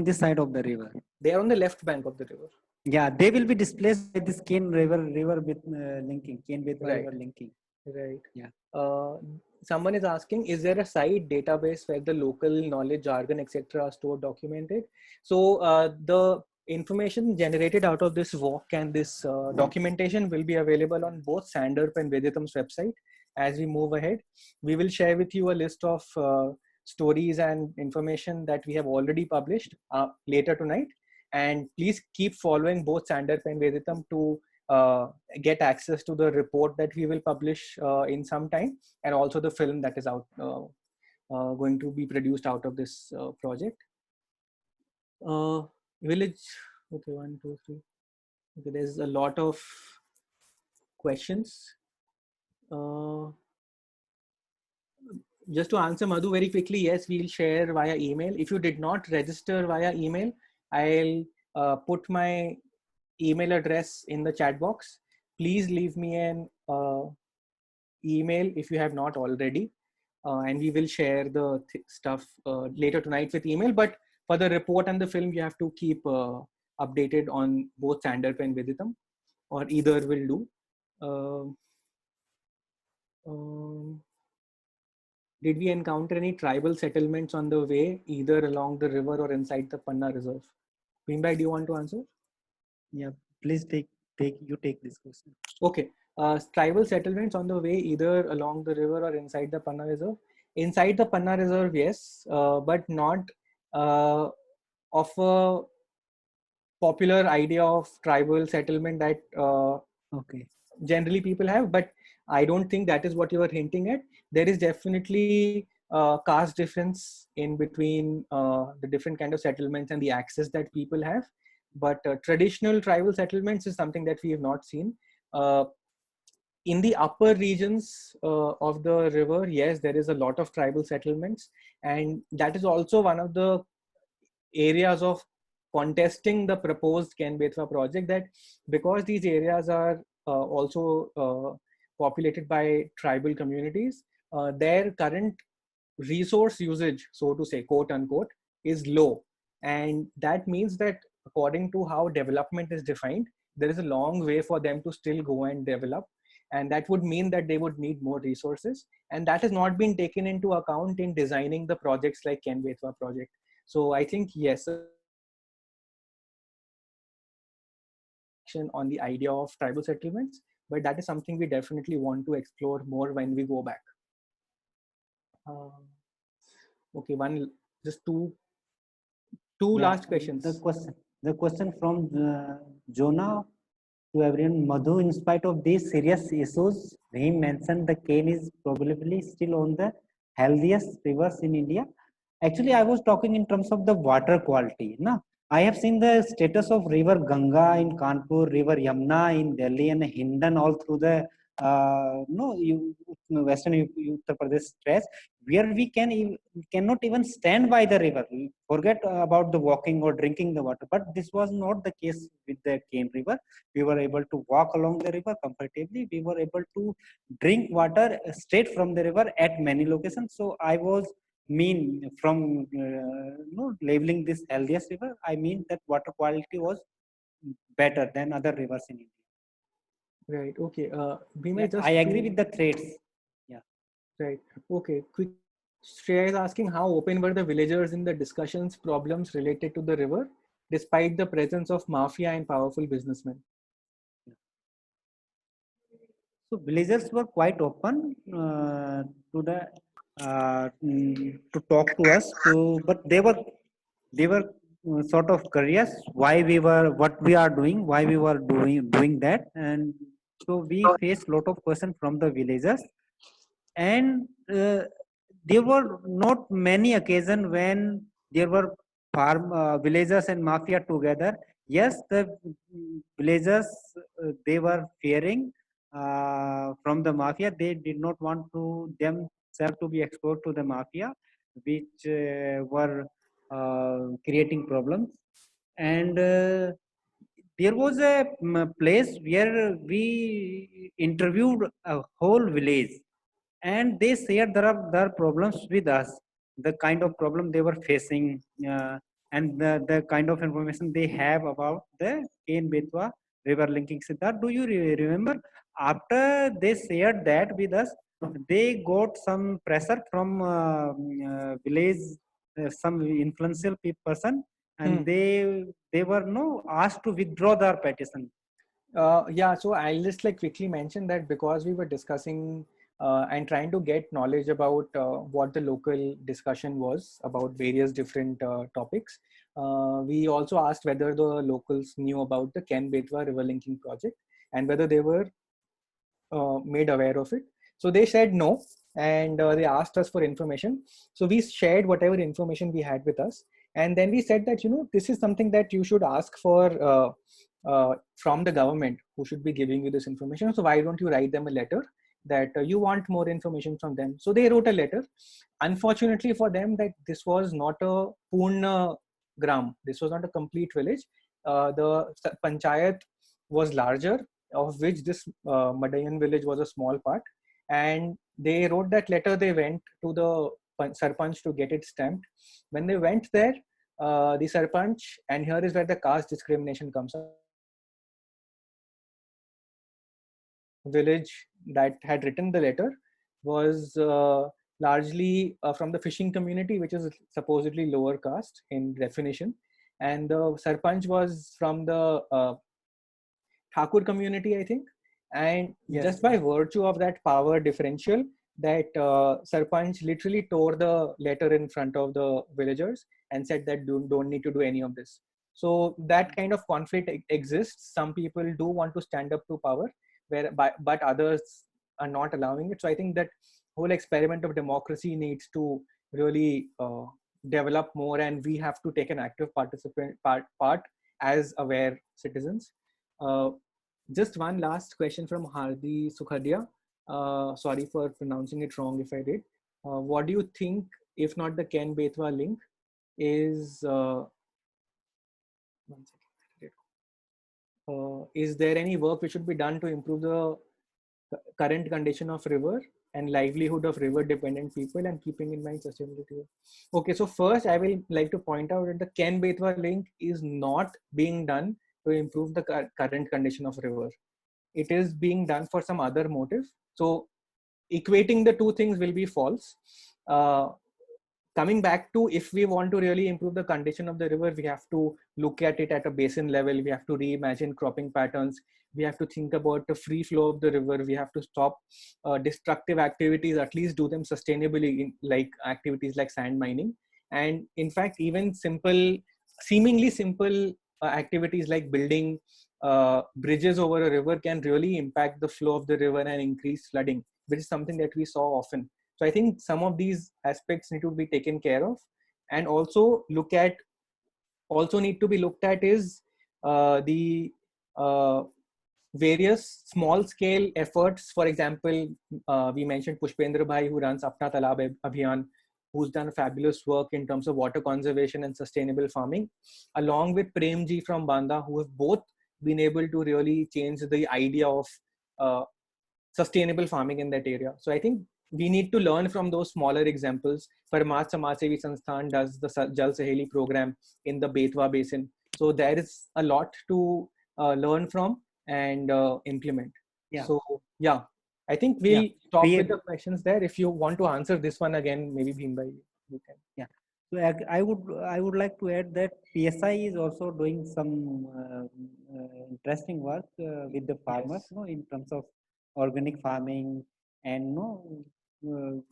[SPEAKER 2] this side of the river.
[SPEAKER 1] They are on the left bank of the river.
[SPEAKER 2] Yeah, they will be displaced by this Ken river with linking, Ken Betwa river linking.
[SPEAKER 1] Right.
[SPEAKER 2] Yeah.
[SPEAKER 1] Someone is asking, is there a site database where the local knowledge, jargon, etc. are stored, documented? So the information generated out of this walk and this documentation will be available on both SandrP and Veditum's website. as we move ahead. We will share with you a list of stories and information that we have already published later tonight. And please keep following both SandrP and Veditum to get access to the report that we will publish in some time, and also the film that is out going to be produced out of this project. Village, okay, 1, 2, 3. Okay, there's a lot of questions. Just to answer Madhu very quickly, yes, we'll share via email. If you did not register via email, I'll put my email address in the chat box. Please leave me an email if you have not already, and we will share the stuff later tonight with email. But for the report and the film, you have to keep updated on both SandrP and Veditum, or either will do. Did we encounter any tribal settlements on the way, either along the river or inside the Panna Reserve? Bhim bhai, do you want to answer?
[SPEAKER 2] Yeah, please take this question.
[SPEAKER 1] Okay. Tribal settlements on the way, either along the river or inside the Panna Reserve. Inside the Panna Reserve, yes, but not of a popular idea of tribal settlement that
[SPEAKER 2] Okay.
[SPEAKER 1] generally people have. But I don't think that is what you were hinting at. There is definitely caste difference in between the different kind of settlements and the access that people have. But traditional tribal settlements is something that we have not seen. In the upper regions of the river, yes, there is a lot of tribal settlements, and that is also one of the areas of contesting the proposed Ken Betwa project, that because these areas are also populated by tribal communities, their current resource usage, so to say, quote unquote, is low. And that means that according to how development is defined, there is a long way for them to still go and develop. And that would mean that they would need more resources. And that has not been taken into account in designing the projects like Ken Betwa project. So I think, yes, on the idea of tribal settlements, but that is something we definitely want to explore more when we go back. Okay, just two last questions.
[SPEAKER 2] The question from Jonah to everyone. Madhu, in spite of these serious issues, he mentioned the Ken is probably still on the healthiest rivers in India. Actually, I was talking in terms of the water quality. No? I have seen the status of river Ganga in Kanpur, river Yamuna in Delhi, and Hindan all through the western Uttar Pradesh stretch, where we cannot even stand by the river. We forget about the walking or drinking the water. But this was not the case with the Ken River. We were able to walk along the river comfortably. We were able to drink water straight from the river at many locations. So I was from labeling this healthiest river, I mean that water quality was better than other rivers in India.
[SPEAKER 1] Right. Okay.
[SPEAKER 2] I agree with the threats. Yeah.
[SPEAKER 1] Right. Okay. Quick. Shreya is asking, how open were the villagers in the discussions, problems related to the river, despite the presence of mafia and powerful businessmen?
[SPEAKER 2] So villagers were quite open to talk to us. But they were sort of curious what we are doing, why we were doing that, and so we faced a lot of questions from the villagers, and there were not many occasions when there were villagers and mafia together. Yes, the villagers they were fearing from the mafia. They did not want to themselves to be exposed to the mafia, which were creating problems. And there was a place where we interviewed a whole village, and they shared their problems with us, the kind of problem they were facing, and the kind of information they have about the Ken Betwa river linking. Siddharth, do you remember? After they shared that with us, they got some pressure from village, some influential person, and they were asked to withdraw their petition.
[SPEAKER 1] Yeah, so I'll just quickly mention that because we were discussing and trying to get knowledge about what the local discussion was about various different topics. We also asked whether the locals knew about the Ken-Betwa river linking project and whether they were made aware of it. So they said no, and they asked us for information. So we shared whatever information we had with us, and then we said that, you know, this is something that you should ask for from the government, who should be giving you this information. So why don't you write them a letter that you want more information from them? So they wrote a letter. Unfortunately for them, that this was not a Purna gram. This was not a complete village. The panchayat was larger, of which this Madayan village was a small part. And they wrote that letter. They went to the Sarpanch to get it stamped. When they went there, the Sarpanch, and here is where the caste discrimination comes up, village that had written the letter was largely from the fishing community, which is supposedly lower caste in definition. And the Sarpanch was from the Thakur community, I think. And just by virtue of that power differential, that Sarpanch literally tore the letter in front of the villagers and said that don't need to do any of this. So that kind of conflict exists. Some people do want to stand up to power, but others are not allowing it. So I think that whole experiment of democracy needs to really develop more, and we have to take an active part as aware citizens. Just one last question from Hardi Sukhadia. Sorry for pronouncing it wrong if I did. What do you think, if not the Ken-Betwa link, is is there any work which should be done to improve the current condition of river and livelihood of river dependent people, and keeping in mind sustainability? Okay, so first I will like to point out that the Ken-Betwa link is not being done to improve the current condition of river. It is being done for some other motive. So equating the two things will be false. Coming back to, if we want to really improve the condition of the river, we have to look at it at a basin level. We have to reimagine cropping patterns. We have to think about the free flow of the river. We have to stop destructive activities, at least do them sustainably, like activities like sand mining. And in fact, even seemingly simple activities like building bridges over a river can really impact the flow of the river and increase flooding, which is something that we saw often. So I think some of these aspects need to be taken care of, and also need to be looked at is the various small scale efforts. For example, we mentioned Pushpendra Bhai, who runs Apna Talab Abhiyan, who's done fabulous work in terms of water conservation and sustainable farming, along with Premji from Banda, who have both been able to really change the idea of sustainable farming in that area. So I think we need to learn from those smaller examples. Parmat Samaj Sevi Sansthan does the Jal Saheli program in the Betwa basin. So there is a lot to learn from and implement. So yeah, I think we'll stop with the questions there. If you want to answer this one again, maybe Bhim bhai, you can.
[SPEAKER 2] So I would like to add that PSI is also doing some interesting work with the farmers, in terms of organic farming and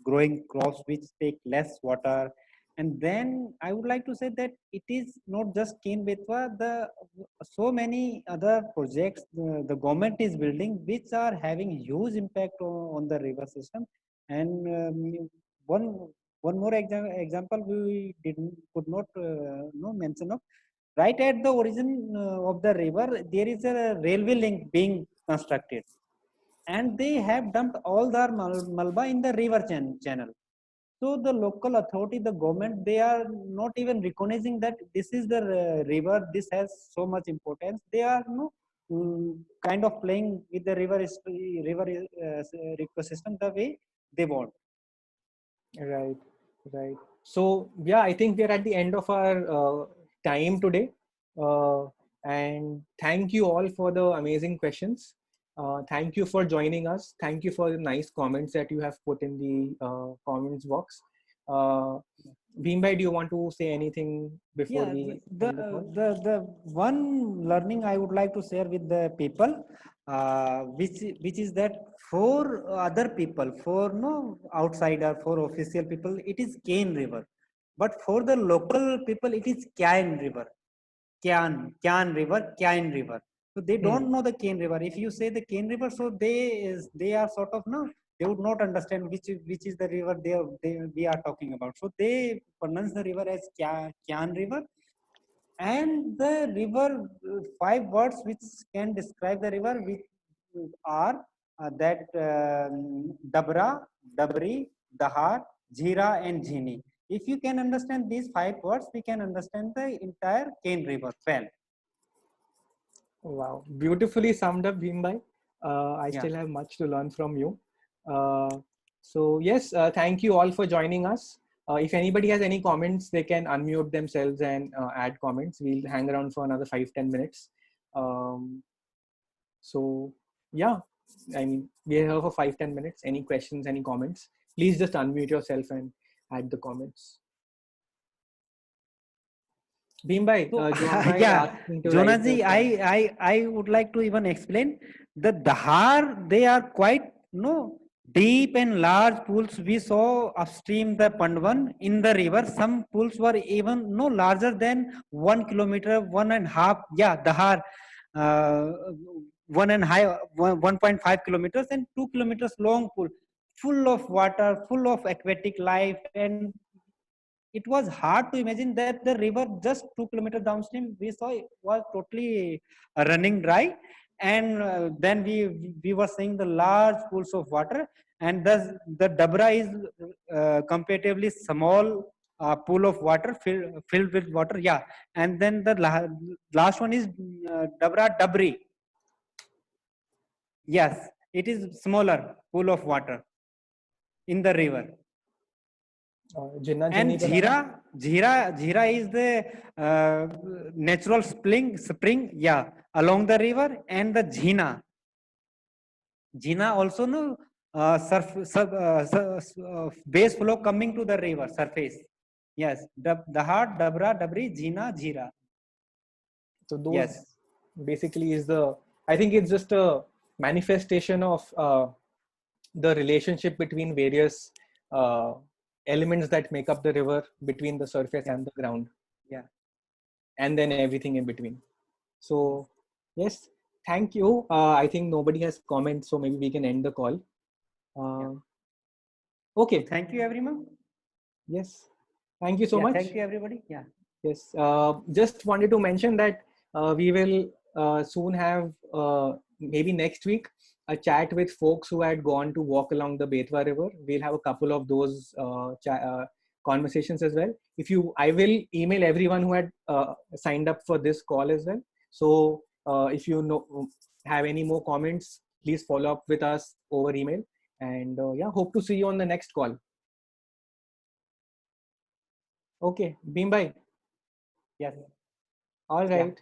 [SPEAKER 2] growing crops which take less water. And then I would like to say that it is not just Ken-Betwa, so many other projects the government is building which are having huge impact on the river system. And one more example we could not mention of. Right at the origin of the river, there is a railway link being constructed, and they have dumped all their malba in the river channel. So the local authority, the government, they are not even recognizing that this is the river. This has so much importance. They are kind of playing with the river ecosystem the way they want.
[SPEAKER 1] Right. So yeah, I think we're at the end of our time today. And thank you all for the amazing questions. Thank you for joining us. Thank you for the nice comments that you have put in the comments box. Bhim bhai, do you want to say anything before we end the call?
[SPEAKER 2] The one learning I would like to share with the people, which is that for other people, for no outsider, for official people, it is Kane River, but for the local people, it is Kyan River, Kyan River, Kyan River. So they don't know the Kane River. If you say the Kane River, so they are sort of no, they would not understand which is the river we are talking about. So they pronounce the river as Kyan River. And the river, 5 words which can describe the river, which are Dabra, Dabri, Dahar, Jhira, and Jhini. If you can understand these 5 words, we can understand the entire Kane River well.
[SPEAKER 1] Wow, beautifully summed up, Bhim. I still have much to learn from you. So yes, thank you all for joining us. If anybody has any comments, they can unmute themselves and add comments. We'll hang around for another 5-10 minutes. So yeah, I mean, we're here for 5-10 minutes. Any questions, any comments, please just unmute yourself and add the comments. Bhim bhai,
[SPEAKER 2] Jonah ji, I would like to even explain the Dahar. They are quite deep and large pools. We saw upstream the Pandwan in the river. Some pools were even larger than 1 kilometer, 1.5. Yeah, Dahar, 1.5 kilometers and 2 kilometers long pool, full of water, full of aquatic life, and it was hard to imagine that the river just 2 kilometers downstream we saw it was totally running dry, and then we were seeing the large pools of water, and thus the Dabra is comparatively small pool of water filled with water. Yeah, and then the last one is Dabra Dabri. Yes, it is smaller pool of water in the river. And Jhira is the natural spring, yeah, along the river, and the Jhina also base flow coming to the river surface. Yes, Dahar, Dabra, Dabri, Jhira.
[SPEAKER 1] So those basically is I think it's just a manifestation of the relationship between various elements that make up the river, between the surface and the ground.
[SPEAKER 2] Yeah.
[SPEAKER 1] And then everything in between. So yes, thank you. I think nobody has comments, so maybe we can end the call. Okay.
[SPEAKER 2] Thank you, everyone.
[SPEAKER 1] Yes. Thank you so much.
[SPEAKER 2] Thank you, everybody. Yeah.
[SPEAKER 1] Yes. Just wanted to mention that we will soon have, maybe next week, a chat with folks who had gone to walk along the Betwa River. We'll have a couple of those conversations as well. I will email everyone who had signed up for this call as well. So if you have any more comments, please follow up with us over email. And yeah, hope to see you on the next call. Okay, Bhim bhai.
[SPEAKER 2] Yes.
[SPEAKER 1] All right.